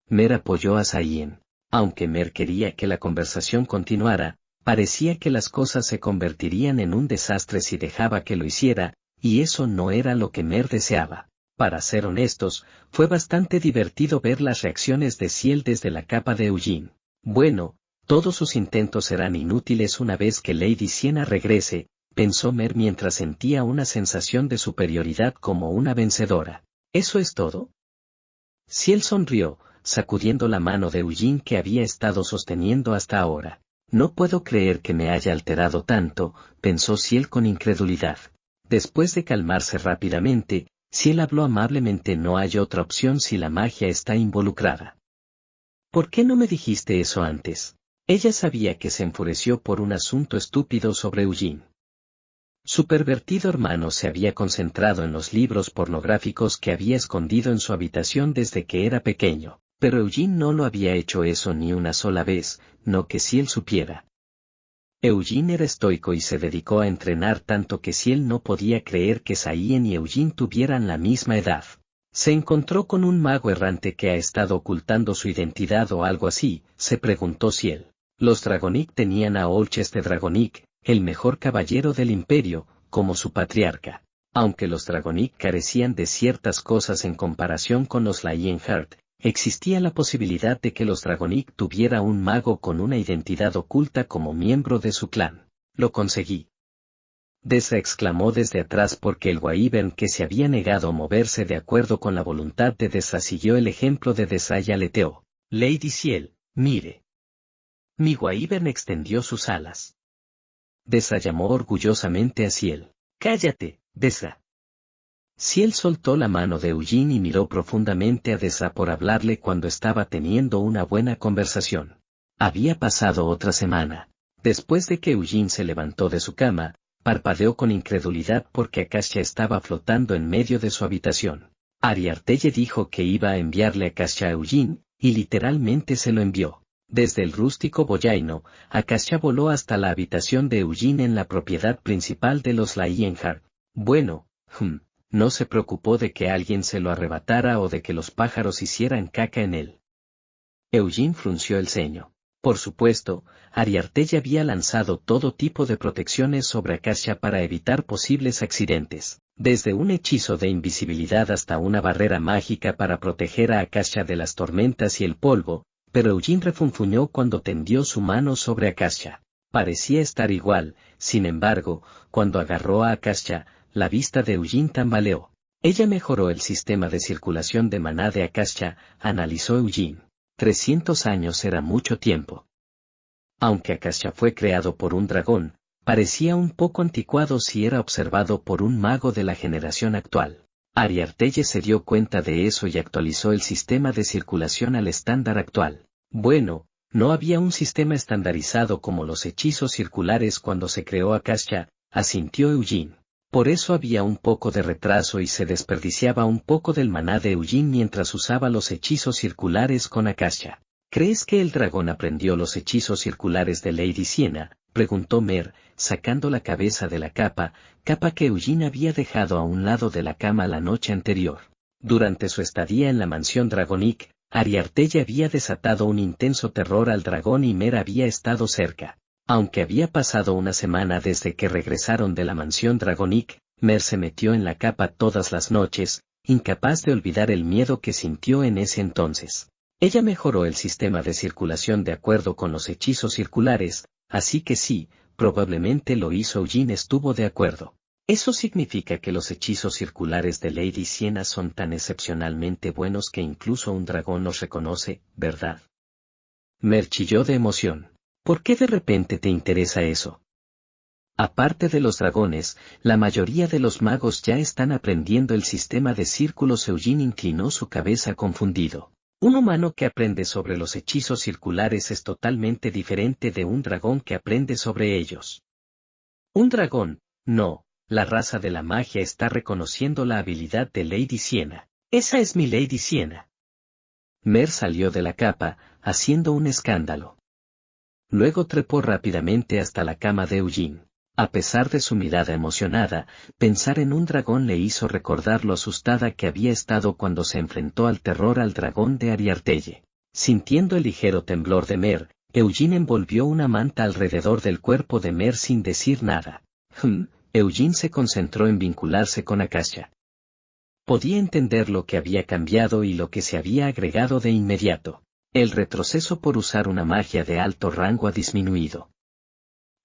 Mer apoyó a Sayin. Aunque Mer quería que la conversación continuara, parecía que las cosas se convertirían en un desastre si dejaba que lo hiciera, y eso no era lo que Mer deseaba. Para ser honestos, fue bastante divertido ver las reacciones de Ciel desde la capa de Eugene. Bueno, todos sus intentos serán inútiles una vez que Lady Siena regrese, pensó Mer mientras sentía una sensación de superioridad como una vencedora. ¿Eso es todo? Ciel sonrió, sacudiendo la mano de Eugene que había estado sosteniendo hasta ahora. No puedo creer que me haya alterado tanto, pensó Ciel con incredulidad. Después de calmarse rápidamente, Ciel habló amablemente: no hay otra opción si la magia está involucrada. ¿Por qué no me dijiste eso antes? Ella sabía que se enfureció por un asunto estúpido sobre Eugene. Su pervertido hermano se había concentrado en los libros pornográficos que había escondido en su habitación desde que era pequeño, pero Eugene no lo había hecho eso ni una sola vez, no que si él supiera. Eugene era estoico y se dedicó a entrenar tanto que si él no podía creer que Saien y Eugene tuvieran la misma edad. Se encontró con un mago errante que ha estado ocultando su identidad o algo así, se preguntó Ciel. Los Dragonic tenían a Olcheste Dragonic, el mejor caballero del imperio, como su patriarca. Aunque los Dragonic carecían de ciertas cosas en comparación con los Lionheart, existía la posibilidad de que los Dragonic tuviera un mago con una identidad oculta como miembro de su clan. Lo conseguí. Deza exclamó desde atrás porque el Wyvern que se había negado a moverse de acuerdo con la voluntad de Deza siguió el ejemplo de Deza y aleteó. Lady Ciel, mire. Mi Wyvern extendió sus alas. Deza llamó orgullosamente a Ciel. Cállate, Deza. Ciel soltó la mano de Eugene y miró profundamente a Deza por hablarle cuando estaba teniendo una buena conversación. Había pasado otra semana. Después de que Eugene se levantó de su cama, parpadeó con incredulidad porque Akasha estaba flotando en medio de su habitación. Ariartelle dijo que iba a enviarle Akasha a Eugene, y literalmente se lo envió. Desde el rústico boyaino, Akasha voló hasta la habitación de Eugene en la propiedad principal de los Lionheart. Bueno, no se preocupó de que alguien se lo arrebatara o de que los pájaros hicieran caca en él. Eugene frunció el ceño. Por supuesto, Ariartelle había lanzado todo tipo de protecciones sobre Akasha para evitar posibles accidentes, desde un hechizo de invisibilidad hasta una barrera mágica para proteger a Akasha de las tormentas y el polvo, pero Eugene refunfuñó cuando tendió su mano sobre Akasha. Parecía estar igual, sin embargo, cuando agarró a Akasha, la vista de Eugene tambaleó. Ella mejoró el sistema de circulación de maná de Akasha, analizó Eugene. 300 años era mucho tiempo. Aunque Akasha fue creado por un dragón, parecía un poco anticuado si era observado por un mago de la generación actual. Ariartelle se dio cuenta de eso y actualizó el sistema de circulación al estándar actual. Bueno, no había un sistema estandarizado como los hechizos circulares cuando se creó Akasha, asintió Eugene. Por eso había un poco de retraso y se desperdiciaba un poco del maná de Eugene mientras usaba los hechizos circulares con Akasha. ¿Crees que el dragón aprendió los hechizos circulares de Lady Siena?, preguntó Mer, sacando la cabeza de la capa que Eugene había dejado a un lado de la cama la noche anterior. Durante su estadía en la mansión Dragonic, Ariartelle había desatado un intenso terror al dragón y Mer había estado cerca. Aunque había pasado una semana desde que regresaron de la mansión Dragonic, Mer se metió en la capa todas las noches, incapaz de olvidar el miedo que sintió en ese entonces. Ella mejoró el sistema de circulación de acuerdo con los hechizos circulares, así que sí, probablemente lo hizo Eugene estuvo de acuerdo. Eso significa que los hechizos circulares de Lady Siena son tan excepcionalmente buenos que incluso un dragón los reconoce, ¿verdad? Mer chilló de emoción. ¿Por qué de repente te interesa eso? Aparte de los dragones, la mayoría de los magos ya están aprendiendo el sistema de círculos. Eugene inclinó su cabeza confundido. Un humano que aprende sobre los hechizos circulares es totalmente diferente de un dragón que aprende sobre ellos. Un dragón, no, la raza de la magia está reconociendo la habilidad de Lady Siena. Esa es mi Lady Siena. Mer salió de la capa, haciendo un escándalo. Luego trepó rápidamente hasta la cama de Eugene. A pesar de su mirada emocionada, pensar en un dragón le hizo recordar lo asustada que había estado cuando se enfrentó al terror al dragón de Ariartelle. Sintiendo el ligero temblor de Mer, Eugene envolvió una manta alrededor del cuerpo de Mer sin decir nada. Eugene se concentró en vincularse con Akasha. Podía entender lo que había cambiado y lo que se había agregado de inmediato. El retroceso por usar una magia de alto rango ha disminuido.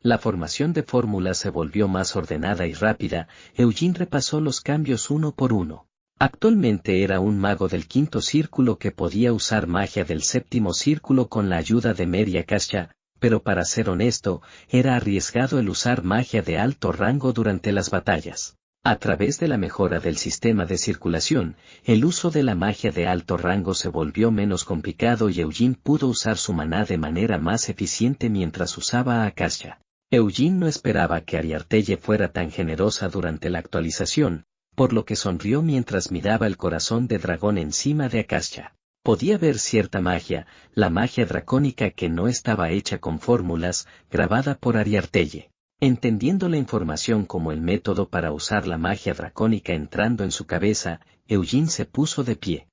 La formación de fórmulas se volvió más ordenada y rápida. Eugene repasó los cambios uno por uno. Actualmente era un mago del quinto círculo que podía usar magia del séptimo círculo con la ayuda de Mer y Akasha, pero para ser honesto, era arriesgado el usar magia de alto rango durante las batallas. A través de la mejora del sistema de circulación, el uso de la magia de alto rango se volvió menos complicado y Eugene pudo usar su maná de manera más eficiente mientras usaba a Akasha. Eugene no esperaba que Ariartelle fuera tan generosa durante la actualización, por lo que sonrió mientras miraba el corazón de dragón encima de Akasha. Podía ver cierta magia, la magia dracónica que no estaba hecha con fórmulas, grabada por Ariartelle. Entendiendo la información como el método para usar la magia dracónica entrando en su cabeza, Eugene se puso de pie.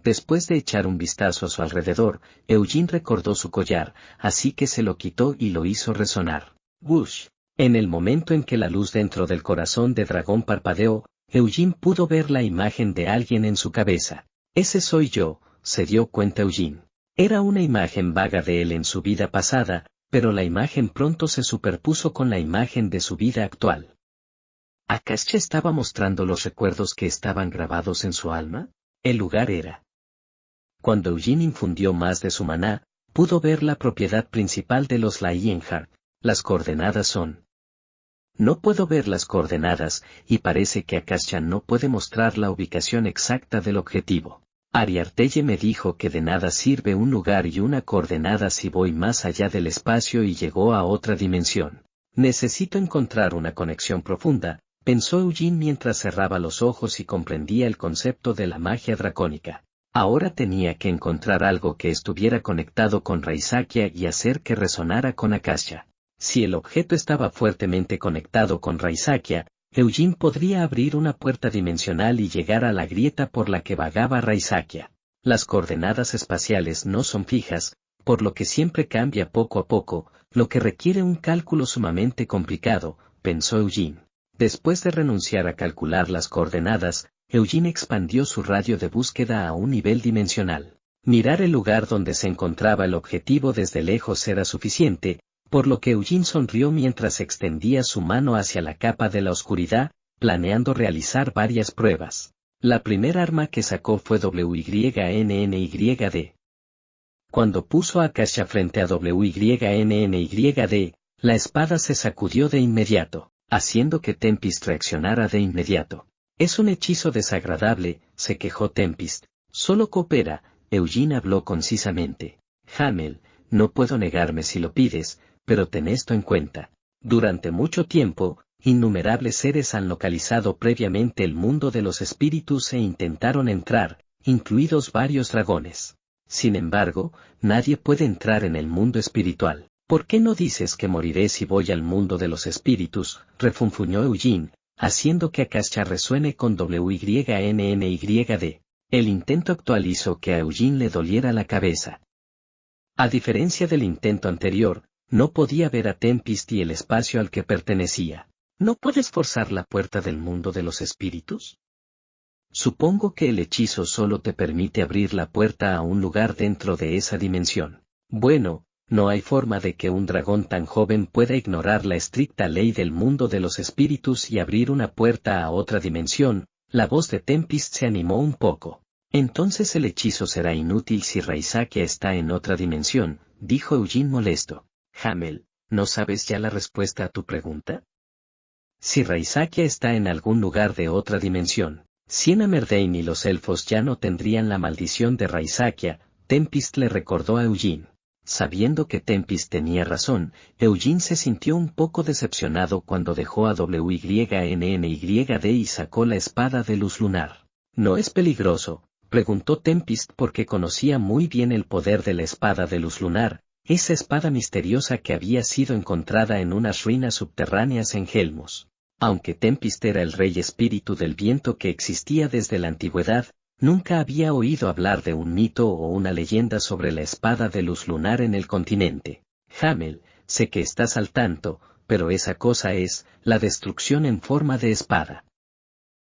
Después de echar un vistazo a su alrededor, Eugene recordó su collar, así que se lo quitó y lo hizo resonar. ¡Wush! En el momento en que la luz dentro del corazón de dragón parpadeó, Eugene pudo ver la imagen de alguien en su cabeza. Ese soy yo, se dio cuenta Eugene. Era una imagen vaga de él en su vida pasada, pero la imagen pronto se superpuso con la imagen de su vida actual. ¿Akasha estaba mostrando los recuerdos que estaban grabados en su alma? El lugar era. Cuando Eugene infundió más de su maná, pudo ver la propiedad principal de los Lionheart. Las coordenadas son. No puedo ver las coordenadas, y parece que Akasha no puede mostrar la ubicación exacta del objetivo. Ariartelle me dijo que de nada sirve un lugar y una coordenada si voy más allá del espacio y llegó a otra dimensión. Necesito encontrar una conexión profunda, pensó Eugene mientras cerraba los ojos y comprendía el concepto de la magia dracónica. Ahora tenía que encontrar algo que estuviera conectado con Raizakia y hacer que resonara con Akasha. Si el objeto estaba fuertemente conectado con Raizakia, Eugene podría abrir una puerta dimensional y llegar a la grieta por la que vagaba Raizakia. Las coordenadas espaciales no son fijas, por lo que siempre cambia poco a poco, lo que requiere un cálculo sumamente complicado, pensó Eugene. Después de renunciar a calcular las coordenadas, Eugene expandió su radio de búsqueda a un nivel dimensional. Mirar el lugar donde se encontraba el objetivo desde lejos era suficiente, por lo que Eugene sonrió mientras extendía su mano hacia la capa de la oscuridad, planeando realizar varias pruebas. La primera arma que sacó fue WYNNYD. Cuando puso a Akasha frente a WYNNYD, la espada se sacudió de inmediato, haciendo que Tempest reaccionara de inmediato. Es un hechizo desagradable, se quejó Tempest. Solo coopera, Eugene habló concisamente. Hamel, no puedo negarme si lo pides, pero ten esto en cuenta. Durante mucho tiempo, innumerables seres han localizado previamente el mundo de los espíritus e intentaron entrar, incluidos varios dragones. Sin embargo, nadie puede entrar en el mundo espiritual. ¿Por qué no dices que moriré si voy al mundo de los espíritus?, refunfuñó Eugene, haciendo que Akasha resuene con WYNNYD. El intento actual hizo que a Eugene le doliera la cabeza. A diferencia del intento anterior, no podía ver a Tempest y el espacio al que pertenecía. ¿No puedes forzar la puerta del mundo de los espíritus? Supongo que el hechizo solo te permite abrir la puerta a un lugar dentro de esa dimensión. Bueno, no hay forma de que un dragón tan joven pueda ignorar la estricta ley del mundo de los espíritus y abrir una puerta a otra dimensión. La voz de Tempest se animó un poco. Entonces el hechizo será inútil si Raizakia está en otra dimensión, dijo Eugene molesto. Hamel, ¿no sabes ya la respuesta a tu pregunta? Si Raizakia está en algún lugar de otra dimensión, Siena Merdane y los elfos ya no tendrían la maldición de Raizakia, Tempest le recordó a Eugene. Sabiendo que Tempest tenía razón, Eugene se sintió un poco decepcionado cuando dejó a WYNNYD y sacó la espada de luz lunar. ¿No es peligroso?, preguntó Tempest porque conocía muy bien el poder de la espada de luz lunar, esa espada misteriosa que había sido encontrada en unas ruinas subterráneas en Helmos. Aunque Tempest era el rey espíritu del viento que existía desde la antigüedad, nunca había oído hablar de un mito o una leyenda sobre la espada de luz lunar en el continente. Hamel, sé que estás al tanto, pero esa cosa es, la destrucción en forma de espada.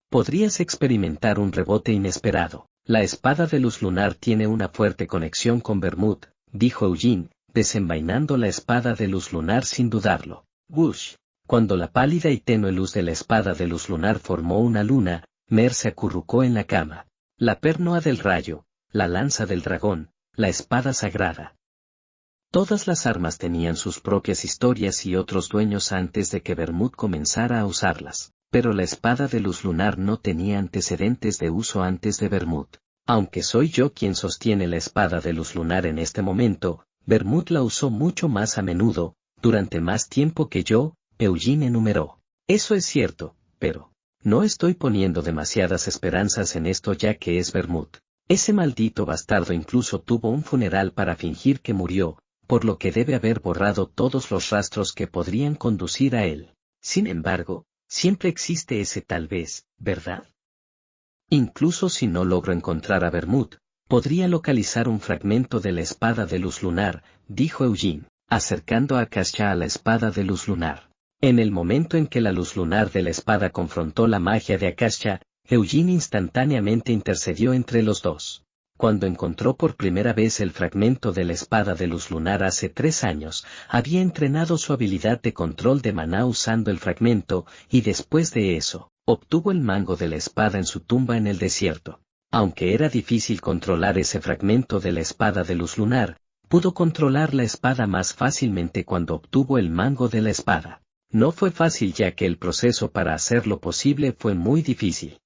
Podrías experimentar un rebote inesperado. La espada de luz lunar tiene una fuerte conexión con Vermouth, dijo Eugene, desenvainando la espada de luz lunar sin dudarlo. Wush. Cuando la pálida y tenue luz de la espada de luz lunar formó una luna, Mer se acurrucó en la cama. La pernoa del rayo, la lanza del dragón, la espada sagrada. Todas las armas tenían sus propias historias y otros dueños antes de que Vermouth comenzara a usarlas, pero la espada de luz lunar no tenía antecedentes de uso antes de Vermouth. Aunque soy yo quien sostiene la espada de luz lunar en este momento, Vermouth la usó mucho más a menudo, durante más tiempo que yo, Eugene enumeró. Eso es cierto, pero no estoy poniendo demasiadas esperanzas en esto ya que es Vermouth. Ese maldito bastardo incluso tuvo un funeral para fingir que murió, por lo que debe haber borrado todos los rastros que podrían conducir a él. Sin embargo, siempre existe ese tal vez, ¿verdad? Incluso si no logro encontrar a Vermouth, podría localizar un fragmento de la espada de luz lunar, dijo Eugene, acercando a Akasha a la espada de luz lunar. En el momento en que la luz lunar de la espada confrontó la magia de Akasha, Eugene instantáneamente intercedió entre los dos. Cuando encontró por primera vez el fragmento de la espada de luz lunar hace 3 años, había entrenado su habilidad de control de maná usando el fragmento, y después de eso, obtuvo el mango de la espada en su tumba en el desierto. Aunque era difícil controlar ese fragmento de la espada de luz lunar, pudo controlar la espada más fácilmente cuando obtuvo el mango de la espada. No fue fácil ya que el proceso para hacerlo posible fue muy difícil.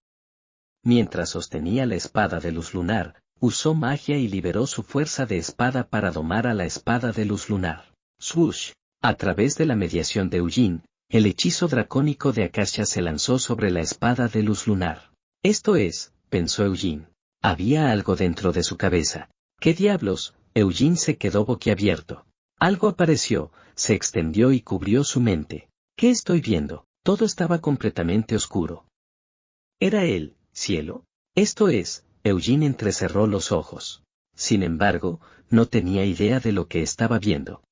Mientras sostenía la espada de luz lunar, usó magia y liberó su fuerza de espada para domar a la espada de luz lunar. Swoosh. A través de la mediación de Eugene, el hechizo dracónico de Akasha se lanzó sobre la espada de luz lunar. Esto es, pensó Eugene. Había algo dentro de su cabeza. ¿Qué diablos? Eugene se quedó boquiabierto. Algo apareció, se extendió y cubrió su mente. ¿Qué estoy viendo? Todo estaba completamente oscuro. Era él, cielo. Esto es, Eugene entrecerró los ojos. Sin embargo, no tenía idea de lo que estaba viendo.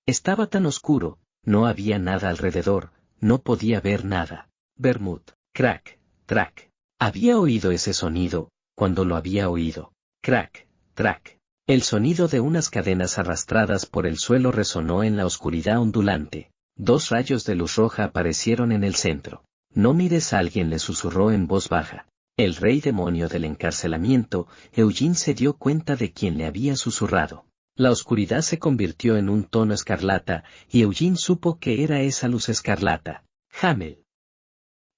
Estaba tan oscuro, no había nada alrededor, no podía ver nada. Vermouth, crack, crack. Había oído ese sonido, cuando lo había oído. Crack, crack. El sonido de unas cadenas arrastradas por el suelo resonó en la oscuridad ondulante. 2 rayos de luz roja aparecieron en el centro. No mires, alguien le susurró en voz baja. El rey demonio del encarcelamiento, Eugene se dio cuenta de quién le había susurrado. La oscuridad se convirtió en un tono escarlata, y Eugene supo que era esa luz escarlata. Hamel.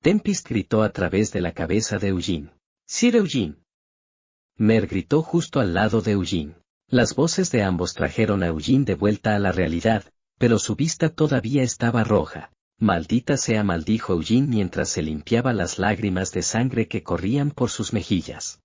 Tempest gritó a través de la cabeza de Eugene. Sir Eugene. Mer gritó justo al lado de Eugene. Las voces de ambos trajeron a Eugene de vuelta a la realidad, pero su vista todavía estaba roja. Maldita sea, maldijo Eugene mientras se limpiaba las lágrimas de sangre que corrían por sus mejillas.